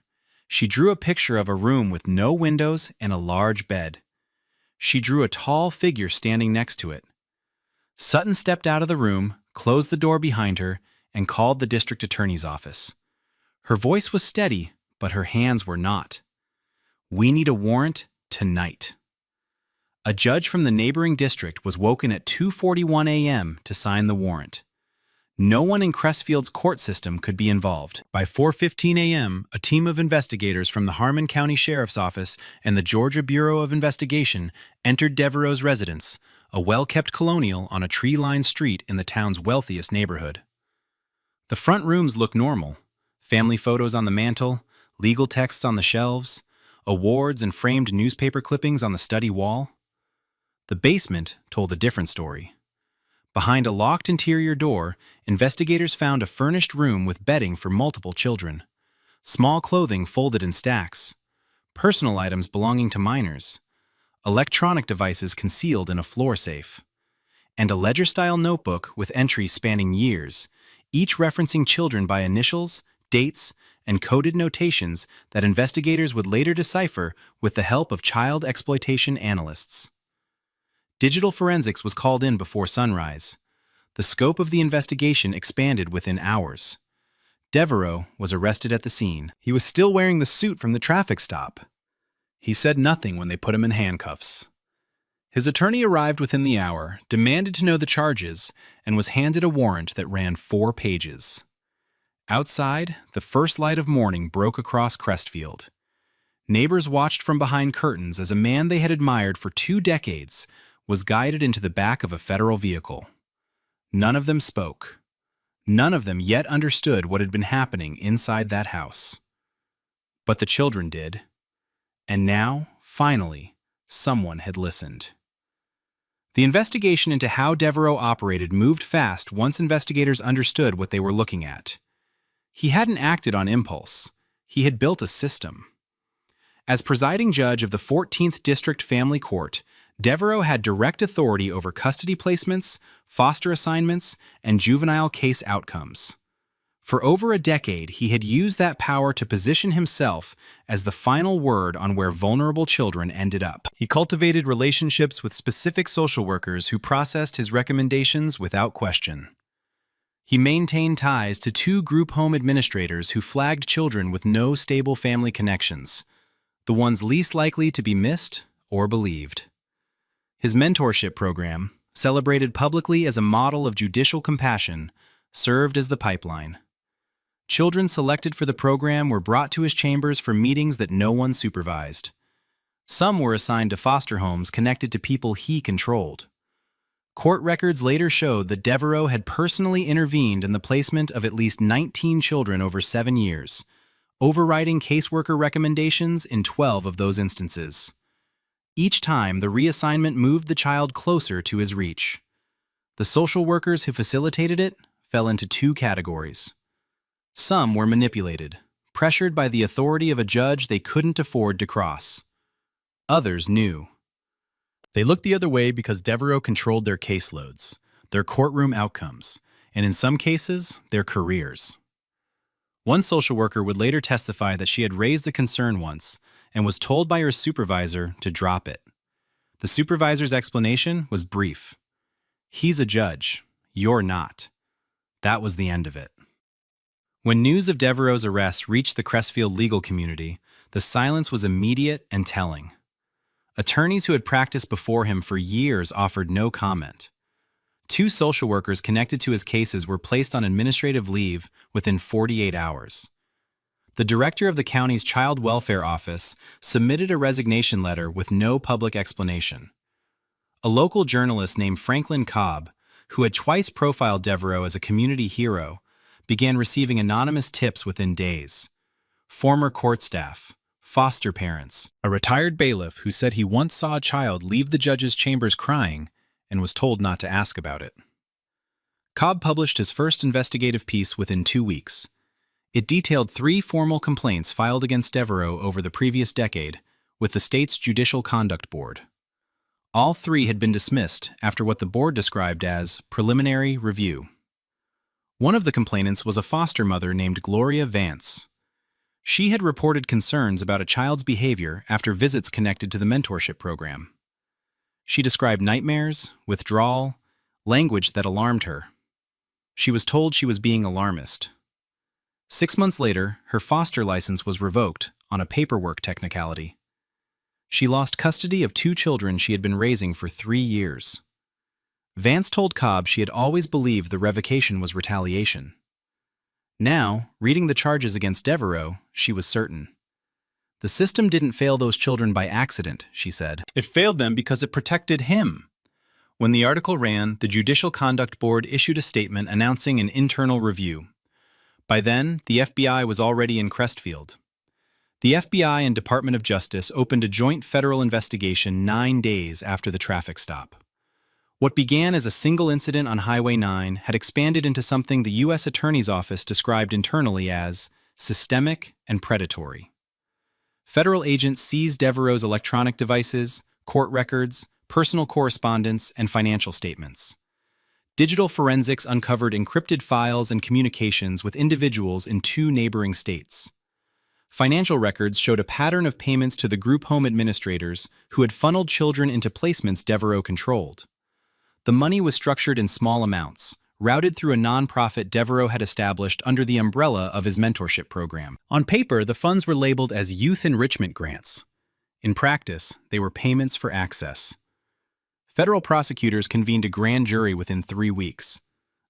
She drew a picture of a room with no windows and a large bed. She drew a tall figure standing next to it. Sutton stepped out of the room, closed the door behind her, and called the district attorney's office. Her voice was steady, but her hands were not. We need a warrant tonight. A judge from the neighboring district was woken at 2:41 a.m. to sign the warrant. No one in Crestfield's court system could be involved. By 4:15 a.m., a team of investigators from the Harmon County Sheriff's Office and the Georgia Bureau of Investigation entered Devereaux's residence, a well-kept colonial on a tree-lined street in the town's wealthiest neighborhood. The front rooms looked normal. Family photos on the mantel, legal texts on the shelves, awards and framed newspaper clippings on the study wall. The basement told a different story. Behind a locked interior door, investigators found a furnished room with bedding for multiple children, small clothing folded in stacks, personal items belonging to minors, electronic devices concealed in a floor safe, and a ledger-style notebook with entries spanning years, each referencing children by initials, dates, and coded notations that investigators would later decipher with the help of child exploitation analysts. Digital forensics was called in before sunrise. The scope of the investigation expanded within hours. Devereaux was arrested at the scene. He was still wearing the suit from the traffic stop. He said nothing when they put him in handcuffs. His attorney arrived within the hour, demanded to know the charges, and was handed a warrant that ran 4 pages. Outside, the first light of morning broke across Crestfield. Neighbors watched from behind curtains as a man they had admired for 2 decades was guided into the back of a federal vehicle. None of them spoke. None of them yet understood what had been happening inside that house. But the children did. And now, finally, someone had listened. The investigation into how Devereaux operated moved fast once investigators understood what they were looking at. He hadn't acted on impulse. He had built a system. As presiding judge of the 14th District Family Court, Devereaux had direct authority over custody placements, foster assignments, and juvenile case outcomes. For over a decade, he had used that power to position himself as the final word on where vulnerable children ended up. He cultivated relationships with specific social workers who processed his recommendations without question. He maintained ties to 2 group home administrators who flagged children with no stable family connections, the ones least likely to be missed or believed. His mentorship program, celebrated publicly as a model of judicial compassion, served as the pipeline. Children selected for the program were brought to his chambers for meetings that no one supervised. Some were assigned to foster homes connected to people he controlled. Court records later showed that Devereaux had personally intervened in the placement of at least 19 children over 7 years, overriding caseworker recommendations in 12 of those instances. Each time, the reassignment moved the child closer to his reach. The social workers who facilitated it fell into 2 categories. Some were manipulated, pressured by the authority of a judge they couldn't afford to cross. Others knew. They looked the other way because Devereaux controlled their caseloads, their courtroom outcomes, and in some cases, their careers. One social worker would later testify that she had raised the concern once and was told by her supervisor to drop it. The supervisor's explanation was brief. He's a judge. You're not. That was the end of it. When news of Devereaux's arrest reached the Crestfield legal community, the silence was immediate and telling. Attorneys who had practiced before him for years offered no comment. 2 social workers connected to his cases were placed on administrative leave within 48 hours. The director of the county's Child Welfare Office submitted a resignation letter with no public explanation. A local journalist named Franklin Cobb, who had twice profiled Devereaux as a community hero, began receiving anonymous tips within days. Former court staff, foster parents, a retired bailiff who said he once saw a child leave the judge's chambers crying and was told not to ask about it. Cobb published his first investigative piece within 2 weeks. It detailed 3 formal complaints filed against Devereaux over the previous decade with the state's Judicial Conduct Board. All 3 had been dismissed after what the board described as preliminary review. One of the complainants was a foster mother named Gloria Vance. She had reported concerns about a child's behavior after visits connected to the mentorship program. She described nightmares, withdrawal, language that alarmed her. She was told she was being alarmist. 6 months later, her foster license was revoked on a paperwork technicality. She lost custody of 2 children she had been raising for 3 years. Vance told Cobb she had always believed the revocation was retaliation. Now, reading the charges against Devereaux, she was certain. The system didn't fail those children by accident, she said. It failed them because it protected him. When the article ran, the Judicial Conduct Board issued a statement announcing an internal review. By then, the FBI was already in Crestfield. The FBI and Department of Justice opened a joint federal investigation 9 days after the traffic stop. What began as a single incident on Highway 9 had expanded into something the U.S. Attorney's Office described internally as systemic and predatory. Federal agents seized Devereaux's electronic devices, court records, personal correspondence, and financial statements. Digital forensics uncovered encrypted files and communications with individuals in 2 neighboring states. Financial records showed a pattern of payments to the group home administrators who had funneled children into placements Devereaux controlled. The money was structured in small amounts, routed through a nonprofit Devereaux had established under the umbrella of his mentorship program. On paper, the funds were labeled as youth enrichment grants. In practice, they were payments for access. Federal prosecutors convened a grand jury within 3 weeks.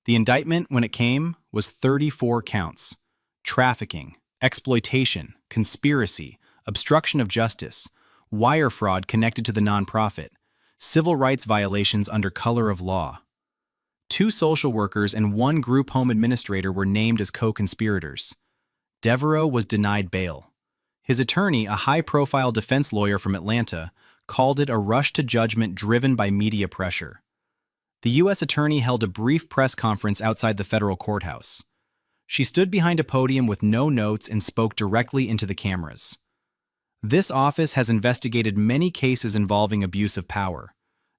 The indictment, when it came, was 34 counts: trafficking, exploitation, conspiracy, obstruction of justice, wire fraud connected to the nonprofit, civil rights violations under color of law. 2 social workers and 1 group home administrator were named as co-conspirators. Devereaux was denied bail. His attorney, a high-profile defense lawyer from Atlanta, called it a rush to judgment driven by media pressure. The U.S. attorney held a brief press conference outside the federal courthouse. She stood behind a podium with no notes and spoke directly into the cameras. This office has investigated many cases involving abuse of power.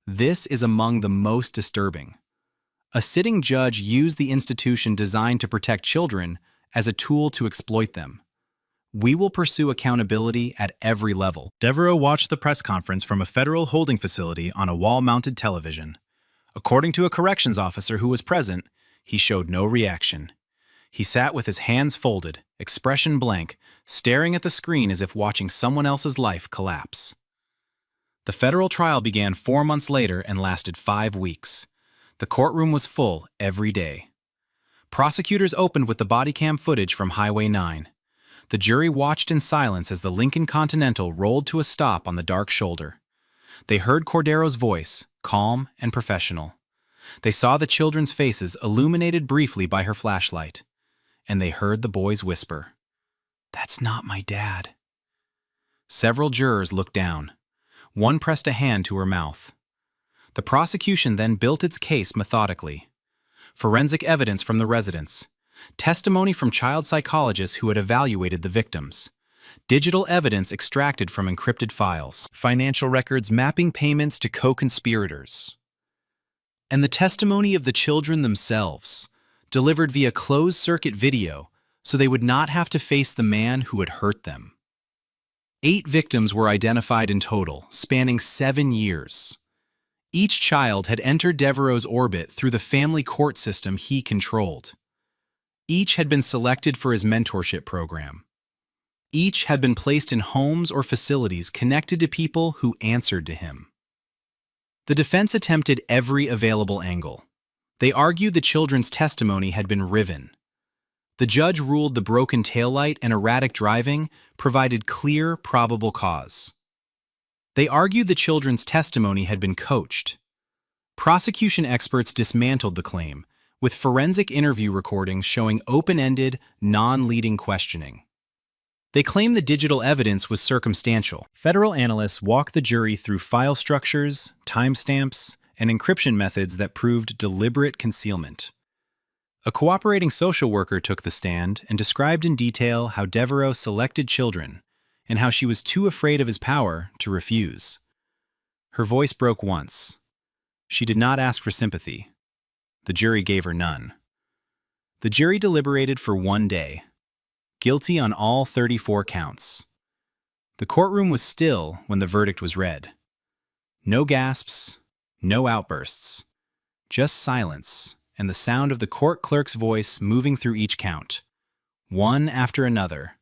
This is among the most disturbing. A sitting judge used the institution designed to protect children as a tool to exploit them. We will pursue accountability at every level. Devereaux watched the press conference from a federal holding facility on a wall-mounted television. According to a corrections officer who was present, he showed no reaction. He sat with his hands folded, expression blank, staring at the screen as if watching someone else's life collapse. The federal trial began 4 months later and lasted 5 weeks. The courtroom was full every day. Prosecutors opened with the Bodycam footage from Highway 9. The jury watched in silence as the Lincoln Continental rolled to a stop on the dark shoulder. They heard Cordero's voice, calm and professional. They saw the children's faces illuminated briefly by her flashlight. And they heard the boys whisper, "That's not my dad." Several jurors looked down. One pressed a hand to her mouth. The prosecution then built its case methodically. Forensic evidence from the residents, testimony from child psychologists who had evaluated the victims, digital evidence extracted from encrypted files, financial records mapping payments to co-conspirators, and the testimony of the children themselves, delivered via closed-circuit video so they would not have to face the man who had hurt them. 8 victims were identified in total, spanning 7 years. Each child had entered Devereaux's orbit through the family court system he controlled. Each had been selected for his mentorship program. Each had been placed in homes or facilities connected to people who answered to him. The defense attempted every available angle. They argued the children's testimony had been riven. The judge ruled the broken taillight and erratic driving provided clear, probable cause. They argued the children's testimony had been coached. Prosecution experts dismantled the claim, with forensic interview recordings showing open-ended, non-leading questioning. They claimed the digital evidence was circumstantial. Federal analysts walked the jury through file structures, timestamps, and encryption methods that proved deliberate concealment. A cooperating social worker took the stand and described in detail how Devereaux selected children and how she was too afraid of his power to refuse. Her voice broke once. She did not ask for sympathy. The jury gave her none. The jury deliberated for 1 day. Guilty on all 34 counts. The courtroom was still when the verdict was read. No gasps, no outbursts, just silence and the sound of the court clerk's voice moving through each count, one after another,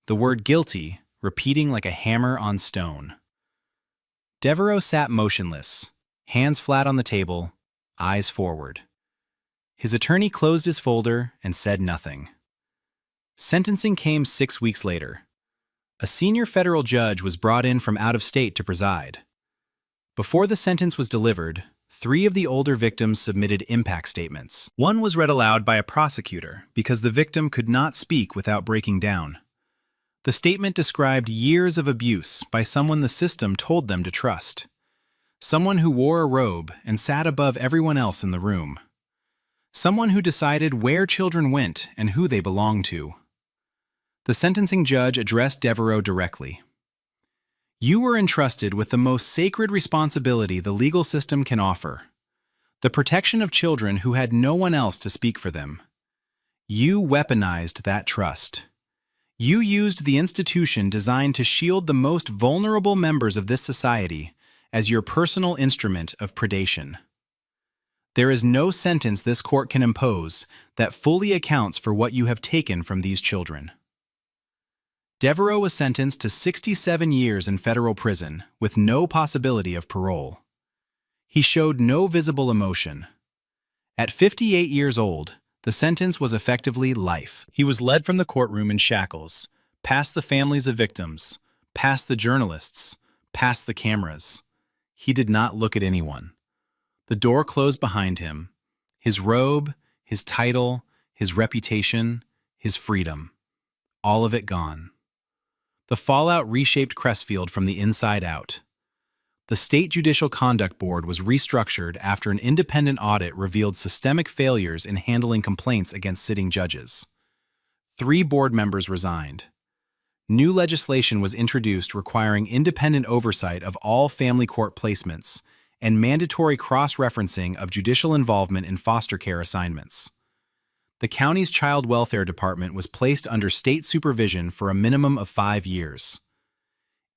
the word guilty repeating like a hammer on stone. Devereaux sat motionless, hands flat on the table, eyes forward. His attorney closed his folder and said nothing. Sentencing came 6 weeks later. A senior federal judge was brought in from out of state to preside. Before the sentence was delivered, 3 of the older victims submitted impact statements. One was read aloud by a prosecutor because the victim could not speak without breaking down. The statement described years of abuse by someone the system told them to trust. Someone who wore a robe and sat above everyone else in the room. Someone who decided where children went and who they belonged to. The sentencing judge addressed Devereaux directly. You were entrusted with the most sacred responsibility the legal system can offer, the protection of children who had no one else to speak for them. You weaponized that trust. You used the institution designed to shield the most vulnerable members of this society as your personal instrument of predation. There is no sentence this court can impose that fully accounts for what you have taken from these children. Devereaux was sentenced to 67 years in federal prison with no possibility of parole. He showed no visible emotion. At 58 years old, the sentence was effectively life. He was led from the courtroom in shackles, past the families of victims, past the journalists, past the cameras. He did not look at anyone. The door closed behind him. His robe, his title, his reputation, his freedom. All of it gone. The fallout reshaped Crestfield from the inside out. The State Judicial Conduct Board was restructured after an independent audit revealed systemic failures in handling complaints against sitting judges. 3 board members resigned. New legislation was introduced requiring independent oversight of all family court placements and mandatory cross-referencing of judicial involvement in foster care assignments. The county's child welfare department was placed under state supervision for a minimum of 5 years.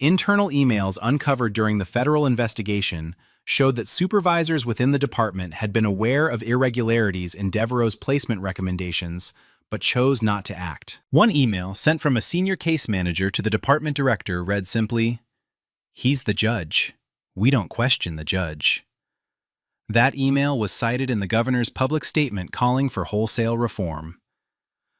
Internal emails uncovered during the federal investigation showed that supervisors within the department had been aware of irregularities in Devereaux's placement recommendations, but chose not to act. One email sent from a senior case manager to the department director read simply, "He's the judge. We don't question the judge." That email was cited in the governor's public statement calling for wholesale reform.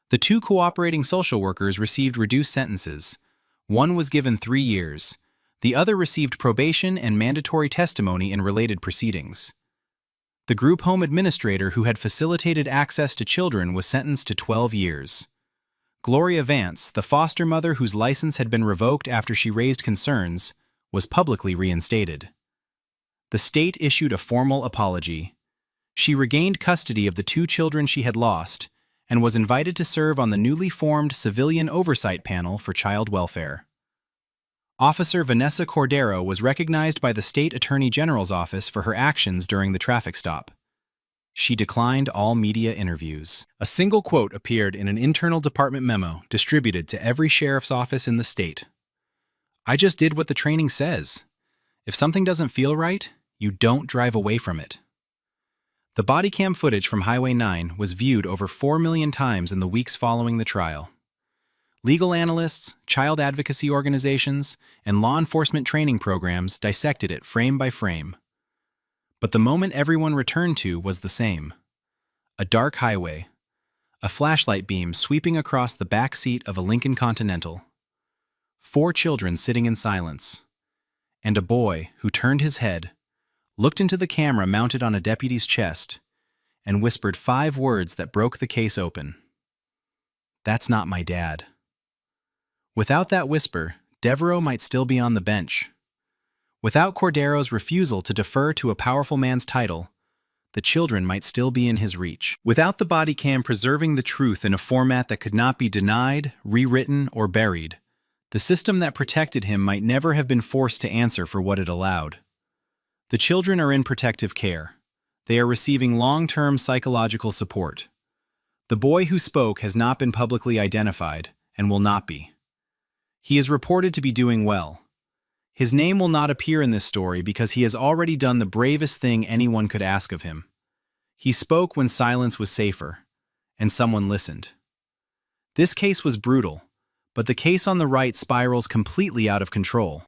The 2 cooperating social workers received reduced sentences. One was given 3 years. The other received probation and mandatory testimony in related proceedings. The group home administrator who had facilitated access to children was sentenced to 12 years. Gloria Vance, the foster mother whose license had been revoked after she raised concerns, was publicly reinstated. The state issued a formal apology. She regained custody of the 2 children she had lost and was invited to serve on the newly formed Civilian Oversight Panel for Child Welfare. Officer Vanessa Cordero was recognized by the State Attorney General's office for her actions during the traffic stop. She declined all media interviews. A single quote appeared in an internal department memo distributed to every sheriff's office in the state. "I just did what the training says. If something doesn't feel right, you don't drive away from it." The Bodycam footage from Highway 9 was viewed over 4 million times in the weeks following the trial. Legal analysts, child advocacy organizations, and law enforcement training programs dissected it frame by frame. But the moment everyone returned to was the same. A dark highway. A flashlight beam sweeping across the back seat of a Lincoln Continental. 4 children sitting in silence. And a boy who turned his head, looked into the camera mounted on a deputy's chest, and whispered 5 words that broke the case open. "That's not my dad." Without that whisper, Devereaux might still be on the bench. Without Cordero's refusal to defer to a powerful man's title, the children might still be in his reach. Without the body cam preserving the truth in a format that could not be denied, rewritten, or buried, the system that protected him might never have been forced to answer for what it allowed. The children are in protective care. They are receiving long-term psychological support. The boy who spoke has not been publicly identified, and will not be. He is reported to be doing well. His name will not appear in this story because he has already done the bravest thing anyone could ask of him. He spoke when silence was safer, and someone listened. This case was brutal, but the case on the right spirals completely out of control.